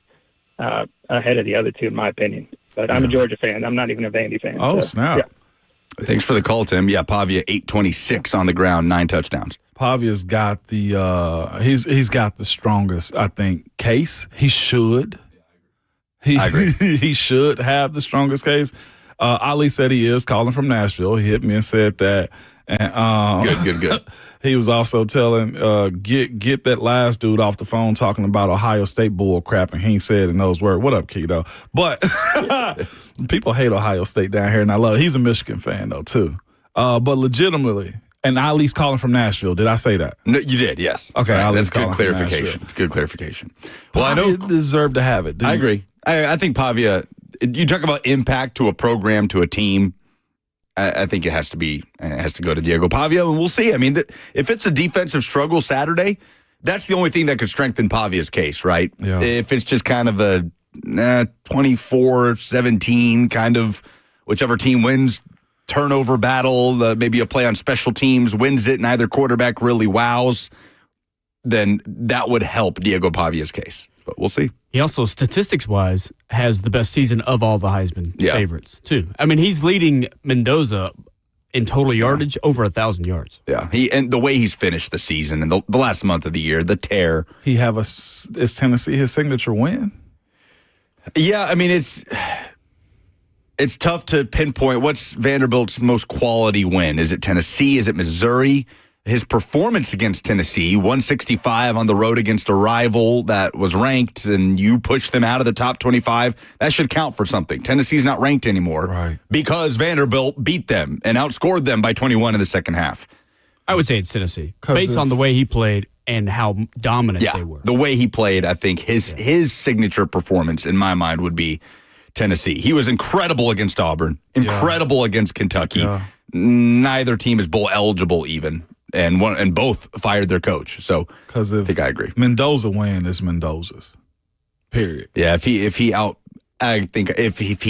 ahead of the other two, in my opinion. But I'm a Georgia fan. I'm not even a Vandy fan. Oh, snap. Yeah. Thanks for the call, Tim. Yeah, Pavia, 826 on the ground, 9 touchdowns. Pavia's got the he's got the strongest, I think, case. He should. I agree. He should have the strongest case. Ali said he is calling from Nashville. He hit me and said that. And Good. He was also telling get that last dude off the phone talking about Ohio State bull crap, and he ain't said in those words. What up, Keto? But people hate Ohio State down here, and I love it. He's a Michigan fan though too. But legitimately, and Ali's calling from Nashville. Did I say that? No, you did. Yes. Okay, right, Ali's that's good calling from clarification. Nashville. It's good clarification. Well, I know deserve to have it. I agree. I think Pavia. You talk about impact to a program, to a team. I think it has to go to Diego Pavia, and we'll see. I mean, if it's a defensive struggle Saturday, that's the only thing that could strengthen Pavia's case, right? Yeah. If it's just kind of a 24-17 kind of whichever team wins turnover battle, maybe a play on special teams wins it, and either quarterback really wows, then that would help Diego Pavia's case. But we'll see. He also, statistics-wise, has the best season of all the Heisman favorites, too. I mean, he's leading Mendoza in total yardage over 1,000 yards. Yeah, and the way he's finished the season and the last month of the year, the tear. Is Tennessee his signature win? Yeah, I mean, it's tough to pinpoint what's Vanderbilt's most quality win. Is it Tennessee? Is it Missouri? His performance against Tennessee, 165 on the road against a rival that was ranked, and you pushed them out of the top 25, that should count for something. Tennessee's not ranked anymore, right? Because Vanderbilt beat them and outscored them by 21 in the second half. I would say it's Tennessee, based on the way he played and how dominant they were. The way he played, I think his signature performance, in my mind, would be Tennessee. He was incredible against Auburn, incredible against Kentucky. Yeah. Neither team is bowl eligible even. And both fired their coach. So I think I agree. Mendoza win is Mendoza's. Period. Yeah, if he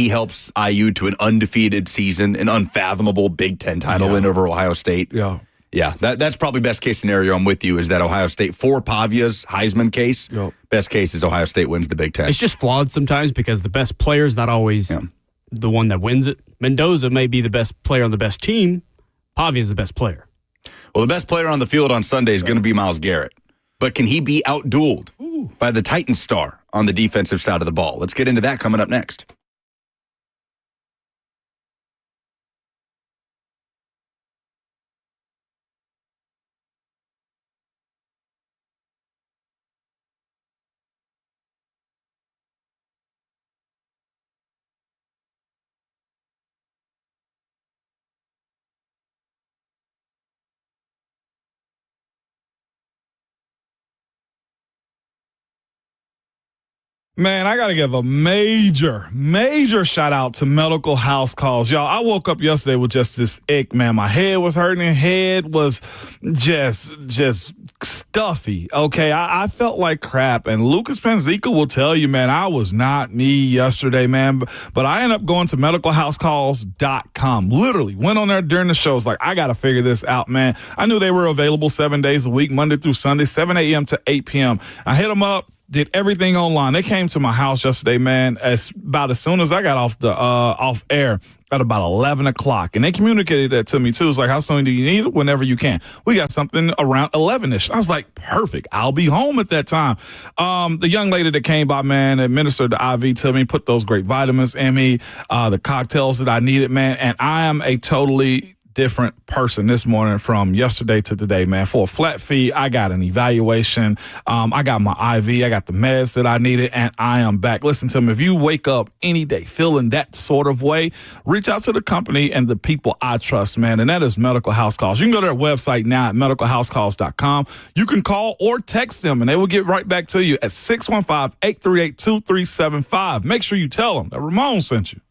helps IU to an undefeated season, an unfathomable Big Ten title win over Ohio State. Yeah, that's probably best case scenario. I'm with you. Is that Ohio State for Pavia's Heisman case? Best case is Ohio State wins the Big Ten. It's just flawed sometimes because the best player is not always the one that wins it. Mendoza may be the best player on the best team. Pavia is the best player. Well, the best player on the field on Sunday is going to be Myles Garrett. But can he be outdueled by the Titan star on the defensive side of the ball? Let's get into that coming up next. Man, I got to give a major shout out to medical house calls. Y'all, I woke up yesterday with just this ick, man. My head was hurting. Head was just stuffy. Okay, I felt like crap. And Lucas Penzica will tell you, man, I was not me yesterday, man. But I ended up going to medicalhouseCalls.com. Literally went on there during the show. Was like, I got to figure this out, man. I knew they were available 7 days a week, Monday through Sunday, 7 a.m. to 8 p.m. I hit them up. Did everything online. They came to my house yesterday, man, as soon as I got off air at about 11 o'clock. And they communicated that to me, too. It's like, how soon do you need it? Whenever you can. We got something around 11-ish. I was like, perfect. I'll be home at that time. The young lady that came by, man, administered the IV to me, put those great vitamins in me, the cocktails that I needed, man. And I am a totally different person this morning from yesterday to today, man. For a flat fee, I got an evaluation. I got my IV. I got the meds that I needed, and I am back. Listen to me. If you wake up any day feeling that sort of way, reach out to the company and the people I trust, man, and that is Medical House Calls. You can go to their website now at medicalhousecalls.com. You can call or text them, and they will get right back to you at 615-838-2375. Make sure you tell them that Ramon sent you.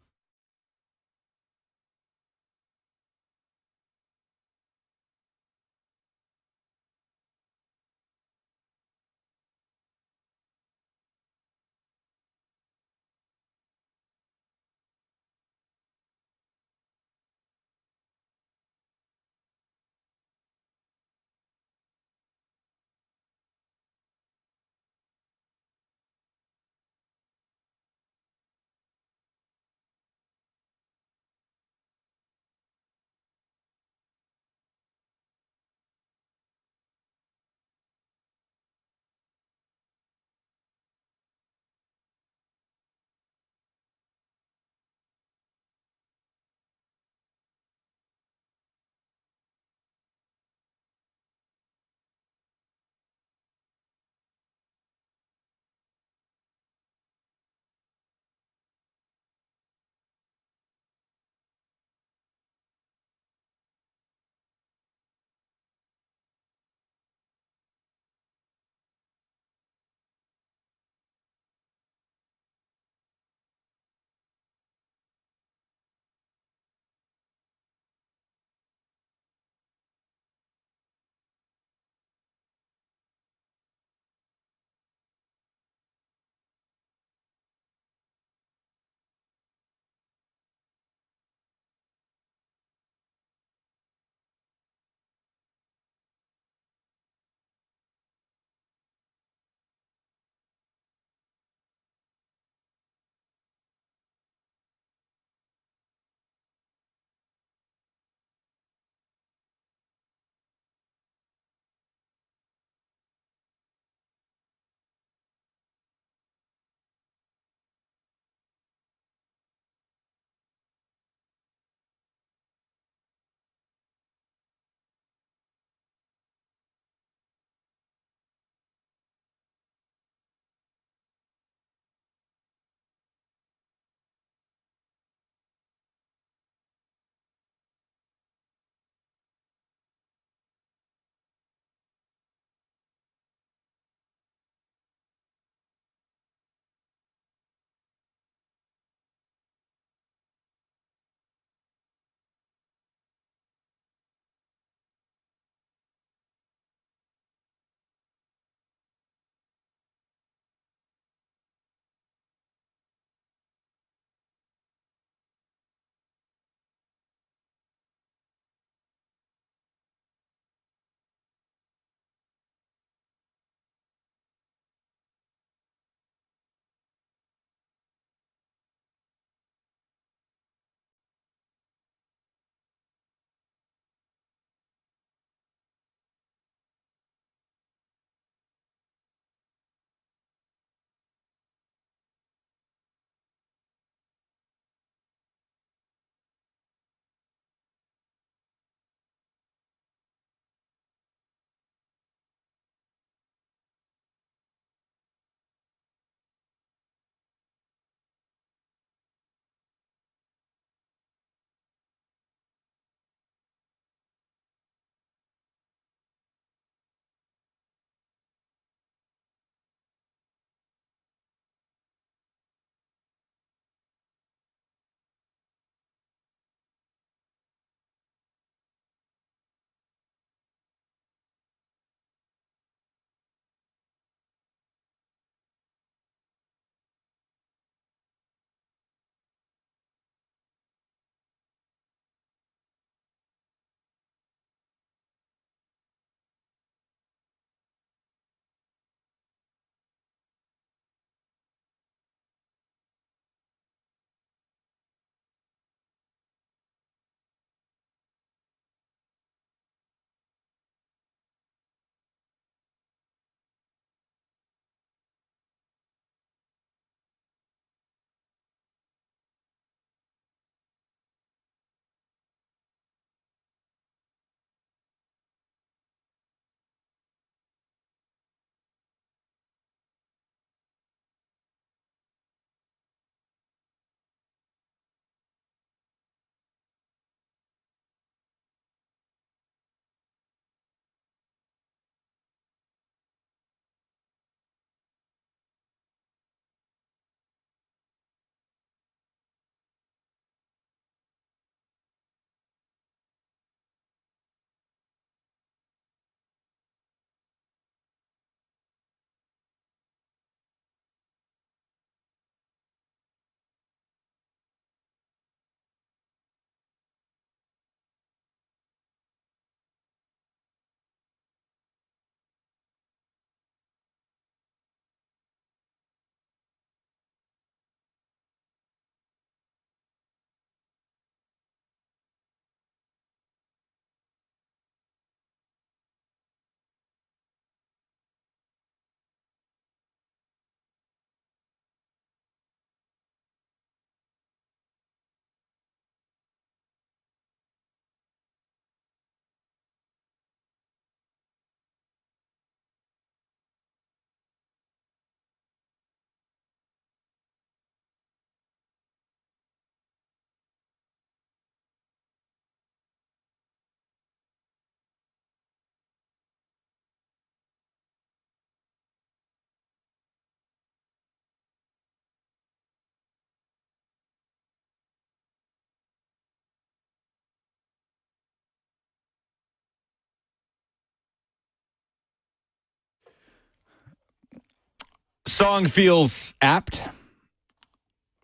song feels apt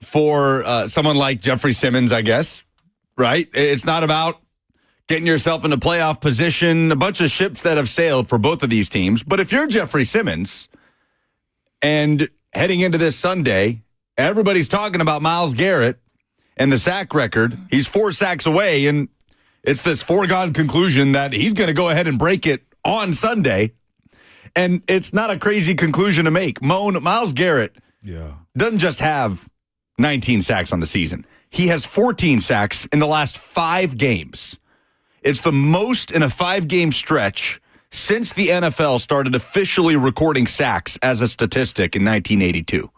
for someone like Jeffery Simmons, I guess, right? It's not about getting yourself into playoff position, a bunch of ships that have sailed for both of these teams. But if you're Jeffery Simmons and heading into this Sunday, everybody's talking about Myles Garrett and the sack record. He's 4 sacks away, and it's this foregone conclusion that he's going to go ahead and break it on Sunday. And it's not a crazy conclusion to make. Myles Garrett doesn't just have 19 sacks on the season. He has 14 sacks in the last 5 games. It's the most in a 5-game stretch since the NFL started officially recording sacks as a statistic in 1982.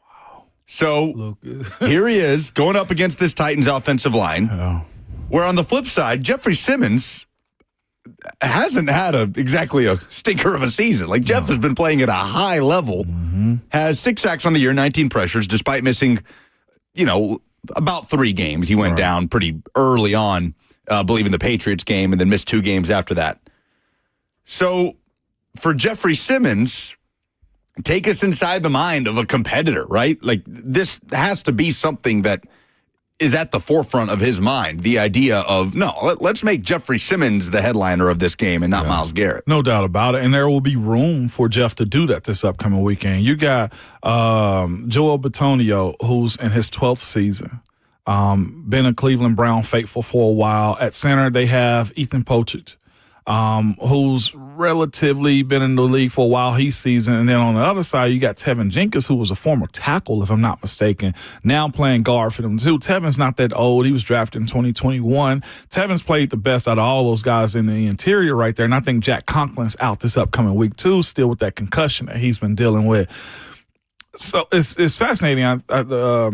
Wow. So here he is going up against this Titans offensive line, where on the flip side, Jeffery Simmons hasn't had exactly a stinker of a season. Like, Jeff has been playing at a high level, has 6 sacks on the year, 19 pressures, despite missing, about 3 games. He went down pretty early on, I believe in the Patriots game, and then missed 2 games after that. So for Jeffery Simmons, take us inside the mind of a competitor, right? Like, this has to be something that is at the forefront of his mind, the idea of, let's make Jeffery Simmons the headliner of this game and not Myles Garrett. No doubt about it. And there will be room for Jeff to do that this upcoming weekend. You got Joel Bitonio, who's in his 12th season. Been a Cleveland Brown faithful for a while. At center, they have Ethan Pochich, who's relatively been in the league for a while. He's seasoned. And then on the other side, you got Tevin Jenkins, who was a former tackle, if I'm not mistaken, now playing guard for them too. Tevin's not that old. He was drafted in 2021. Tevin's played the best out of all those guys in the interior right there. And I think Jack Conklin's out this upcoming week too, still with that concussion that he's been dealing with. So it's fascinating.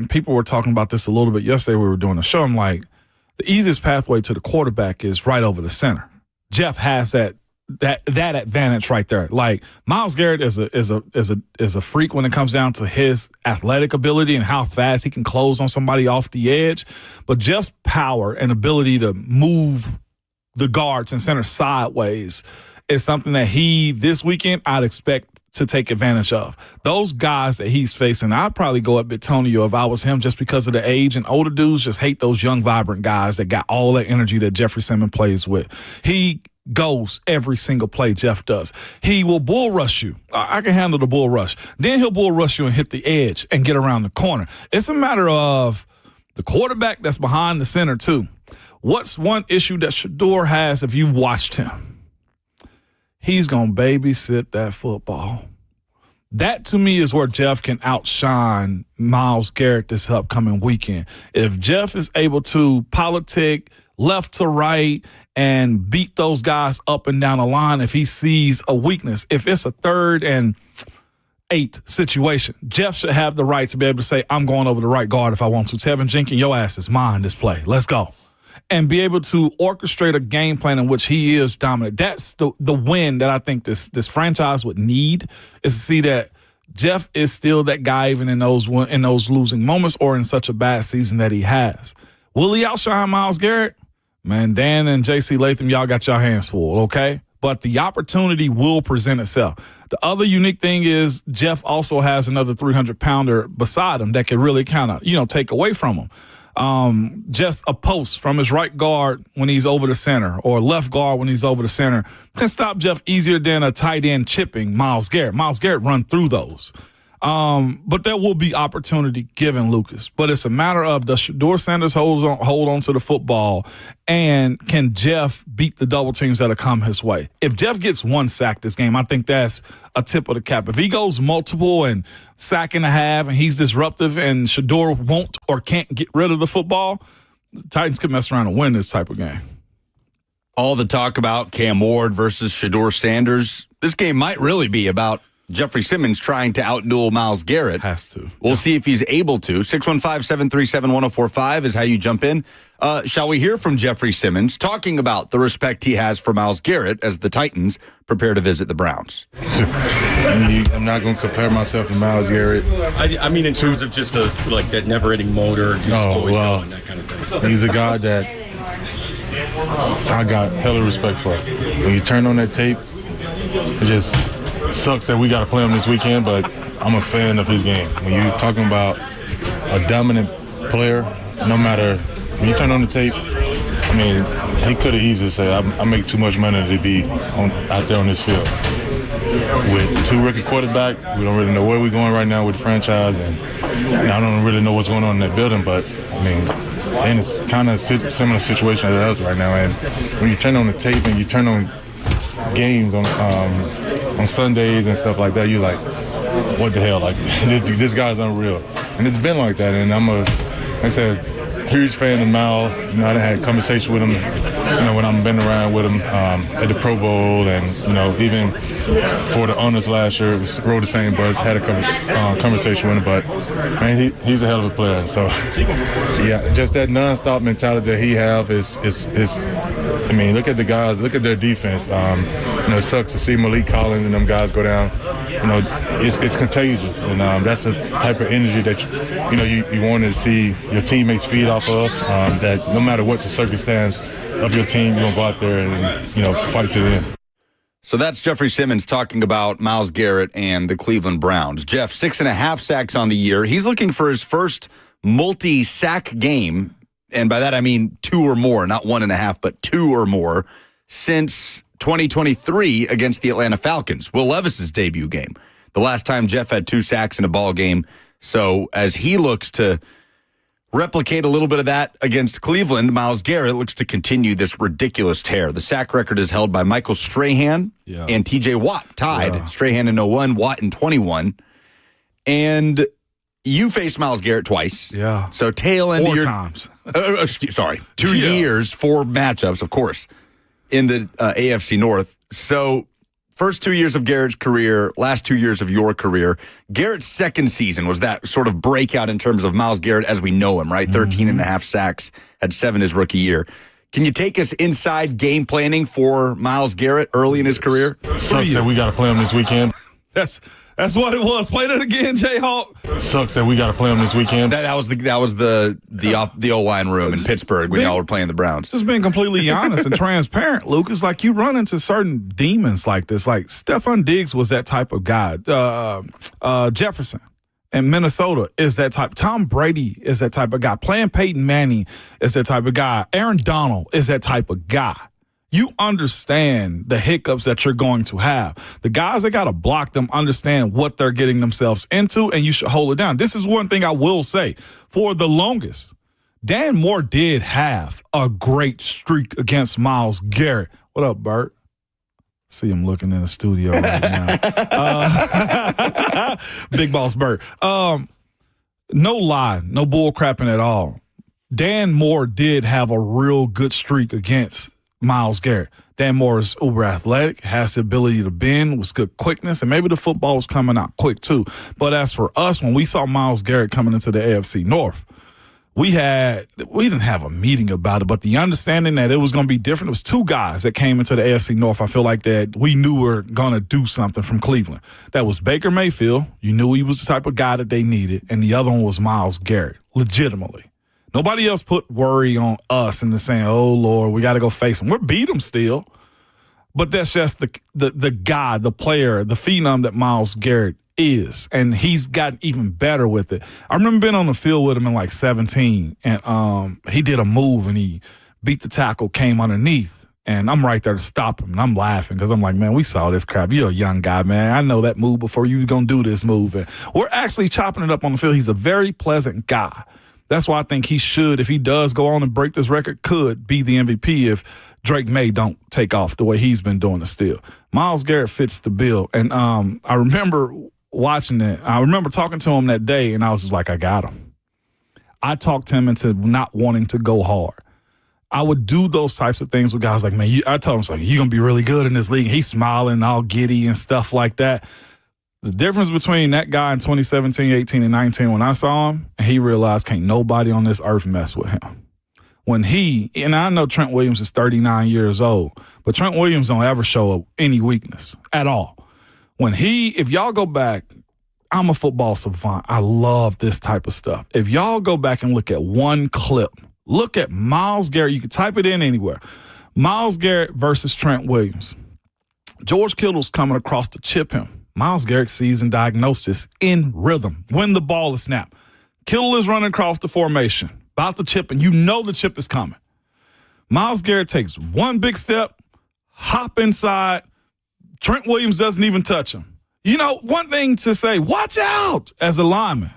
People were talking about this a little bit yesterday. We were doing a show. I'm like, the easiest pathway to the quarterback is right over the center. Jeff has that advantage right there. Like, Myles Garrett is a freak when it comes down to his athletic ability and how fast he can close on somebody off the edge. But Jeff's power and ability to move the guards and center sideways is something that this weekend, I'd expect to take advantage of. Those guys that he's facing, I'd probably go at Bitonio if I was him, just because of the age, and older dudes just hate those young, vibrant guys that got all that energy that Jeffery Simmons plays with. He goes every single play Jeff does. He will bull rush you. I can handle the bull rush. Then he'll bull rush you and hit the edge and get around the corner. It's a matter of the quarterback that's behind the center too. What's one issue that Shedeur has if you watched him? He's going to babysit that football. That, to me, is where Jeff can outshine Myles Garrett this upcoming weekend. If Jeff is able to politic left to right and beat those guys up and down the line, if he sees a weakness, if it's a 3rd and 8 situation, Jeff should have the right to be able to say, I'm going over the right guard if I want to. Tevin Jenkins, your ass is mine this play. Let's go. And be able to orchestrate a game plan in which he is dominant. That's the win that I think this franchise would need, is to see that Jeff is still that guy even in those losing moments or in such a bad season that he has. Will he outshine Myles Garrett? Man, Dan and J.C. Latham, y'all got your hands full, okay? But the opportunity will present itself. The other unique thing is Jeff also has another 300-pounder beside him that can really kind of, take away from him. Just a post from his right guard when he's over the center, or left guard when he's over the center, can stop Jeff easier than a tight end chipping Myles Garrett. Myles Garrett run through those. But there will be opportunity given, Lucas. But it's a matter of, does Shedeur Sanders hold on to the football, and can Jeff beat the double teams that have come his way? If Jeff gets 1 sack this game, I think that's a tip of the cap. If he goes multiple and sack and a half and he's disruptive and Shedeur won't or can't get rid of the football, the Titans could mess around and win this type of game. All the talk about Cam Ward versus Shedeur Sanders, this game might really be about Jeffery Simmons trying to outduel Myles Garrett. Has to. We'll see if he's able to. 615-737-1045 is how you jump in. Shall we hear from Jeffery Simmons talking about the respect he has for Myles Garrett as the Titans prepare to visit the Browns? I'm not going to compare myself to Myles Garrett. I mean in terms of just that never-ending motor, just always going, that kind of thing. He's a guy that I got hella respect for. When you turn on that tape, it just sucks that we got to play him this weekend, but I'm a fan of his game. When you're talking about a dominant player, no matter when you turn on the tape, I mean, he could have easily said, I make too much money to be out there on this field. With 2 rookie quarterbacks, we don't really know where we're going right now with the franchise, and I don't really know what's going on in that building, but, I mean, and it's kind of a similar situation as us right now. And when you turn on the tape and you turn on games on Sundays and stuff like that, you're like, what the hell? Like, this guy's unreal. And it's been like that. And I'm like I said, huge fan of Myles. You know, I had a conversation with him, you know, when I've been around with him at the Pro Bowl, and, you know, even for the honors last year, rode the same bus, had a conversation with him. But, man, he's a hell of a player. So, yeah, just that nonstop mentality that he have is I mean, look at the guys, look at their defense. You know, it sucks to see Malik Collins and them guys go down. You know, it's contagious, and that's the type of energy that you wanted to see your teammates feed off of. That no matter what the circumstance of your team, you're gonna go out there and, you know, fight to the end. So that's Jeffery Simmons talking about Myles Garrett and the Cleveland Browns. Jeff, 6.5 sacks on the year. He's looking for his first multi-sack game, and by that I mean 2 or more, not 1.5, but 2 or more, since 2023 against the Atlanta Falcons, Will Levis's debut game. The last time Jeff had 2 sacks in a ball game. So as he looks to replicate a little bit of that against Cleveland, Myles Garrett looks to continue this ridiculous tear. The sack record is held by Michael Strahan and TJ Watt, tied. Strahan in 01, Watt in 21. And you faced Myles Garrett twice. Yeah. So tail end 4 of your times. 2 years, 4 matchups, of course, in the AFC North. So first 2 years of Garrett's career, last 2 years of your career. Garrett's second season was that sort of breakout in terms of Myles Garrett as we know him, right? 13.5 sacks, had 7 his rookie year. Can you take us inside game planning for Myles Garrett early in his career? Sucks that we got to play him this weekend. That's what it was. Play that again, Jayhawk. Sucks that we got to play him this weekend. That was the O-line room in Pittsburgh when y'all were playing the Browns. Just being completely honest and transparent, Luke. It's like you run into certain demons like this. Like Stephon Diggs was that type of guy. Jefferson in Minnesota is that type. Tom Brady is that type of guy. Playing Peyton Manning is that type of guy. Aaron Donald is that type of guy. You understand the hiccups that you're going to have. The guys that got to block them understand what they're getting themselves into, and you should hold it down. This is one thing I will say. For the longest, Dan Moore did have a great streak against Myles Garrett. What up, Bert? See him looking in the studio right now. Big Boss Bert. No lie, no bull crapping at all. Dan Moore did have a real good streak against Myles Garrett. Dan Moore is uber athletic, has the ability to bend, was good quickness, and maybe the football was coming out quick too. But as for us, when we saw Myles Garrett coming into the AFC North, we didn't have a meeting about it, but the understanding that it was going to be different. It was 2 guys that came into the AFC North. I feel like that we knew were going to do something from Cleveland. That was Baker Mayfield. You knew he was the type of guy that they needed, and the other one was Myles Garrett, legitimately. Nobody else put worry on us and saying, oh, Lord, we got to go face him. We're beat him still. But that's just the guy, the player, the phenom that Myles Garrett is. And he's gotten even better with it. I remember being on the field with him in like 17, and he did a move, and he beat the tackle, came underneath. And I'm right there to stop him. And I'm laughing because I'm like, man, we saw this crap. You're a young guy, man. I know that move before you was going to do this move. And we're actually chopping it up on the field. He's a very pleasant guy. That's why I think he should, if he does go on and break this record, could be the MVP if Drake May don't take off the way he's been doing it still. Myles Garrett fits the bill. And I remember watching it. I remember talking to him that day, and I was just like, I got him. I talked him into not wanting to go hard. I would do those types of things with guys like, man, I told him, you're going to be really good in this league. He's smiling, all giddy and stuff like that. The difference between that guy in 2017, 18, and 19, when I saw him, he realized can't nobody on this earth mess with him. And I know Trent Williams is 39 years old, but Trent Williams don't ever show any weakness at all. If y'all go back, I'm a football savant. I love this type of stuff. If y'all go back and look at one clip, look at Myles Garrett. You can type it in anywhere. Myles Garrett versus Trent Williams. George Kittle's coming across to chip him. Myles Garrett sees and diagnosis in rhythm when the ball is snapped. Kittle is running across the formation, about to chip, and you know the chip is coming. Myles Garrett takes one big step, hop inside. Trent Williams doesn't even touch him. You know, one thing to say, watch out as a lineman.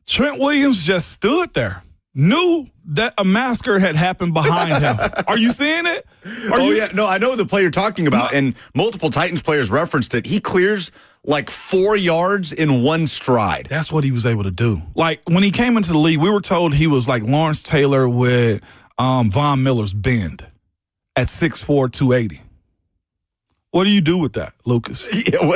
Trent Williams just stood there, knew that a massacre had happened behind him. Are you seeing it? Yeah. No, I know the play you're talking about, and multiple Titans players referenced it. He clears like 4 yards in one stride. That's what he was able to do. Like, when he came into the league, we were told he was like Lawrence Taylor with Von Miller's bend at 6'4", 280. What do you do with that, Lucas? Yeah,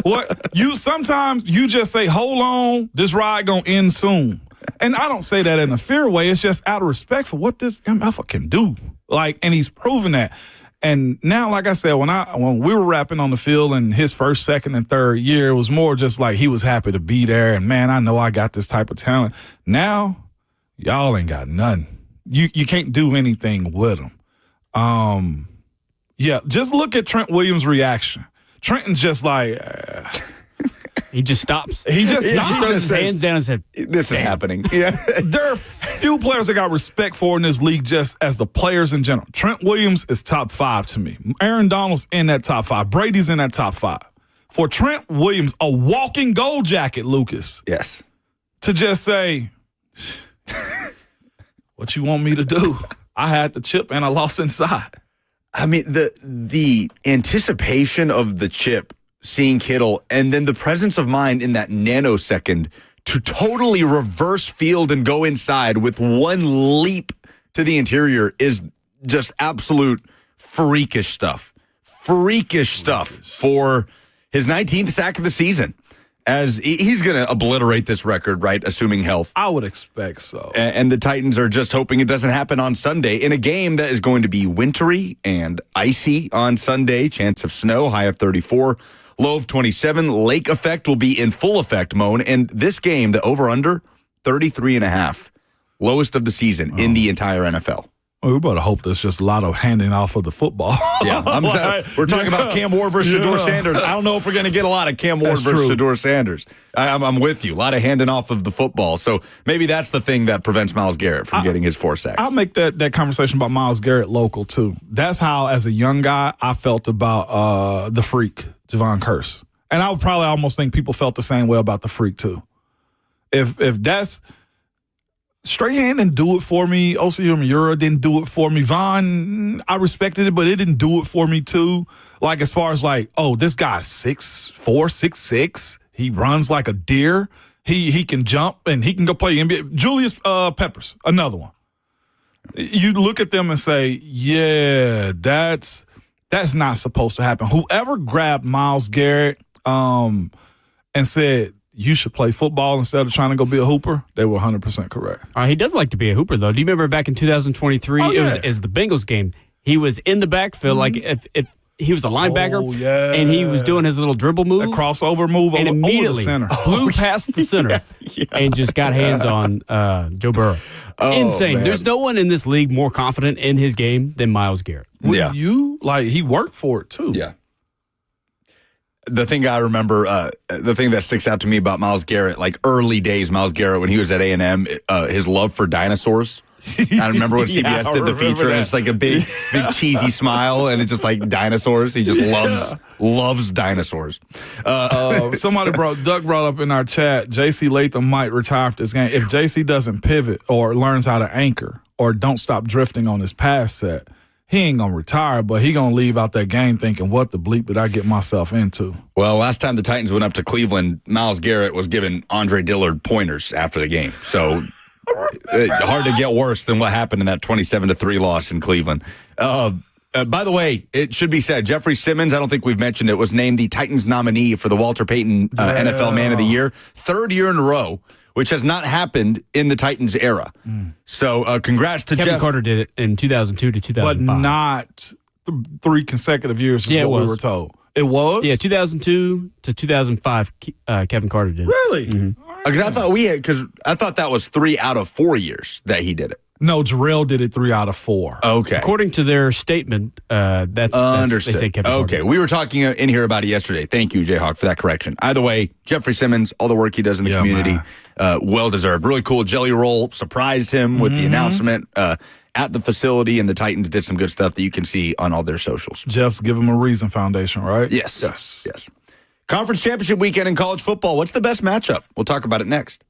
what sometimes you just say, hold on, this ride gonna end soon. And I don't say that in a fair way. It's just out of respect for what this MFer can do. Like, and he's proven that. And now, like I said, when we were rapping on the field in his first, second, and third year, it was more just like he was happy to be there. And man, I know I got this type of talent. Now, y'all ain't got nothing. You can't do anything with him. Yeah, just look at Trent Williams' reaction. Trenton's just like... he just stops. He just throws his hands down and said, this is happening. Yeah. There are few players I got respect for in this league just as the players in general. Trent Williams is top 5 to me. Aaron Donald's in that top 5. Brady's in that top 5. For Trent Williams, a walking gold jacket, Lucas. Yes. To just say, what you want me to do? I had the chip and I lost inside. I mean, the anticipation of the chip, seeing Kittle, and then the presence of mind in that nanosecond to totally reverse field and go inside with one leap to the interior is just absolute freakish stuff. Freakish stuff for his 19th sack of the season. As he's going to obliterate this record, right, assuming health. I would expect so. And the Titans are just hoping it doesn't happen on Sunday in a game that is going to be wintry and icy on Sunday. Chance of snow, high of 34, low of 27. Lake effect will be in full effect, Moan. And this game, the over-under, 33.5. Lowest of the season in the entire NFL. Well, we better hope there's just a lot of handing off of the football. Yeah, we're talking about Cam Ward versus Shedeur Sanders. I don't know if we're going to get a lot of Cam Ward versus Shedeur Sanders. I'm with you. A lot of handing off of the football. So maybe that's the thing that prevents Myles Garrett from getting his 4 sacks. I'll make that conversation about Myles Garrett local, too. That's how, as a young guy, I felt about the freak, Javon Curse. And I would probably almost think people felt the same way about the freak, too. If that's... Strahan didn't do it for me. Osi Umeara didn't do it for me. Von, I respected it, but it didn't do it for me too. Like, as far as like, oh, this guy's 6'4", 6'6". He runs like a deer. He can jump and he can go play NBA. Julius Peppers, another one. You look at them and say, yeah, that's not supposed to happen. Whoever grabbed Myles Garrett and said, you should play football instead of trying to go be a hooper, they were 100% correct. He does like to be a hooper, though. Do you remember back in 2023, it was the Bengals game. He was in the backfield, like if he was a linebacker, and he was doing his little dribble move. A crossover move and immediately over the center. Blew past the center and just got hands on Joe Burrow. Insane. Man. There's no one in this league more confident in his game than Myles Garrett. He worked for it, too. Yeah. The thing I remember, the thing that sticks out to me about Myles Garrett, like early days Myles Garrett when he was at A&M, his love for dinosaurs. I remember when CBS did the feature, and it's like a big cheesy smile, and it's just like dinosaurs. He just loves dinosaurs. Doug brought up in our chat, J.C. Latham might retire after this game. If J.C. doesn't pivot or learns how to anchor or don't stop drifting on his pass set, he ain't going to retire, but he going to leave out that game thinking, what the bleep did I get myself into? Well, last time the Titans went up to Cleveland, Myles Garrett was giving Andre Dillard pointers after the game. So hard to get worse than what happened in that 27-3 loss in Cleveland. By the way, it should be said, Jeffery Simmons, I don't think we've mentioned it, was named the Titans nominee for the Walter Payton NFL Man of the Year. 3rd year in a row, which has not happened in the Titans era. So congrats to Kevin Carter did it in 2002 to 2005. But not 3 consecutive years is what we were told. It was? Yeah, 2002 to 2005, Kevin Carter did it. Really? Mm-hmm. I thought that was 3 out of 4 years that he did it. No, Jarrell did it 3 out of 4. Okay. According to their statement, that's Understood. They say Kevin Okay. Gardner. We were talking in here about it yesterday. Thank you, Jayhawk, for that correction. Either way, Jeffery Simmons, all the work he does in the community, well-deserved. Really cool. Jelly Roll surprised him with the announcement at the facility, and the Titans did some good stuff that you can see on all their socials. Jeff's Give Him a Reason Foundation, right? Yes. Yes. Conference championship weekend in college football. What's the best matchup? We'll talk about it next.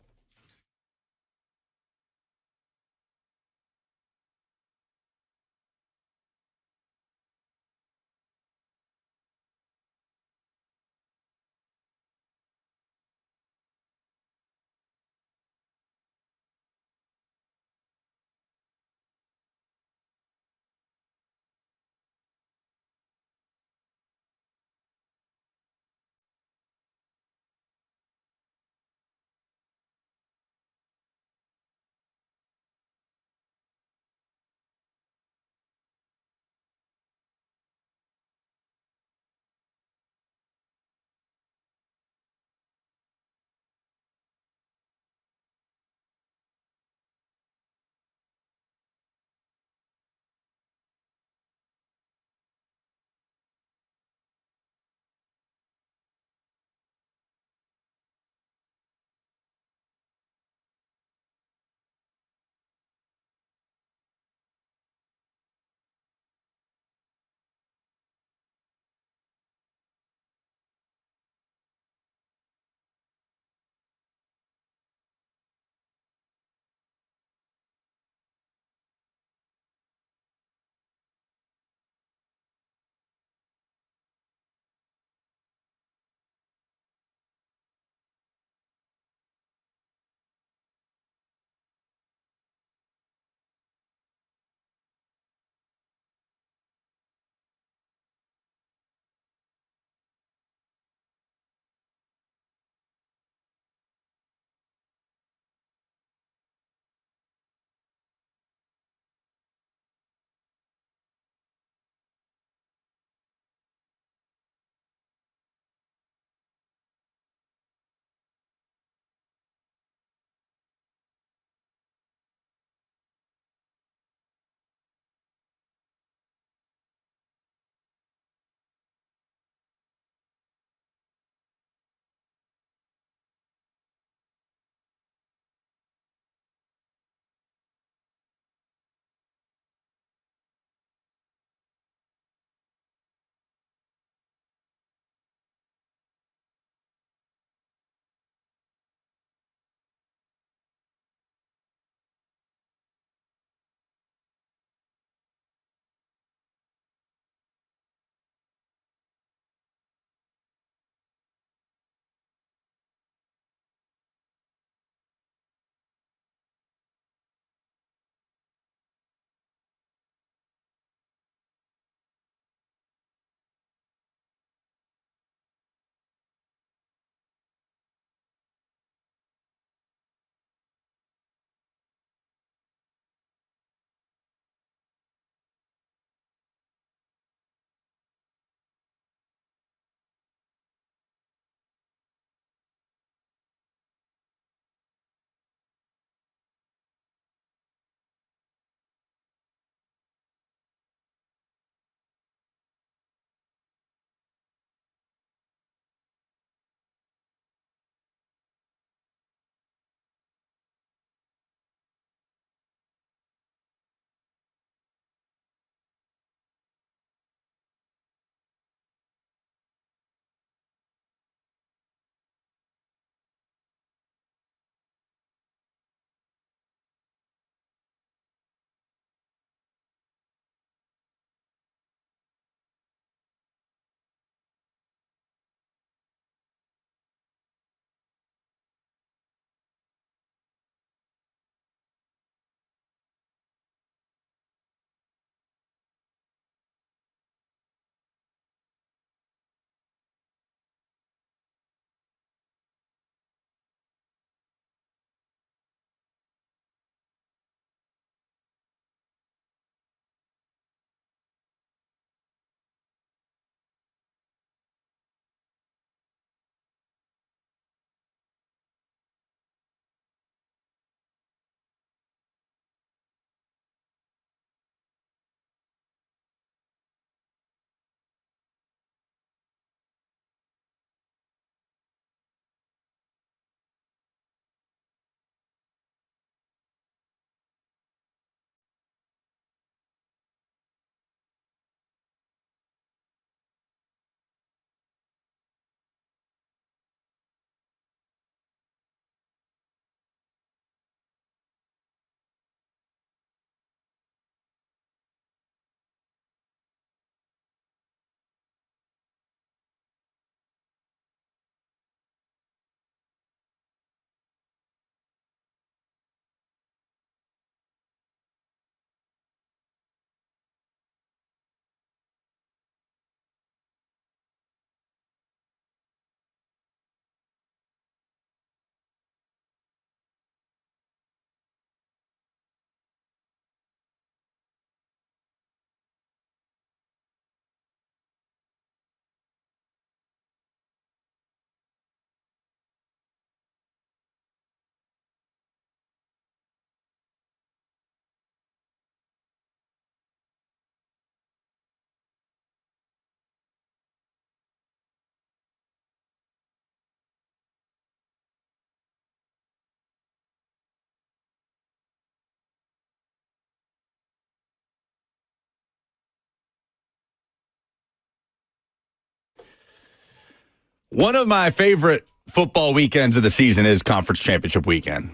One of my favorite football weekends of the season is conference championship weekend.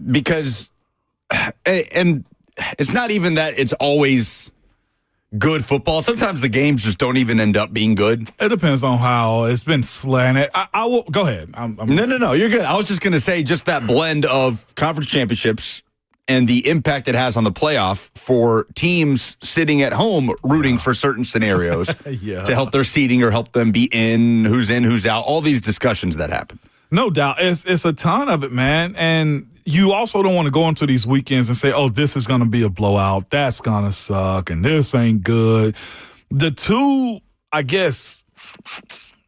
Because, and it's not even that it's always good football. Sometimes the games just don't even end up being good. It depends on how it's been slanted. I will go ahead. No, you're good. I was just going to say just that blend of conference championships and the impact it has on the playoff for teams sitting at home rooting for certain scenarios to help their seeding or help them be in, who's out, all these discussions that happen. No doubt. It's a ton of it, man. And you also don't want to go into these weekends and say, oh, this is going to be a blowout. That's going to suck. And this ain't good. The two, I guess,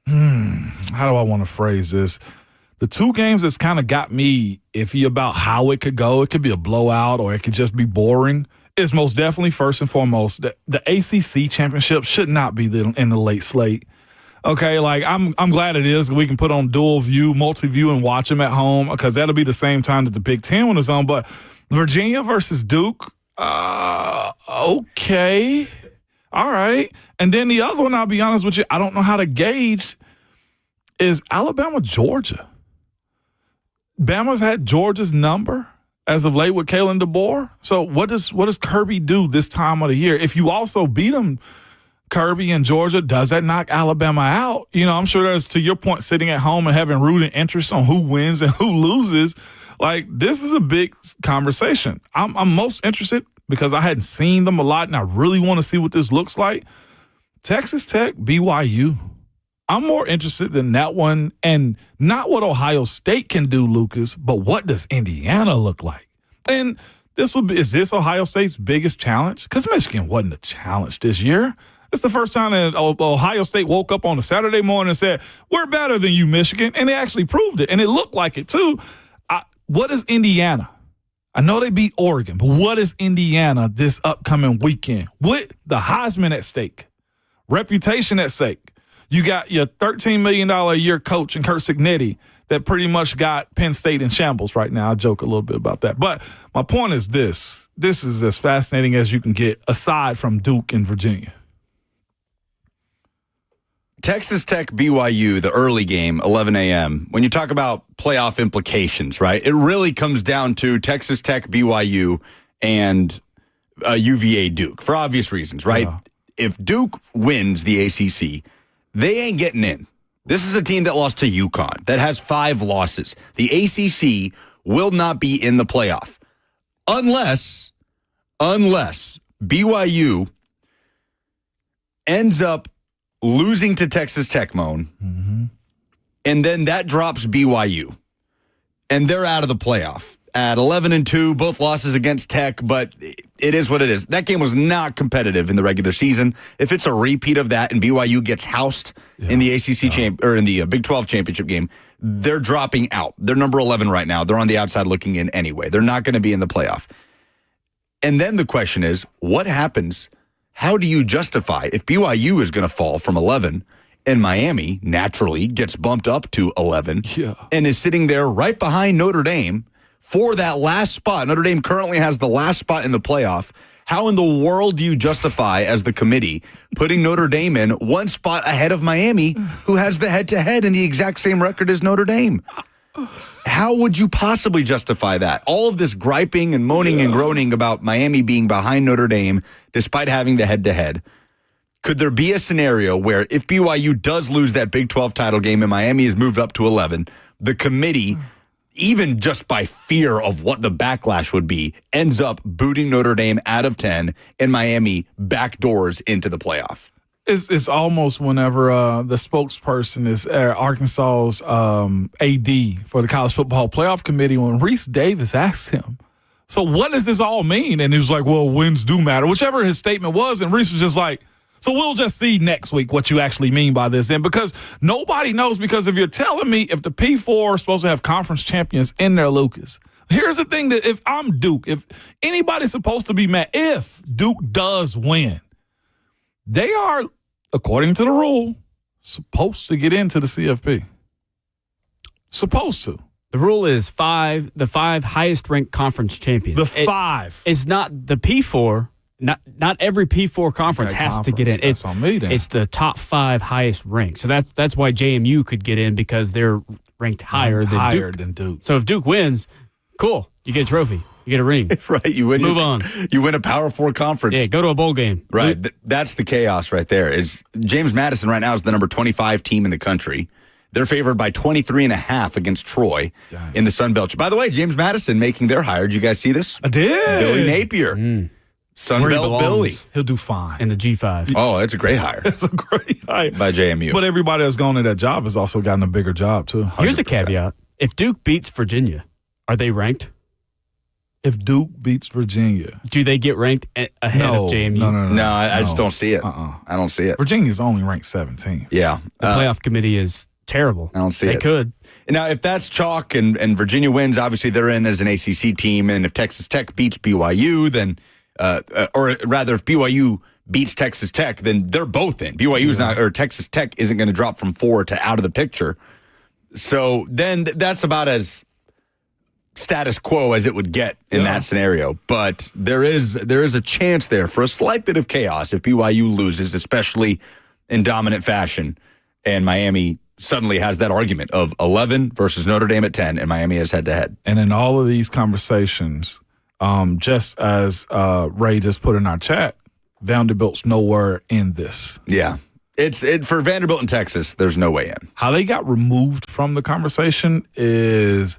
how do I want to phrase this? The two games that's kind of got me iffy about how it could go, it could be a blowout or it could just be boring, is most definitely, first and foremost, the ACC championship should not be in the late slate. Okay, like I'm glad it is. We can put on dual view, multi-view, and watch them at home because that'll be the same time that the Big Ten one is on. But Virginia versus Duke, okay. All right. And then the other one, I'll be honest with you, I don't know how to gauge, is Alabama, Georgia. Bama's had Georgia's number as of late with Kalen DeBoer. So what does Kirby do this time of the year? If you also beat him, Kirby in Georgia, does that knock Alabama out? You know, I'm sure there's, to your point, sitting at home and having rooting interest on who wins and who loses. Like, this is a big conversation. I'm most interested because I hadn't seen them a lot and I really want to see what this looks like. Texas Tech, BYU. I'm more interested in that one, and not what Ohio State can do, Lucas, but what does Indiana look like? And is this Ohio State's biggest challenge? Because Michigan wasn't a challenge this year. It's the first time that Ohio State woke up on a Saturday morning and said, we're better than you, Michigan, and they actually proved it, and it looked like it too. What is Indiana? I know they beat Oregon, but what is Indiana this upcoming weekend? With the Heisman at stake, reputation at stake. You got your $13 million a year coach in Kurt Signetti that pretty much got Penn State in shambles right now. I joke a little bit about that. But my point is this. This is as fascinating as you can get aside from Duke and Virginia. Texas Tech, BYU, the early game, 11 a.m. When you talk about playoff implications, right, it really comes down to Texas Tech, BYU, and UVA Duke for obvious reasons, right? Yeah. If Duke wins the ACC, they ain't getting in. This is a team that lost to UConn, that has 5 losses. The ACC will not be in the playoff unless BYU ends up losing to Texas Tech, and then that drops BYU, and they're out of the playoff. At 11-2, both losses against Tech, but it is what it is. That game was not competitive in the regular season. If it's a repeat of that and BYU gets housed in the ACC or in the Big 12 championship game, they're dropping out. They're number 11 right now. They're on the outside looking in anyway. They're not going to be in the playoff. And then the question is, what happens? How do you justify if BYU is going to fall from 11 and Miami naturally gets bumped up to 11 and is sitting there right behind Notre Dame for that last spot? Notre Dame currently has the last spot in the playoff. How in the world do you justify, as the committee, putting Notre Dame in one spot ahead of Miami, who has the head-to-head and the exact same record as Notre Dame? How would you possibly justify that? All of this griping and moaning and groaning about Miami being behind Notre Dame, despite having the head-to-head. Could there be a scenario where if BYU does lose that Big 12 title game and Miami is moved up to 11, the committee, even just by fear of what the backlash would be, ends up booting Notre Dame out of 10 and Miami backdoors into the playoff? It's almost whenever the spokesperson is Arkansas's AD for the College Football Playoff Committee, when Reese Davis asked him, so what does this all mean? And he was like, well, wins do matter, whichever his statement was. And Reese was just like, so we'll just see next week what you actually mean by this. And because nobody knows, because if you're telling me if the P4 is supposed to have conference champions in there, Lucas, here's the thing, that if I'm Duke, if anybody's supposed to be mad, if Duke does win, they are, according to the rule, supposed to get into the CFP. Supposed to. The rule is the 5 highest ranked conference champions. The 5. It's not the P4. not every P4 conference has to get in. That's on me then. It's the top 5 highest ranked. So that's why JMU could get in because they're ranked higher than Duke. So if Duke wins, cool, you get a trophy. You get a ring. Right. You win. Move on. You win a Power 4 conference. Yeah, go to a bowl game. Right. That's the chaos right there. Is James Madison right now is the number 25 team in the country. They're favored by 23.5 against Troy in the Sun Belt. By the way, James Madison making their hire. Did you guys see this? I did. Billy Napier. Sun Belt Billy. He'll do fine. In the G5. Oh, it's a great hire. It's a great hire. By JMU. But everybody that's gone to that job has also gotten a bigger job, too. 100%. Here's a caveat. If Duke beats Virginia, are they ranked? If Duke beats Virginia. Do they get ranked ahead of JMU? No, I just don't see it. I don't see it. Virginia's only ranked 17. Yeah. The playoff committee is terrible. I don't see it. They could. Now, if that's chalk and Virginia wins, obviously they're in as an ACC team. And if Texas Tech beats BYU, then, or rather, if BYU beats Texas Tech, then they're both in. BYU's not, or Texas Tech isn't going to drop from 4 to out of the picture. So then that's about as status quo as it would get in that scenario. But there is a chance there for a slight bit of chaos if BYU loses, especially in dominant fashion, and Miami suddenly has that argument of 11 versus Notre Dame at 10, and Miami has head-to-head. And in all of these conversations, just as Ray just put in our chat, Vanderbilt's nowhere in this. Yeah. It's for Vanderbilt in Texas, there's no way in. How they got removed from the conversation is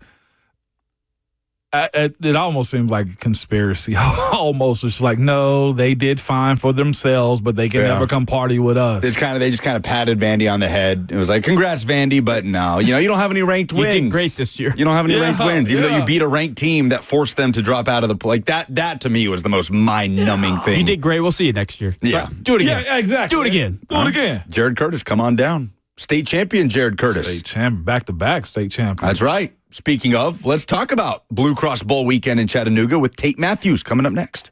it almost seems like a conspiracy. Almost. It's like, no, they did fine for themselves, but they can never come party with us. It's they just kind of patted Vandy on the head. It was like, congrats, Vandy, but no, you don't have any ranked wins. You did great this year. You don't have any ranked wins, even though you beat a ranked team that forced them to drop out of the play. That to me was the most mind-numbing thing. You did great. We'll see you next year. Yeah. Do it again. Yeah, exactly. Do it again. Do it again. Jared Curtis, come on down. State champion Jared Curtis. State champ, back-to-back state champion. That's right. Speaking of, let's talk about Blue Cross Bowl weekend in Chattanooga with Tate Matthews coming up next.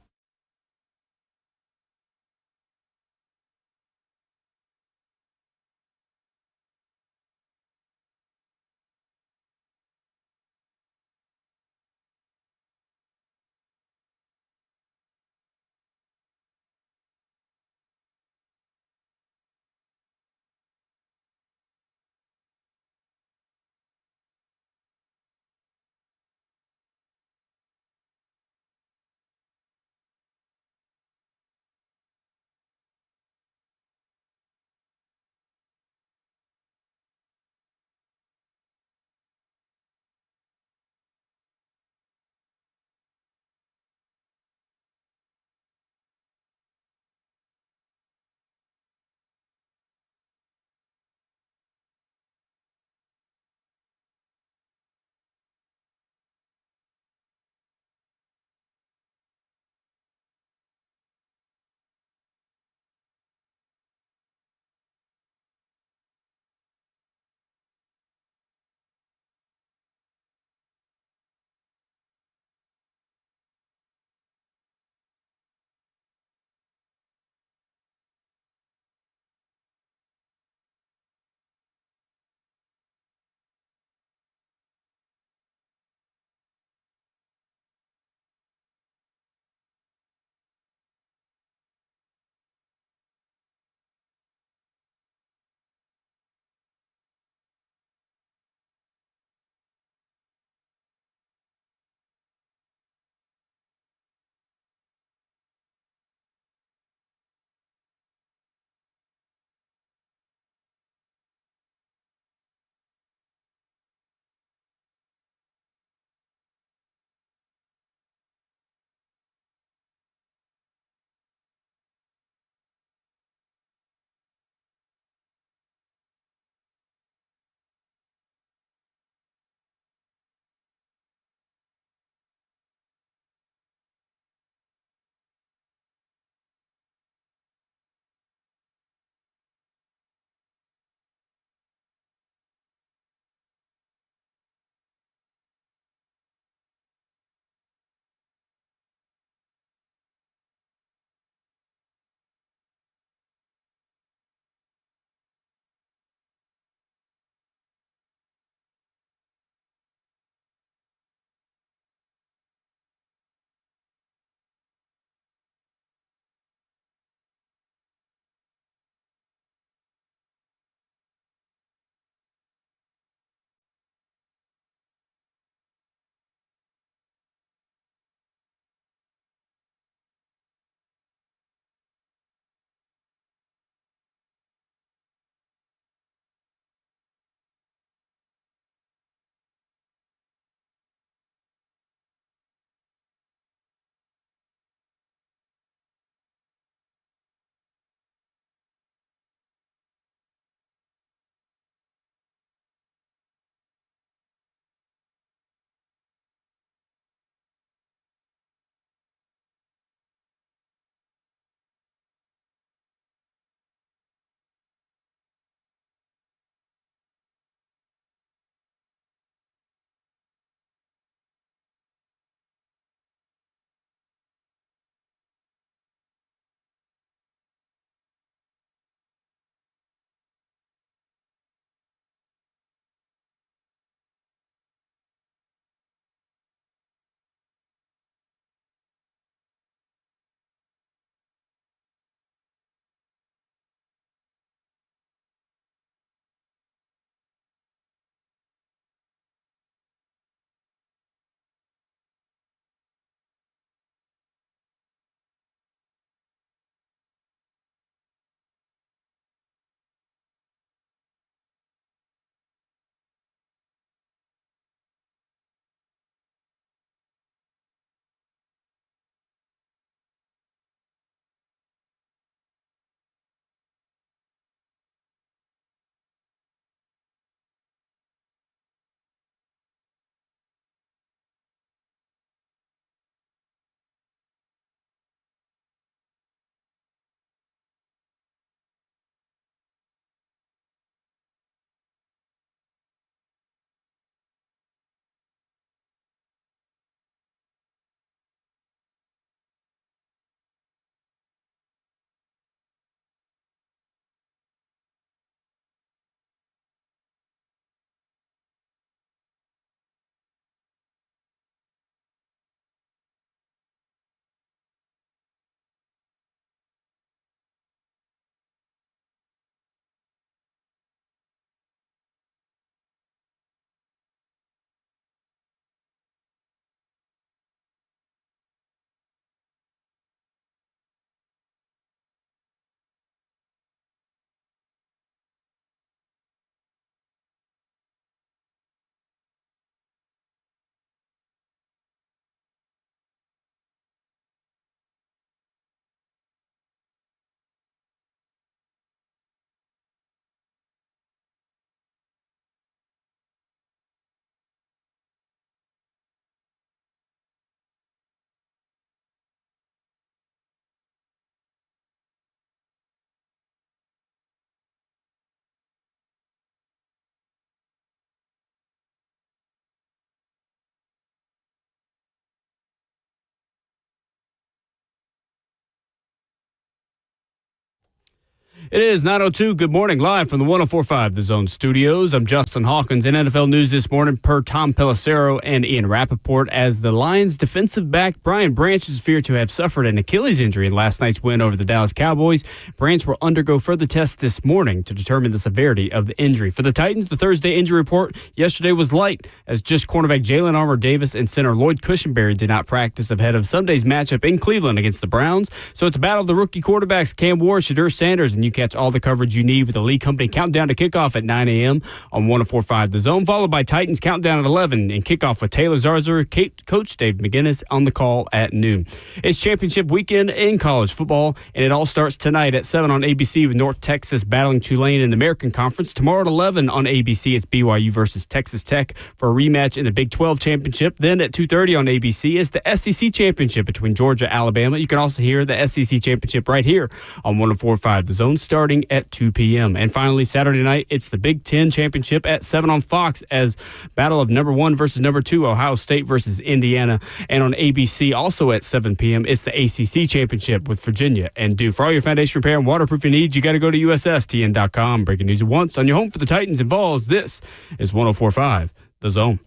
It is 9:02. Good morning, live from the 104.5 The Zone Studios. I'm Justin Hawkins. In NFL news this morning, per Tom Pelissero and Ian Rappaport, as the Lions defensive back Brian Branch is feared to have suffered an Achilles injury in last night's win over the Dallas Cowboys. Branch will undergo further tests this morning to determine the severity of the injury. For the Titans, the Thursday injury report yesterday was light, as just cornerback Jalen Armour-Davis and center Lloyd Cushenberry did not practice ahead of Sunday's matchup in Cleveland against the Browns. So it's a battle of the rookie quarterbacks Cam Ward, Shadur Sanders, and you catch all the coverage you need with the Lee Company countdown to kickoff at 9 a.m. on 104.5 The Zone, followed by Titans countdown at 11 and kickoff with Taylor Zarzour, Coach Dave McGinnis on the call at noon. It's championship weekend in college football, and it all starts tonight at 7 on ABC with North Texas battling Tulane in the American Conference. Tomorrow at 11 on ABC, it's BYU versus Texas Tech for a rematch in the Big 12 championship. Then at 2:30 on ABC is the SEC championship between Georgia and Alabama. You can also hear the SEC championship right here on 104.5 The Zone starting at 2 p.m. And finally, Saturday night, it's the Big Ten championship at 7 on Fox as battle of number 1 versus number 2, Ohio State versus Indiana. And on ABC, also at 7 p.m., it's the ACC championship with Virginia and Duke. For all your foundation repair and waterproofing needs, you got to go to USSTN.com. Breaking news at once on your home for the Titans and Vols. This is 104.5 The Zone.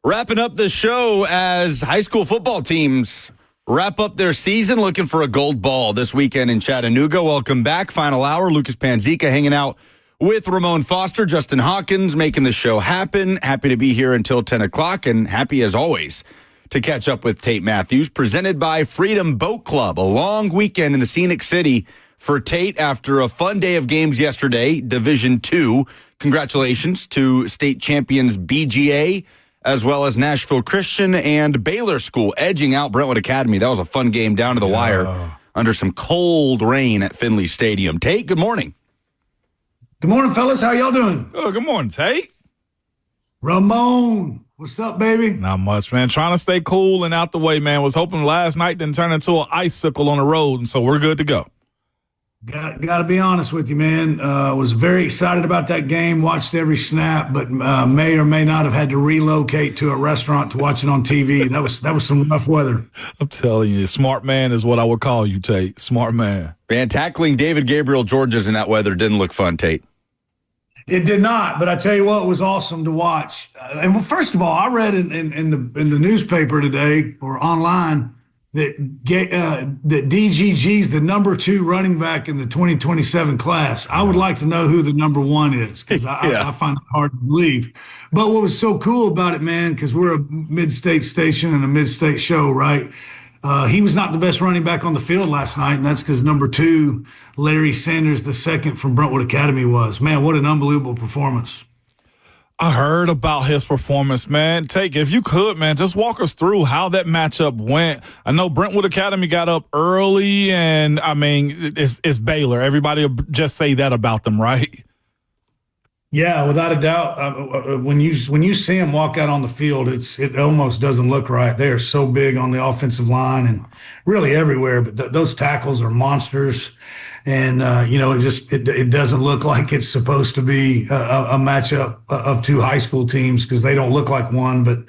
Wrapping up the show as high school football teams wrap up their season looking for a gold ball this weekend in Chattanooga. Welcome back. Final hour. Lucas Panzica hanging out with Ramon Foster, Justin Hawkins making the show happen. Happy to be here until 10 o'clock and happy as always to catch up with Tate Matthews. Presented by Freedom Boat Club. A long weekend in the Scenic City for Tate after a fun day of games yesterday. Division II. Congratulations to state champions BGA, as well as Nashville Christian and Baylor School edging out Brentwood Academy. That was a fun game down to the wire under some cold rain at Finley Stadium. Tate, good morning. Good morning, fellas. How y'all doing? Oh, good morning, Tate. Ramon, what's up, baby? Not much, man. Trying to stay cool and out the way, man. Was hoping last night didn't turn into an icicle on the road, and so we're good to go. Got to be honest with you, man. Was very excited about that game, watched every snap, but may or may not have had to relocate to a restaurant to watch it on TV. That was some rough weather. I'm telling you, smart man is what I would call you, Tate. Smart man. Man, tackling David Gabriel Georges in that weather didn't look fun, Tate. It did not, but I tell you what, it was awesome to watch. And first of all, I read in the newspaper today or online that DGG's the number 2 running back in the 2027 class. I would like to know who the number 1 is, because I find it hard to believe. But what was so cool about it, man, because we're a mid-state station and a mid-state show, right? He was not the best running back on the field last night, and that's because number 2, Larry Sanders II from Brentwood Academy was. Man, what an unbelievable performance. I heard about his performance, man. If you could, man, just walk us through how that matchup went. I know Brentwood Academy got up early, and, I mean, it's Baylor. Everybody will just say that about them, right? Yeah, without a doubt. When you see them walk out on the field, it almost doesn't look right. They are so big on the offensive line and really everywhere, but those tackles are monsters. And, it doesn't look like it's supposed to be a matchup of 2 high school teams, because they don't look like one. But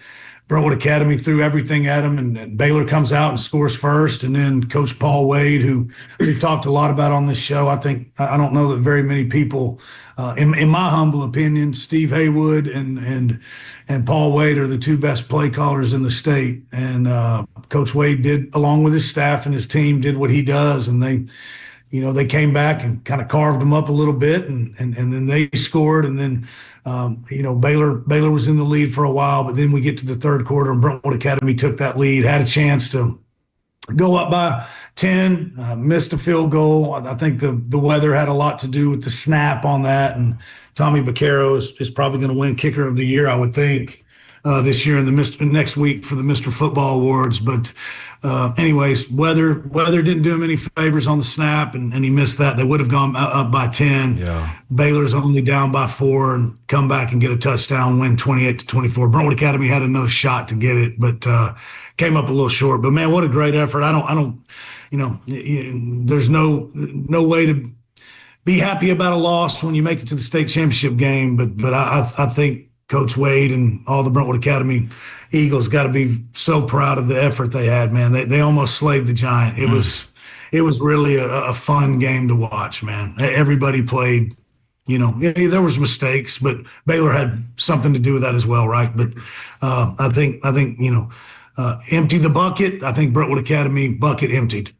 Brentwood Academy threw everything at them, and Baylor comes out and scores first. And then Coach Paul Wade, who we've talked a lot about on this show, I don't know that very many people, in my humble opinion, Steve Haywood and Paul Wade are the 2 best play callers in the state. And Coach Wade did, along with his staff and his team, did what he does, and they came back and kind of carved them up a little bit, and then they scored. And then, Baylor was in the lead for a while, but then we get to the third quarter and Brentwood Academy took that lead, had a chance to go up by 10, missed a field goal. I think the weather had a lot to do with the snap on that. And Tommy Baccaro is probably going to win kicker of the year, I would think. this year in the next week for the Mr. Football Awards. But anyways, weather didn't do him any favors on the snap, and he missed that. They would have gone up by 10. Yeah. Baylor's only down by 4 and come back and get a touchdown, win 28-24. Brentwood Academy had another shot to get it, but came up a little short. But man, what a great effort! I don't, there's no way to be happy about a loss when you make it to the state championship game. But I think Coach Wade and all the Brentwood Academy Eagles got to be so proud of the effort they had, man. They almost slayed the Giant. It was really a fun game to watch, man. Everybody played, there was mistakes, but Baylor had something to do with that as well, right? But I think empty the bucket. I think Brentwood Academy bucket emptied.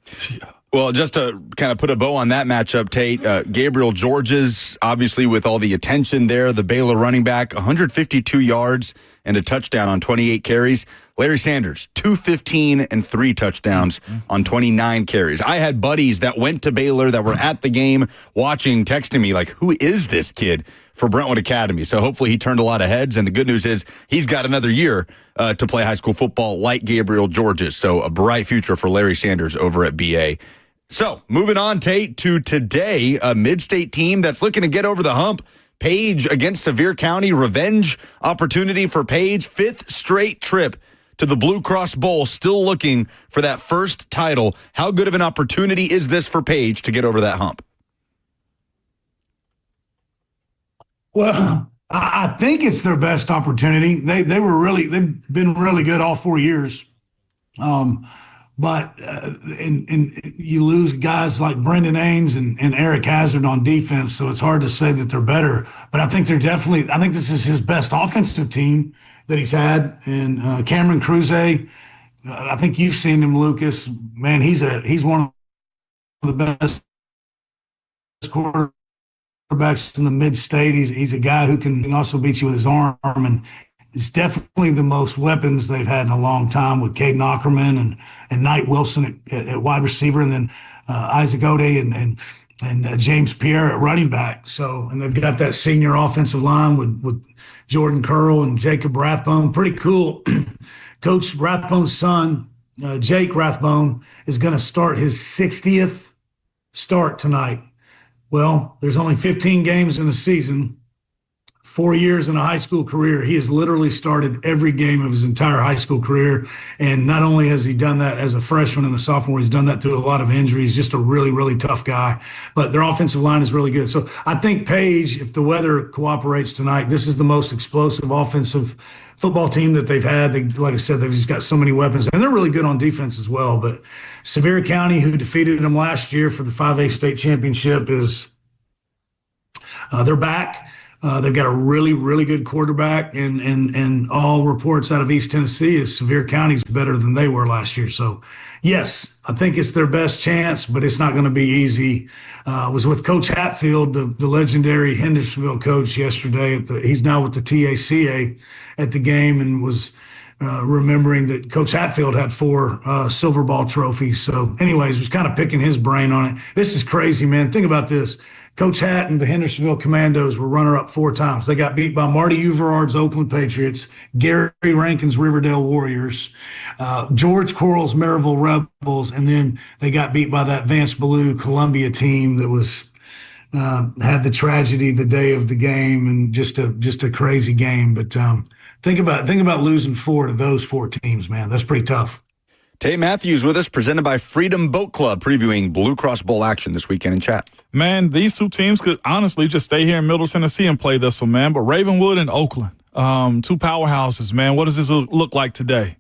Well, just to kind of put a bow on that matchup, Tate, Gabriel Georges, obviously with all the attention there, the Baylor running back, 152 yards and a touchdown on 28 carries. Larry Sanders, 215 and 3 touchdowns on 29 carries. I had buddies that went to Baylor that were at the game watching, texting me like, who is this kid for Brentwood Academy? So hopefully he turned a lot of heads, and the good news is he's got another year to play high school football like Gabriel Georges. So a bright future for Larry Sanders over at BA. So moving on, Tate, to today, a mid-state team that's looking to get over the hump. Page against Sevier County, revenge opportunity for Page, 5th straight trip to the Blue Cross Bowl, still looking for that first title. How good of an opportunity is this for Page to get over that hump? Well, I think it's their best opportunity. They've been really good all 4 years. But you lose guys like Brendan Ains and Eric Hazard on defense, so it's hard to say that they're better. But I think this is his best offensive team that he's had. And Cameron Cruze, I think you've seen him, Lucas. Man, he's one of the best quarterbacks in the mid-state. He's a guy who can also beat you with his arm, and it's definitely the most weapons they've had in a long time with Caden Ackerman and Knight Wilson at wide receiver, and then Isaac Ode and James Pierre at running back. So, and they've got that senior offensive line with Jordan Curl and Jacob Rathbone. Pretty cool. Coach Rathbone's son, Jake Rathbone, is going to start his 60th start tonight. Well, there's only 15 games in a season. 4 years in a high school career, he has literally started every game of his entire high school career. And not only has he done that as a freshman and a sophomore, he's done that through a lot of injuries. Just a really, really tough guy. But their offensive line is really good. So I think Page, if the weather cooperates tonight, this is the most explosive offensive football team that they've had. Like I said, they've just got so many weapons. And they're really good on defense as well. But Sevier County, who defeated them last year for the 5A state championship, they're back. They've got a really, really good quarterback, and all reports out of East Tennessee is Sevier County's better than they were last year. So, yes, I think it's their best chance, but it's not going to be easy. I was with Coach Hatfield, the legendary Hendersonville coach, yesterday. He's now with the TACA at the game, and was remembering that Coach Hatfield had 4 Silver Ball trophies. So, anyways, was kind of picking his brain on it. This is crazy, man. Think about this. Coach Hatt and the Hendersonville Commandos were runner-up 4 times. They got beat by Marty Uverard's Oakland Patriots, Gary Rankin's Riverdale Warriors, George Coral's Maryville Rebels, and then they got beat by that Vance Ballou Columbia team that was had the tragedy the day of the game, and just a crazy game. But think about losing 4 to those 4 teams, man. That's pretty tough. Tate Matthews with us, presented by Freedom Boat Club, previewing Blue Cross Bowl action this weekend in chat. Man, these 2 teams could honestly just stay here in Middle Tennessee and play this one, man. But Ravenwood and Oakland, 2 powerhouses, man. What does this look like today?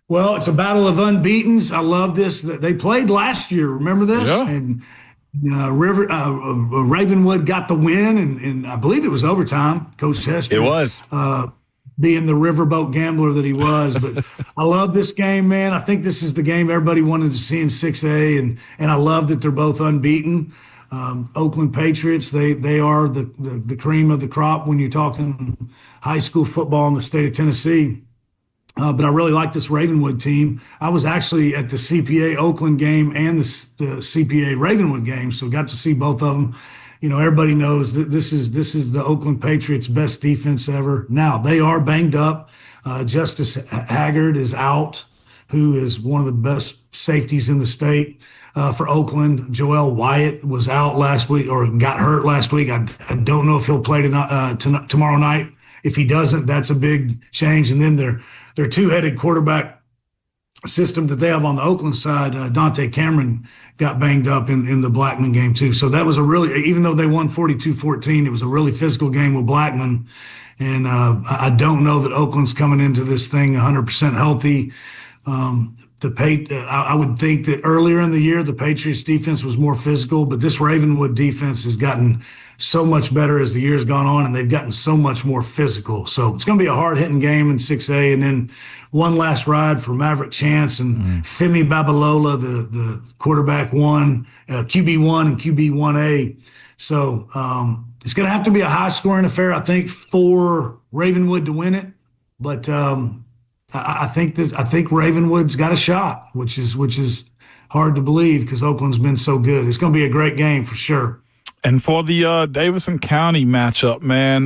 Well, it's a battle of unbeatens. I love this. They played last year. Remember this? Yeah. And Ravenwood got the win, and I believe it was overtime. Coach Hester. It was. Being the riverboat gambler that he was. But I love this game, man. I think this is the game everybody wanted to see in 6A, and I love that they're both unbeaten. Oakland Patriots, they are the cream of the crop when you're talking high school football in the state of Tennessee. But I really like this Ravenwood team. I was actually at the CPA Oakland game and the CPA Ravenwood game, so got to see both of them. everybody knows that this is the Oakland Patriots' best defense ever. Now, they are banged up. Justice Haggard is out, who is one of the best safeties in the state for Oakland. Joel Wyatt was out last week or got hurt last week. I don't know if he'll play tomorrow night. If he doesn't, that's a big change. And then their two-headed quarterback system that they have on the Oakland side, Dante Cameron got banged up in the Blackman game too. So that was even though they won 42-14, it was a really physical game with Blackman. And I don't know that Oakland's coming into this thing 100% healthy. I would think that earlier in the year, the Patriots defense was more physical, but this Ravenwood defense has gotten so much better as the year's gone on, and they've gotten so much more physical. So it's going to be a hard-hitting game in 6A, and then one last ride for Maverick Chance and Femi Babalola, the quarterback QB1 and QB1A. So it's going to have to be a high-scoring affair, I think, for Ravenwood to win it. But I think Ravenwood's got a shot, which is hard to believe because Oakland's been so good. It's going to be a great game for sure. And for the Davidson County matchup, man,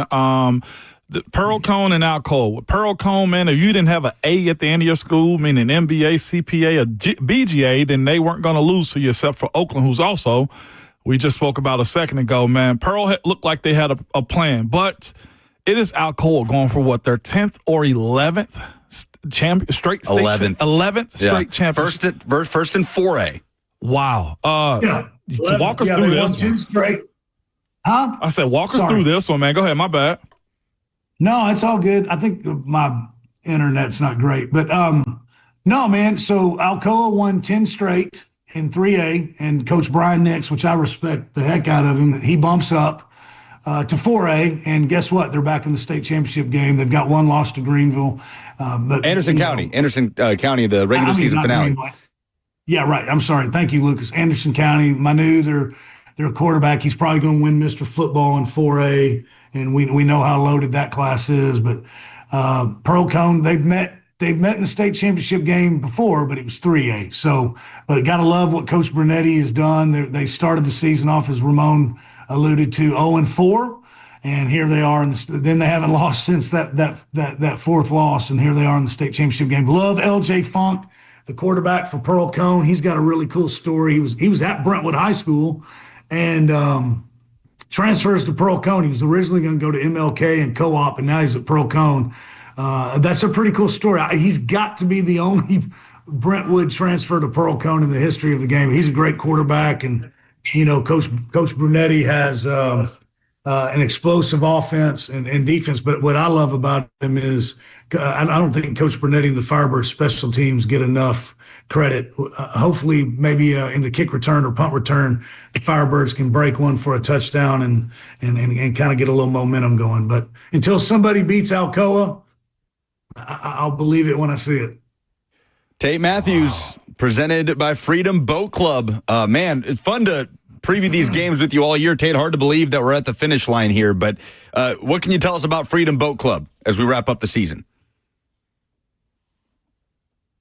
the Pearl Cone and Alcoa. With Pearl Cone, man, if you didn't have an A at the end of your school, meaning MBA, CPA, or BGA, then they weren't going to lose to you except for Oakland, who's also, we just spoke about a second ago, man. Pearl looked like they had a plan, but it is Alcoa going for what, their 10th or 11th straight 11th straight championship. First in 4A. Wow. Walk us through this one. Straight. Huh? I said, walk us through this one, man. Go ahead. My bad. No, it's all good. I think my internet's not great, but no, man. So Alcoa won 10 straight in 3A, and Coach Brian Nix, which I respect the heck out of him, he bumps up to 4A, and guess what? They're back in the state championship game. They've got one loss to Greenville. But Anderson County, the regular season finale. Yeah, right. I'm sorry. Thank you, Lucas. Anderson County, Manu, their quarterback. He's probably going to win Mr. Football in 4A, and we know how loaded that class is. But Pearl Cone, they've met in the state championship game before, but it was 3A. So, but got to love what Coach Brunetti has done. They started the season off, as Ramon alluded to, 0-4. And here they are. Then they haven't lost since that fourth loss, and here they are in the state championship game. Love LJ Funk, the quarterback for Pearl Cone. He's got a really cool story. He was at Brentwood High School, and transfers to Pearl Cone. He was originally going to go to MLK and Co-op, and now he's at Pearl Cone. That's a pretty cool story. He's got to be the only Brentwood transfer to Pearl Cone in the history of the game. He's a great quarterback, and Coach Brunetti has an explosive offense and defense. But what I love about him is I don't think Coach Brunetti and the Firebirds special teams get enough credit. Hopefully, maybe in the kick return or punt return, the Firebirds can break one for a touchdown and kind of get a little momentum going. But until somebody beats Alcoa, I'll believe it when I see it. Tate Matthews, presented by Freedom Boat Club. Man, it's fun to preview these games with you all year. Tate, hard to believe that we're at the finish line here, but what can you tell us about Freedom Boat Club as we wrap up the season?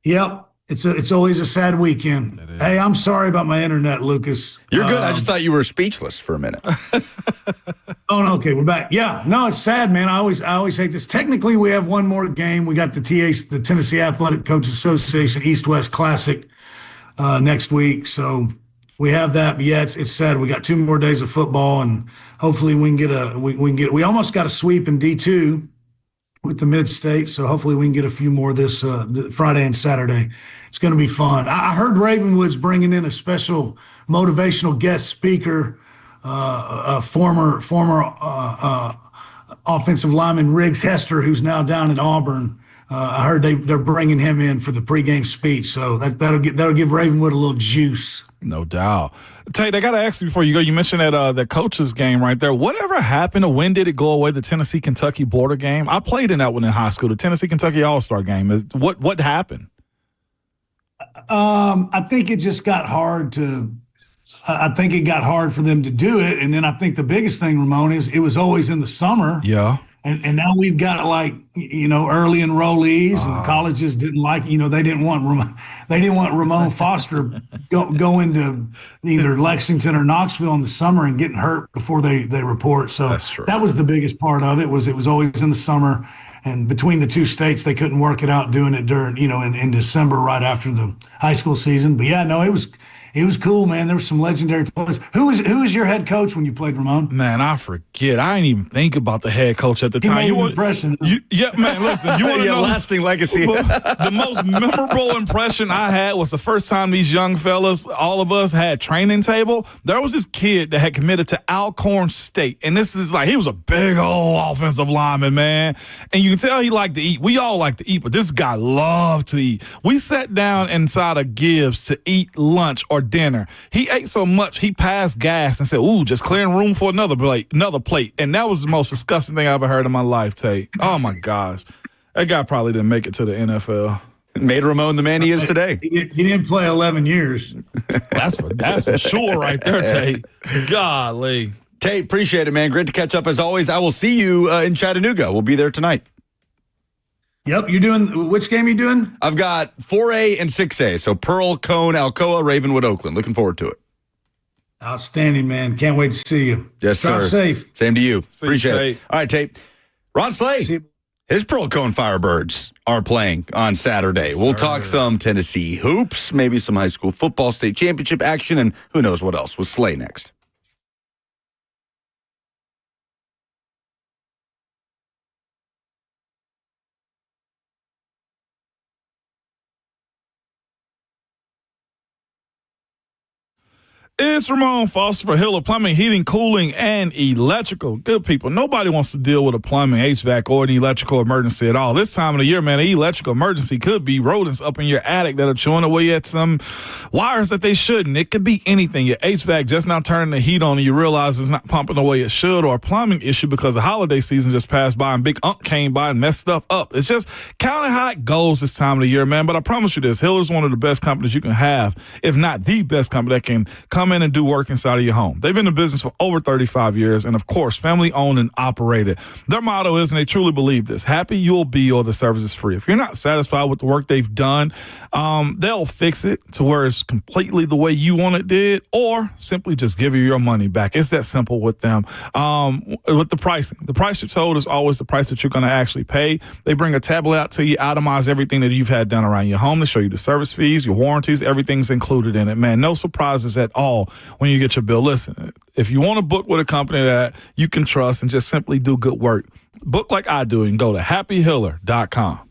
Yep. It's always a sad weekend. Hey, I'm sorry about my internet, Lucas. You're good. I just thought you were speechless for a minute. Oh, no, okay, we're back. Yeah, no, it's sad, man. I always hate this. Technically, we have one more game. We got the Tennessee Athletic Coaches Association East-West Classic next week, so we have that. But yeah, it's sad. We got 2 more days of football, and hopefully we can get we almost got a sweep in D2 with the Mid-State, so hopefully we can get a few more this Friday and Saturday. It's going to be fun. I heard Ravenwood's bringing in a special motivational guest speaker, a former offensive lineman Riggs Hester, who's now down at Auburn. I heard they're bringing him in for the pregame speech, so that'll give Ravenwood a little juice. No doubt. Tate, I got to ask you before you go. You mentioned that coaches game right there. Whatever happened, or when did it go away? The Tennessee-Kentucky border game. I played in that one in high school. The Tennessee-Kentucky All-Star game. What happened? I think it just got hard to. I think it got hard for them to do it, and then I think the biggest thing, Ramon, is it was always in the summer. Yeah. And now we've got like early enrollees, and colleges didn't like they didn't want Ramon Foster going to either Lexington or Knoxville in the summer and getting hurt before they report. So that was the biggest part of it. It was always in the summer, and between the two states they couldn't work it out doing it during in December right after the high school season. But yeah, no, it was cool, man. There were some legendary players. Who was your head coach when you played, Ramon? Man, I forget. I didn't even think about the head coach at the time. Made an impression. Yeah, man, listen. You want to know lasting legacy. The most memorable impression I had was the first time these young fellas, all of us, had training table. There was this kid that had committed to Alcorn State, and this is like, he was a big old offensive lineman, man. And you can tell he liked to eat. We all like to eat, but this guy loved to eat. We sat down inside of Gibbs to eat lunch or dinner. He ate so much he passed gas and said, "Ooh, just clearing room for another plate." And that was the most disgusting thing I ever heard in my life, Tate. Oh my gosh, that guy probably didn't make it to the NFL. Made Ramon the man he is today. He didn't play 11 years. That's for sure, right there, Tate. Golly, Tate, appreciate it, man. Great to catch up as always. I will see you in Chattanooga. We'll be there tonight. Yep, which game are you doing? I've got 4A and 6A. So Pearl, Cone, Alcoa, Ravenwood, Oakland. Looking forward to it. Outstanding, man. Can't wait to see you. Yes, Drive sir. safe. Same to you. See Appreciate you, it. All right, Tate. Ron Slay, his Pearl Cone Firebirds are playing on Saturday. We'll talk some Tennessee hoops, maybe some high school football state championship action, and who knows what else with Slay next. It's Ramon Foster for Hiller Plumbing, Heating, Cooling, and Electrical. Good people. Nobody wants to deal with a plumbing, HVAC, or an electrical emergency at all. This time of the year, man, an electrical emergency could be rodents up in your attic that are chewing away at some wires that they shouldn't. It could be anything. Your HVAC just now turning the heat on and you realize it's not pumping the way it should, or a plumbing issue because the holiday season just passed by and Big Unk came by and messed stuff up. It's just kind of how it goes this time of the year, man. But I promise you this, Hiller's one of the best companies you can have, if not the best company that can come in and do work inside of your home. They've been in business for over 35 years and, of course, family owned and operated. Their motto is, and they truly believe this, happy you'll be or the service is free. If you're not satisfied with the work they've done, they'll fix it to where it's completely the way you want it did, or simply just give you your money back. It's that simple with them. With the pricing, the price you're told is always the price that you're going to actually pay. They bring a tablet out to you, itemize everything that you've had done around your home to show you the service fees, your warranties, everything's included in it, man. No surprises at all when you get your bill. Listen, if you want to book with a company that you can trust and just simply do good work, book like I do and go to happyhiller.com.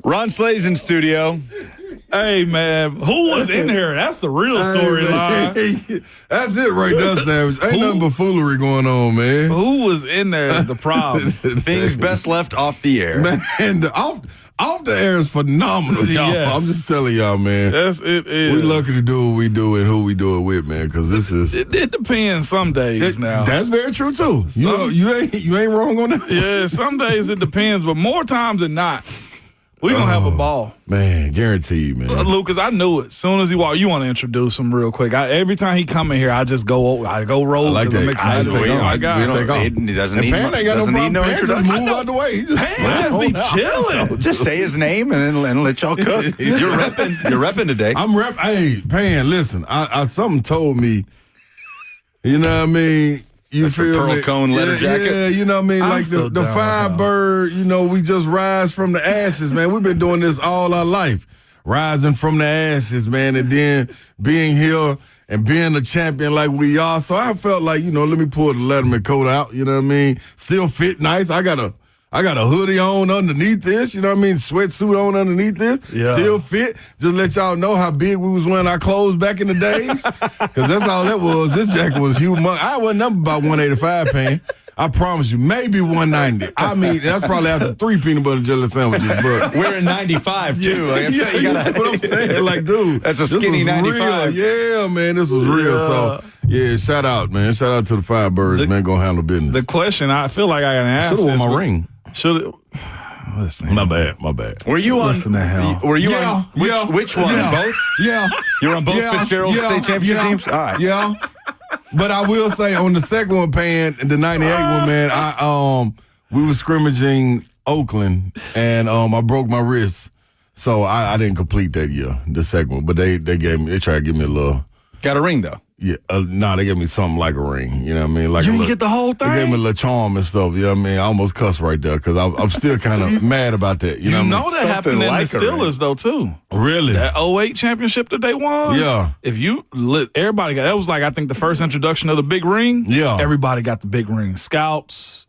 Ron Slay's in studio. Hey, man, who was in here? That's the real storyline. That's it right there, Savage. Ain't nothing but foolery going on, man. Who was in there is the problem. Things best left off the air. Man, off the air is phenomenal, y'all. Yes. I'm just telling y'all, man. Yes, it is. We lucky to do what we do and who we do it with, man, because this is... It depends some days now. That's very true, too. You ain't wrong on that. Yeah, some days it depends, but more times than not, we going to have a ball. Man, guaranteed, man. Lucas, I knew it. As soon as he walked, you want to introduce him real quick. Every time he come in here, I just go roll. I like that. I'm excited. He doesn't need no introduction. Just move out the way. Pan just be chilling. So just say his name and then let y'all cook. You're repping today. Hey, Pan, listen. Something told me, you know what I mean? You That's feel pearl cone leather jacket? Yeah, you know what I mean? Like so the Firebird, you know, we just rise from the ashes, man. We've been doing this all our life. Rising from the ashes, man, and then being here and being a champion like we are. So I felt like, you know, let me pull the Letterman coat out, you know what I mean? Still fit nice. I got a hoodie on underneath this, you know what I mean? Sweatsuit on underneath this. Yeah. Still fit. Just let y'all know how big we was wearing our clothes back in the days. Because that's all that was. This jacket was humongous. I wasn't up about 185, Pan. I promise you, maybe 190. I mean, that's probably after 3 peanut butter jelly sandwiches. But we're in 95, too. You know what I'm saying? Like, dude. That's a skinny 95. Real. Yeah, man, this was real. So, yeah, shout out, man. Shout out to the Firebirds, man. Gonna handle business. The question I feel like I got to ask is. Should have worn my ring. Listen. My bad. Were you on? Were you on? Which one? Yeah. Both? Yeah. You were on both Fitzgerald State Championship teams? All right. Yeah. But I will say on the second one, Pan, the 98 one, man, we were scrimmaging Oakland, and I broke my wrist. So I didn't complete that year, the second one. But they tried to give me a little. Got a ring, though? Yeah, they gave me something like a ring. You know what I mean? Like you didn't get the whole thing? They gave me a little charm and stuff. You know what I mean? I almost cussed right there because I'm still kind of mad about that. You know that happened in the Steelers, though, too. Really? That 08 championship that they won? Yeah. Everybody got, that was like, I think, the first introduction of the big ring. Yeah. Everybody got the big ring. Scouts,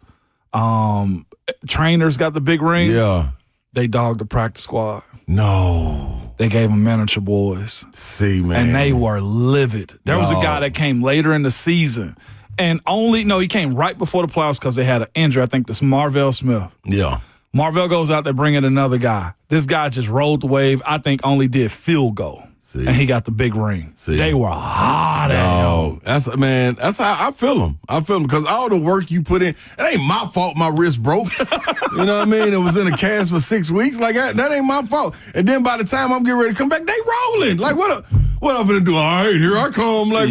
trainers got the big ring. Yeah. They dogged the practice squad. No. They gave them miniature boys. See, man. And they were livid. There was a guy that came later in the season. And he came right before the playoffs because they had an injury. I think this Marvell Smith. Yeah. Marvell goes out there bringing another guy. This guy just rolled the wave. I think only did field goal. See. And he got the big ring. See. They were hot at him. That's how I feel him. Because all the work you put in, it ain't my fault my wrist broke. You know what I mean? It was in a cast for 6 weeks. Like, that ain't my fault. And then by the time I'm getting ready to come back, they rolling. Like, what I'm finna do? All right, here I come. Like,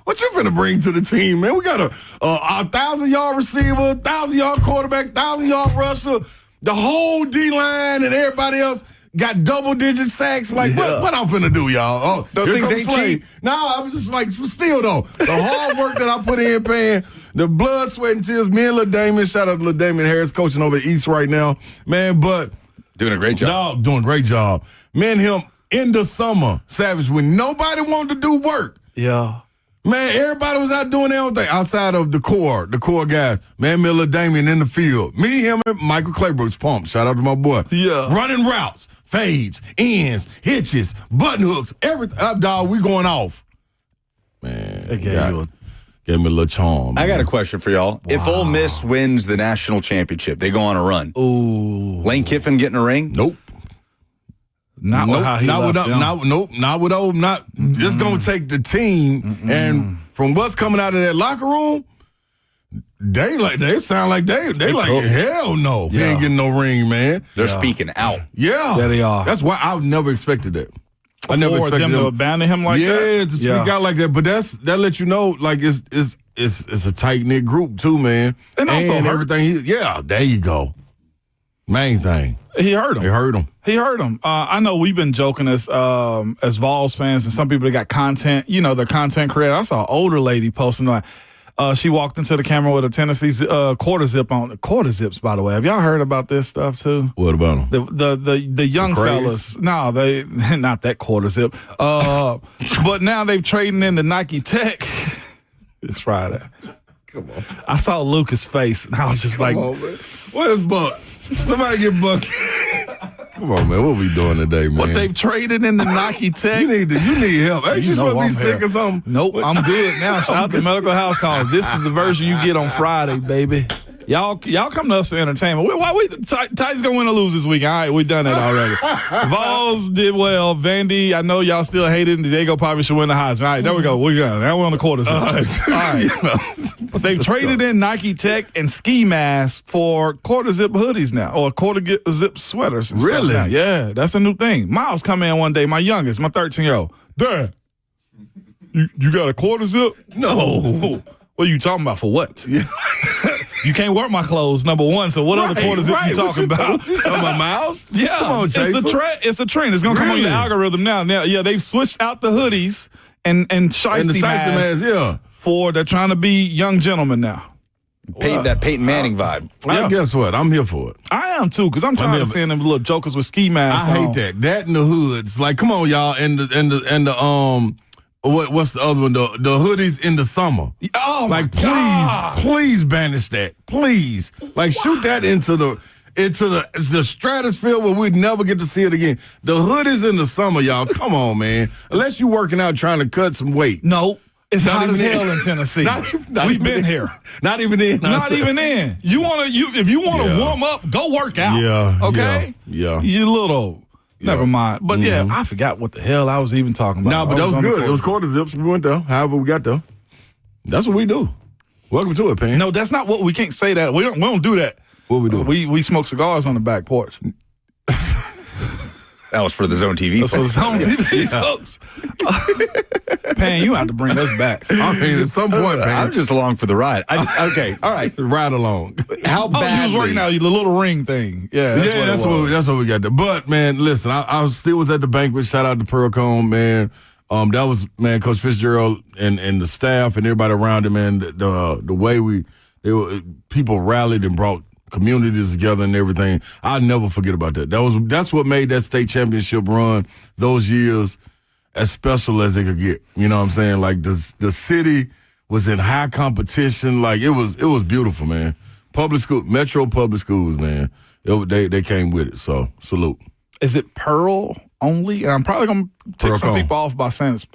what you finna bring to the team, man? We got a 1,000-yard receiver, 1,000-yard quarterback, 1,000-yard rusher, the whole D-line and everybody else got double-digit sacks. Like, what I'm finna do, y'all? Those things ain't cheap. No, I was just like, still, though, the hard work that I put in, Pan, the blood, sweat, and tears, me and Lil Damon, shout out to Lil Damon Harris, coaching over the East right now, man, but. Doing a great job. Doing a great job. Me and him in the summer, Savage, when nobody wanted to do work. Yeah. Man, everybody was out doing their own thing outside of the core guys. Man, Miller Damien in the field. Me, him, and Michael Claybrooks pump. Shout out to my boy. Yeah. Running routes, fades, ends, hitches, button hooks, everything. Dog, we going off. Man, gave me a little charm. I got a question for y'all. Wow. If Ole Miss wins the national championship, they go on a run. Ooh. Lane Kiffin getting a ring? Nope. Not with old. It's gonna take the team, and from what's coming out of that locker room, they sound like they like hell no. He ain't getting no ring, man. They're speaking out. Yeah, they are. That's why I never expected that. I never expected them to abandon him like that. Yeah, to speak out like that. But that lets you know, like it's a tight knit group too, man. And also everything. There you go. Main thing. He hurt him. He hurt him. I know we've been joking as Vols fans and some people that got content, they're content creators. I saw an older lady posting like, she walked into the camera with a Tennessee quarter zip on. Quarter zips, by the way. Have y'all heard about this stuff too? What about them? The young fellas. No, they not that quarter zip. But now they've trading in the Nike Tech. It's Friday. Come on. I saw Lucas' face and I was just Come on, man. Where's Buck? Somebody get Buck. Come on, man. What we doing today, man? What they've traded in the Nike Tech. You need help. Ain't you supposed to be sick or something? Nope, I'm good now. Shout out to Medical House Calls. This is the version you get on Friday, baby. Y'all come to us for entertainment. Titans gonna win or lose this week. All right, we done that already. Vols did well. Vandy, I know y'all still hate it. Diego probably should win the Heisman. All right, there we go. We got now we're on the quarter zip. All right. But they've traded in Nike Tech and ski masks for quarter zip hoodies now, or quarter zip sweaters. And really? Stuff now. Yeah, that's a new thing. Miles come in one day, my youngest, my 13-year-old. Dad, you got a quarter zip? No. What are you talking about? For what? Yeah. You can't wear my clothes, number one. So what other quarter zip you talking about? Talking about Miles? Yeah, come on, Chaser. It's a trend. It's gonna come on your algorithm now. Yeah, they've switched out the hoodies and shiesty masks. Yeah, they're trying to be young gentlemen now. That Peyton Manning vibe. Guess what? I'm here for it. I am too, because I'm tired of seeing them little jokers with ski masks. I hate that. That and the hoods. Like, come on, y'all. And the what's the other one? The hoodies in the summer. Oh my God. Please banish that. Please. Like, shoot that into the stratosphere where we'd never get to see it again. The hoodies in the summer, y'all. Come on, man. Unless you're working out trying to cut some weight. No. It's hot as hell in Tennessee. We've been here. Not even in. Not even in. If you want to warm up, go work out. Yeah. Okay? Yeah. You little. Never mind. But yeah, I forgot what the hell I was even talking about. No, but that was good. It was quarter zips. We went there. However we got there. That's what we do. Welcome to it, Pan. No, that's not what we can't say that. We don't do that. What we do? We smoke cigars on the back porch. That was for the Zone TV. That's for the Zone TV folks. Pan, you have to bring us back. I mean, at some point, Pan. I'm just along for the ride. Okay, all right. Ride along. How badly? You was working out the little ring thing. Yeah, that's what we got there. But, man, listen, I still was at the banquet. Shout out to Pearl Cone, man. That was, man, Coach Fitzgerald and the staff and everybody around him, man. The way people rallied and brought communities together and everything. I'll never forget about that. That's what made that state championship run those years as special as it could get. You know what I'm saying? Like the city was in high competition. Like it was beautiful, man. Public school, Metro public schools, man. They came with it. So salute. Is it Pearl only? And I'm probably gonna tick some people off by saying it's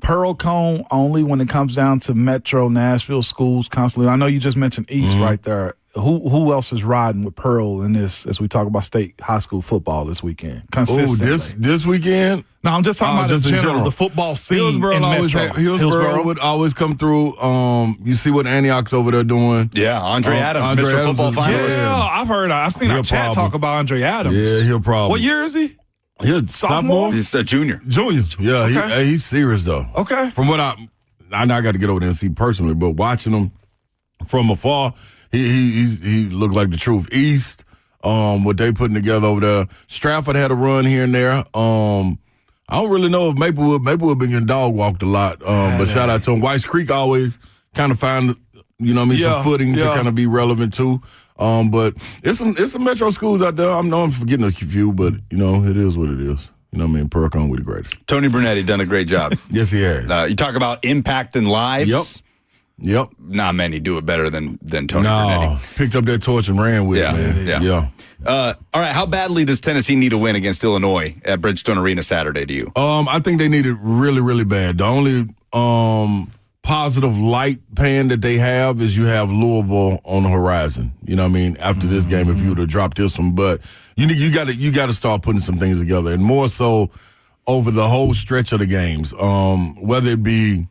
Pearl Cone only when it comes down to Metro Nashville schools constantly. I know you just mentioned East right there. Who else is riding with Pearl in this as we talk about state high school football this weekend? This weekend? No, I'm just talking about just in general, the football scene Hillsborough would always come through. You see what Antioch's over there doing. Yeah, Andre Adams, Mr. Football Finalist. Yeah, I've seen our chat talk about Andre Adams. Yeah, he'll probably. What year is he? He's sophomore? He's a junior. Yeah, okay. He's serious, though. Okay. From what I got to get over there and see personally, but watching him from afar, he looked like the truth. East, what they putting together over there. Stratford had a run here and there. I don't really know if Maplewood been getting dog walked a lot. But shout out to him. Whites Creek always kind of found, some footing to kind of be relevant too. But it's some Metro schools out there. I know I'm forgetting a few, but it is what it is. You know what I mean? Percon with the greatest. Tony Brunetti done a great job. Yes, he has. You talk about impact in lives. Yep. Not many do it better than Tony Brunetti. Picked up that torch and ran with it, man. Yeah. All right, how badly does Tennessee need to win against Illinois at Bridgestone Arena Saturday to you? I think they need it really, really bad. The only positive light pan that they have is you have Louisville on the horizon. You know what I mean? After this game, if you would have dropped this one. But you got to start putting some things together, and more so over the whole stretch of the games, whether it be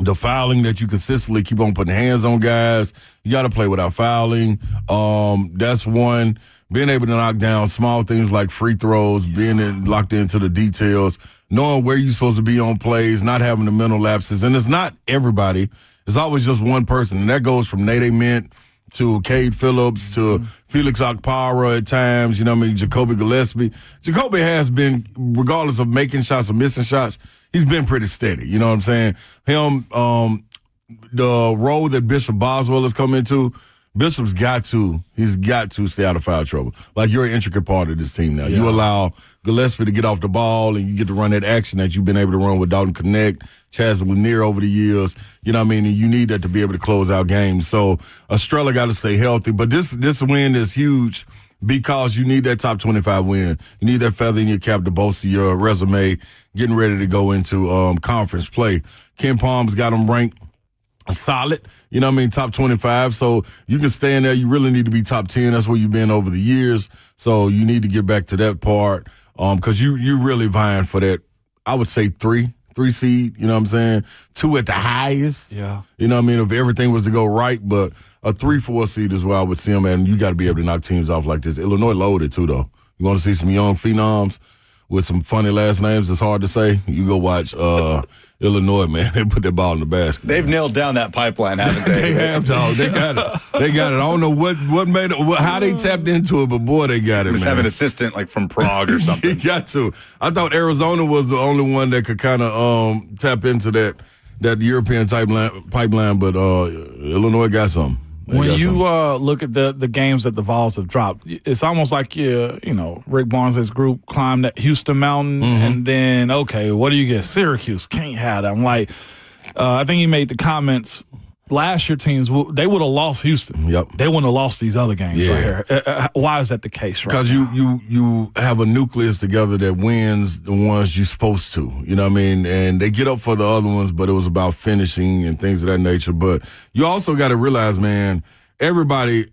the fouling that you consistently keep on putting hands on guys. You got to play without fouling. That's one. Being able to knock down small things like free throws, being locked into the details, knowing where you're supposed to be on plays, not having the mental lapses. And it's not everybody. It's always just one person. And that goes from Nate Mint to Cade Phillips to Felix Okpara at times, Jacoby Gillespie. Jacoby has been, regardless of making shots or missing shots, he's been pretty steady. You know what I'm saying? Him, the role that Bishop Boswell has come into, Bishop's got to stay out of foul trouble. Like, you're an intricate part of this team now. Yeah. You allow Gillespie to get off the ball, and you get to run that action that you've been able to run with Dalton Connect, Chaz Lanier over the years. You know what I mean? And you need that to be able to close out games. So Estrella got to stay healthy. But this win is huge because you need that top 25 win. You need that feather in your cap to bolster your resume, getting ready to go into conference play. Ken Palm's got them ranked solid, you know what I mean, top 25. So you can stay in there. You really need to be top 10. That's where you've been over the years. So you need to get back to that part because you really vying for that, I would say three seed, you know what I'm saying? 2 at the highest. Yeah. You know what I mean? If everything was to go right, but a 3-4 seed is where I would see them at, and you got to be able to knock teams off like this. Illinois loaded too, though. You want to see some young phenoms with some funny last names, it's hard to say. You go watch Illinois, man. They put that ball in the basket. They've nailed down that pipeline, haven't they? They have, dog. They got it. They got it. I don't know what made it, how they tapped into it, but boy, they got it, Just man. have an assistant like from Prague or something. He got to. I thought Arizona was the only one that could kind of tap into that European pipeline, but Illinois got some. When you look at the games that the Vols have dropped, it's almost like Rick Barnes' group climbed that Houston mountain, and then what do you get? Syracuse can't have them. Like I think he made the comments. Last year teams they would have lost Houston. Yep. They wouldn't have lost these other games right here. Why is that the case? Because you have a nucleus together that wins the ones you're supposed to. You know what I mean? And they get up for the other ones, but it was about finishing and things of that nature. But you also got to realize, man, everybody,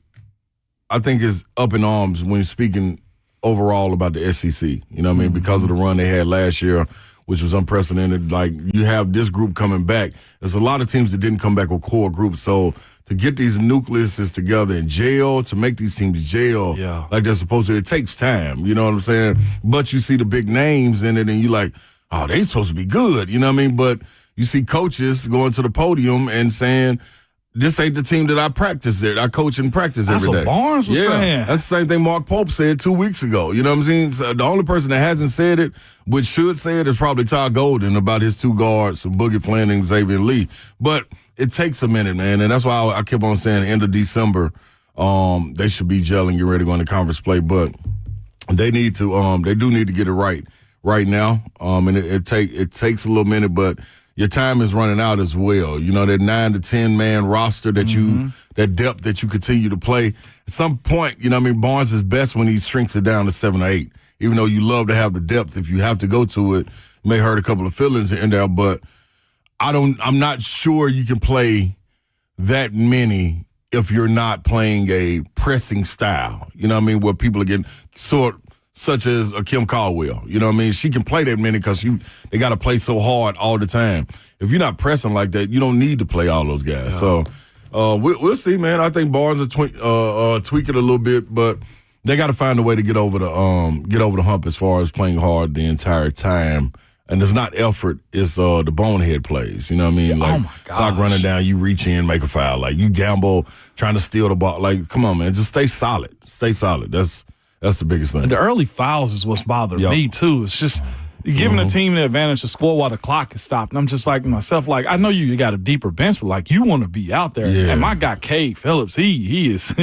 I think, is up in arms when speaking overall about the SEC. You know what I mean? Because of the run they had last year, which was unprecedented. Like, you have this group coming back. There's a lot of teams that didn't come back with core groups. So to get these nucleuses together in jail, to make these teams jail like they're supposed to, it takes time. You know what I'm saying? But you see the big names in it, and you're like, oh, they supposed to be good. You know what I mean? But you see coaches going to the podium and saying, this ain't the team that I practice it. I coach and practice every day. That's what Barnes was saying. That's the same thing Mark Pope said 2 weeks ago. You know what I'm saying? So the only person that hasn't said it, but should say it, is probably Ty Golden about his 2 guards, Boogie Flynn and Xavier Lee. But it takes a minute, man, and that's why I kept on saying end of December, they should be gelling, get ready to go into conference play. But they need to, they do need to get it right now. And it takes a little minute, but your time is running out as well. You know, that 9 to 10 man roster that that depth that you continue to play. At some point, you know what I mean, Barnes is best when he shrinks it down to 7 or 8. Even though you love to have the depth, if you have to go to it, may hurt a couple of feelings in there, but I'm not sure you can play that many if you're not playing a pressing style. You know what I mean, where people are getting such as a Kim Caldwell. You know what I mean? She can play that many because they got to play so hard all the time. If you're not pressing like that, you don't need to play all those guys. Yeah. So we'll see, man. I think Barnes will tweak it a little bit, but they got to find a way to get over the hump as far as playing hard the entire time. And it's not effort, it's the bonehead plays. You know what I mean? Like, clock running down, you reach in, make a foul. Like, you gamble, trying to steal the ball. Like, come on, man. Just stay solid. Stay solid. That's the biggest thing. And the early fouls is what's bothering me, too. It's just you're giving a team the advantage to score while the clock is stopped. And I'm just like myself, like, I know you got a deeper bench, but, like, you want to be out there. Yeah. And my guy, Cade Phillips, he's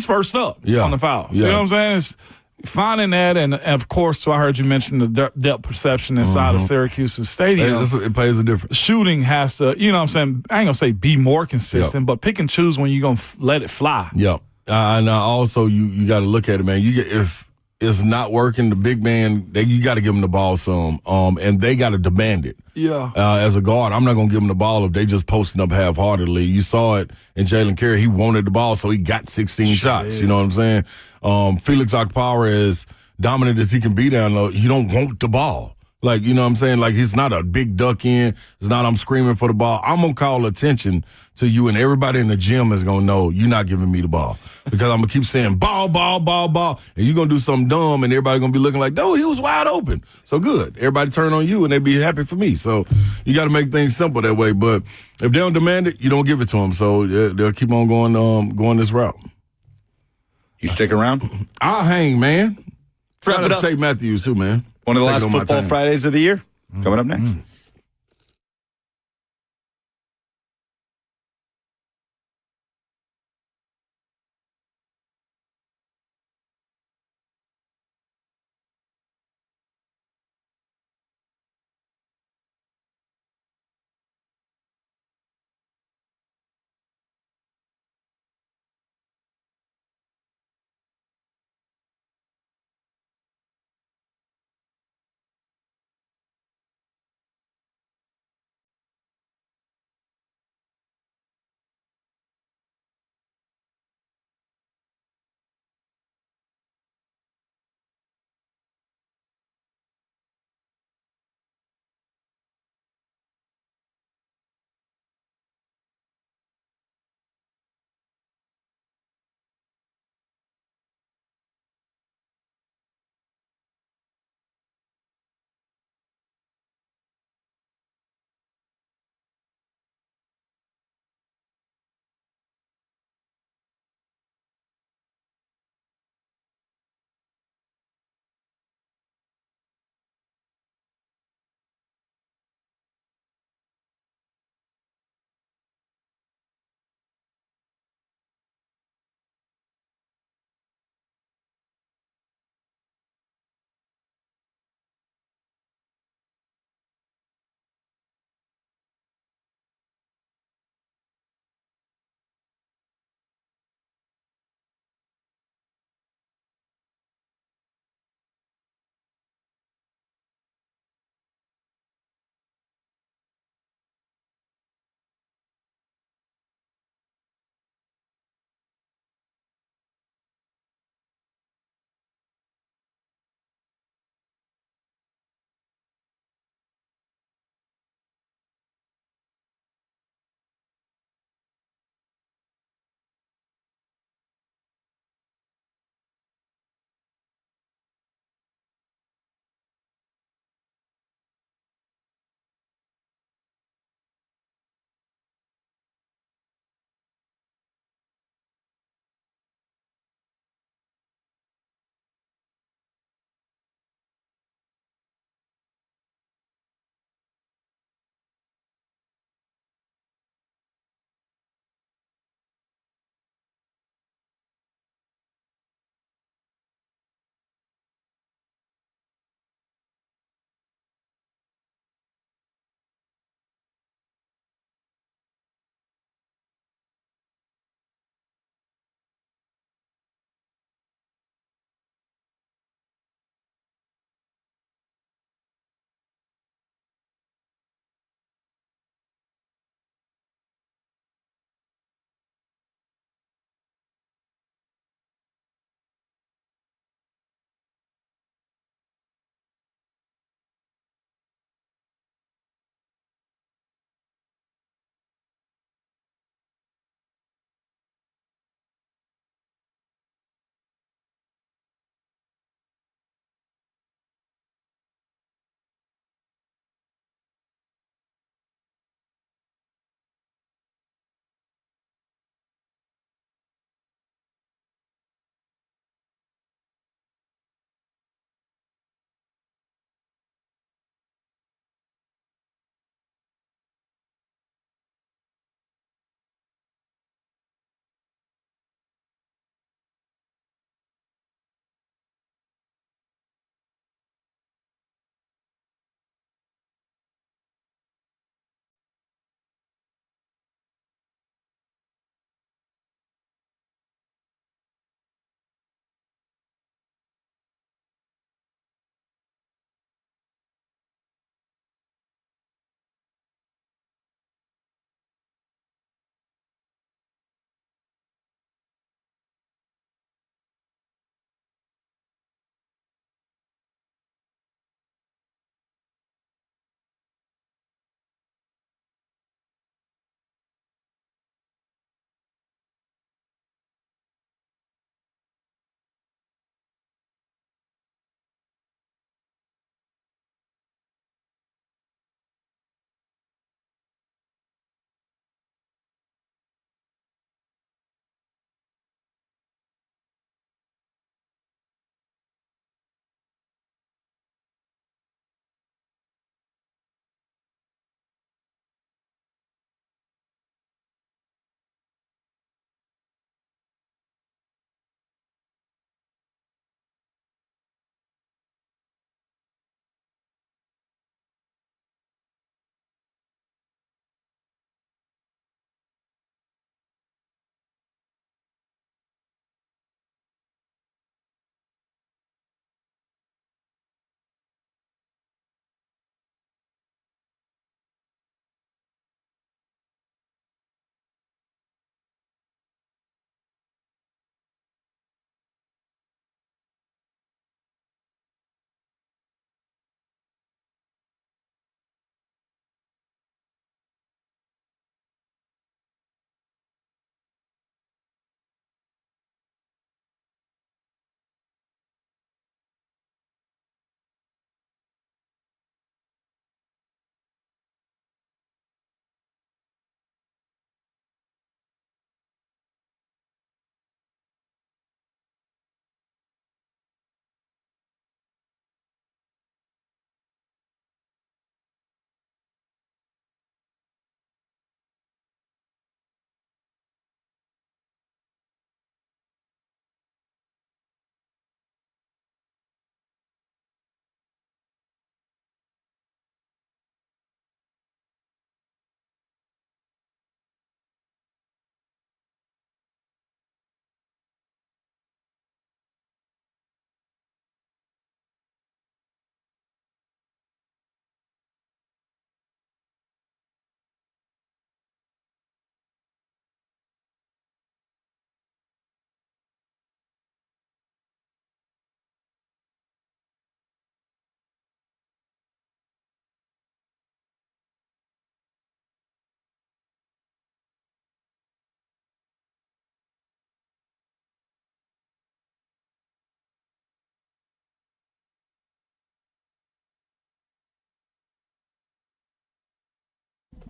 first up on the fouls. You know what I'm saying? It's finding that, and of course, so I heard you mention the depth perception inside of Syracuse's stadium. It plays a difference. Shooting has to, you know what I'm saying, I ain't going to say be more consistent, but pick and choose when you're going to let it fly. Yep. And also, you got to look at it, man. If it's not working, the big man, you got to give him the ball some, and they got to demand it. Yeah. As a guard, I'm not going to give him the ball if they just posting up half-heartedly. You saw it in Jalen Carey. He wanted the ball, so he got 16 shots. You know what I'm saying? Felix Akpara, as dominant as he can be down low, he don't want the ball. Like, you know what I'm saying? Like, he's not a big duck in. It's not I'm screaming for the ball. I'm going to call attention to you, and everybody in the gym is going to know you're not giving me the ball. Because I'm going to keep saying ball, ball, ball, ball, and you're going to do something dumb, and everybody going to be looking like, dude, he was wide open. So good. Everybody turn on you, and they be happy for me. So you got to make things simple that way. But if they don't demand it, you don't give it to them. So they'll keep on going this route. You stick around? I'll hang, man. Wrap it up. Tate Matthews, too, man. One of the last Football Fridays of the year. Coming up next.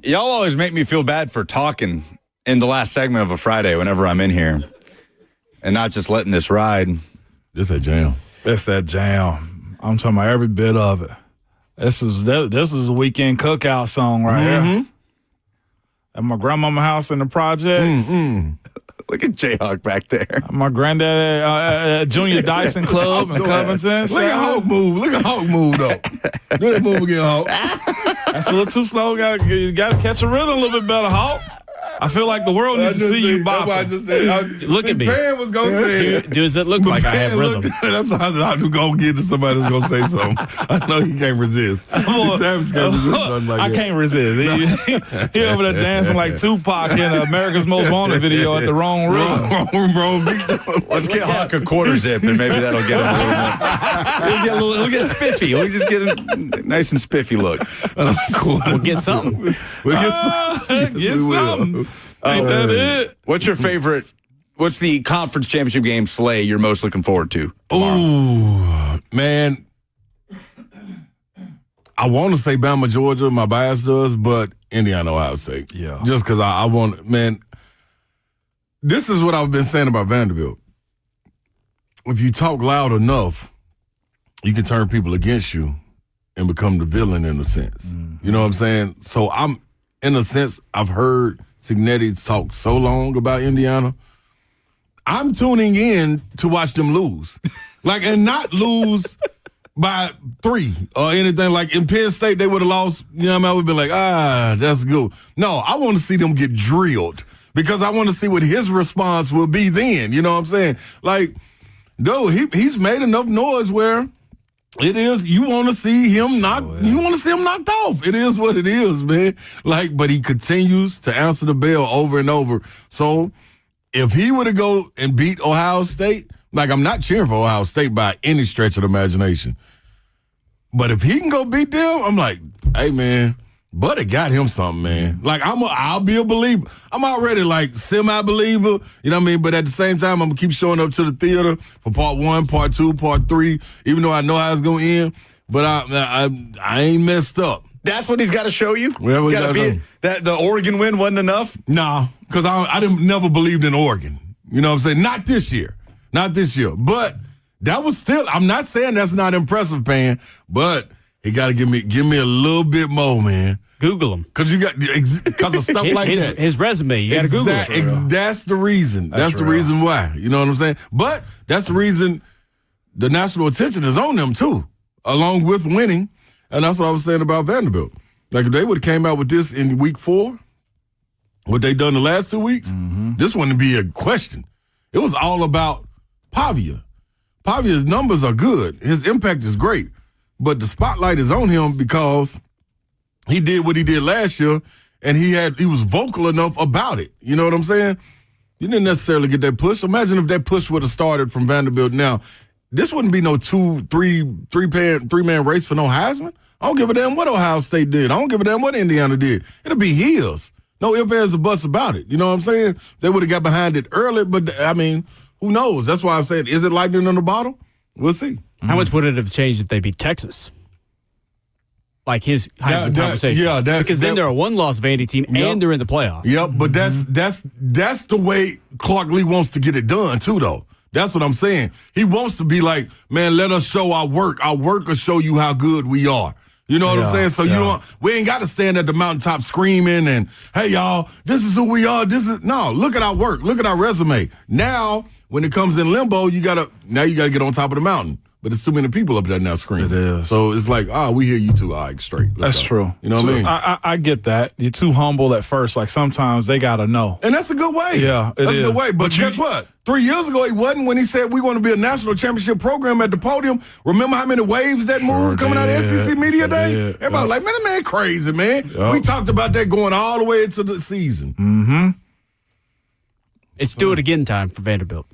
Y'all always make me feel bad for talking in the last segment of a Friday whenever I'm in here and not just letting this ride. This that jam. It's that jam. I'm talking about every bit of it. This is a weekend cookout song right here. At my grandmama's house in the projects. Look at Jayhawk back there. My granddad at Junior Dyson Club in Covington. Look at Hawk move. Look at Hawk move, though. Do that move again, Hawk. That's a little too slow. You got to catch a rhythm a little bit better, Hawk. I feel like the world needs to see you bopping. Look at me. Pan was going to say it. Does it look like I have rhythm? That's how I'm going to get to somebody that's going to say something. I know he can't resist. I can't resist. He over there dancing like Tupac in America's Most Wanted video at the wrong rhythm. Let's get Hawk a quarter zip and maybe that'll get him a little. He'll get spiffy. He'll just get a nice and spiffy look. We'll get something. We'll get something. Get something. Ain't that it? What's your favorite? What's the conference championship game sleigh you're most looking forward to tomorrow? Ooh, man. I want to say Bama, Georgia. My bias does, but Indiana, Ohio State. Yeah. Just because I want, man. This is what I've been saying about Vanderbilt. If you talk loud enough, you can turn people against you and become the villain in a sense. You know what I'm saying? So in a sense, I've heard Signetti talk so long about Indiana. I'm tuning in to watch them lose. And not lose by 3 or anything. Like in Penn State, they would have lost, you know what I mean? I would have been like, that's good. No, I want to see them get drilled because I want to see what his response will be then. You know what I'm saying? Like, dude, he's made enough noise where it is, you want to see him you want to see him knocked off. It is what it is, man. But he continues to answer the bell over and over. So if he were to go and beat Ohio State, I'm not cheering for Ohio State by any stretch of the imagination. But if he can go beat them, I'm like, hey, man, Buddy got him something, man. I'll be a believer. I'm already semi-believer, you know what I mean? But at the same time, I'm going to keep showing up to the theater for part 1, part 2, part 3, even though I know how it's going to end. But I ain't messed up. That's what he's got to show you? That the Oregon win wasn't enough? No, because I never believed in Oregon. You know what I'm saying? Not this year. But that was still, I'm not saying that's not impressive, Pan, but he got to give me a little bit more, man. Google him. Because of stuff like that. His resume, you got to Google it. That's the reason. That's the reason why. You know what I'm saying? But that's the reason the national attention is on them, too, along with winning. And that's what I was saying about Vanderbilt. If they would have came out with this in week 4, what they done the last 2 weeks, this wouldn't be a question. It was all about Pavia. Pavia's numbers are good. His impact is great. But the spotlight is on him because he did what he did last year, and he was vocal enough about it. You know what I'm saying? You didn't necessarily get that push. Imagine if that push would have started from Vanderbilt now. This wouldn't be no three-man race for no Heisman. I don't give a damn what Ohio State did. I don't give a damn what Indiana did. It'll be his. No ifs, ands, or buts about it. You know what I'm saying? They would have got behind it early, but, who knows? That's why I'm saying, is it lightning in the bottle? We'll see. How much would it have changed if they beat Texas? His Heisman conversation. Yeah, because then they're a one-loss Vandy team and they're in the playoff. Yep, but that's the way Clark Lee wants to get it done too, though. That's what I'm saying. He wants to be like, man, let us show our work. Our work will show you how good we are. You know what I'm saying? So we ain't got to stand at the mountaintop screaming and, hey, y'all, this is who we are. No, look at our work. Look at our resume. Now, when it comes in limbo, you got to get on top of the mountain. But there's too many people up there now screaming. It is. So it's like, we hear you two. All right, straight. That's true. You know what I mean? I get that. You're too humble at first. Sometimes they got to know. And that's a good way. Yeah, that's a good way. But guess what? 3 years ago, he wasn't when he said we want to be a national championship program at the podium. Remember how many waves that moved coming out of SEC Media Day? Everybody was like, man, that man crazy, man. Yep. We talked about that going all the way into the season. Mm-hmm. It's do it again time for Vanderbilt.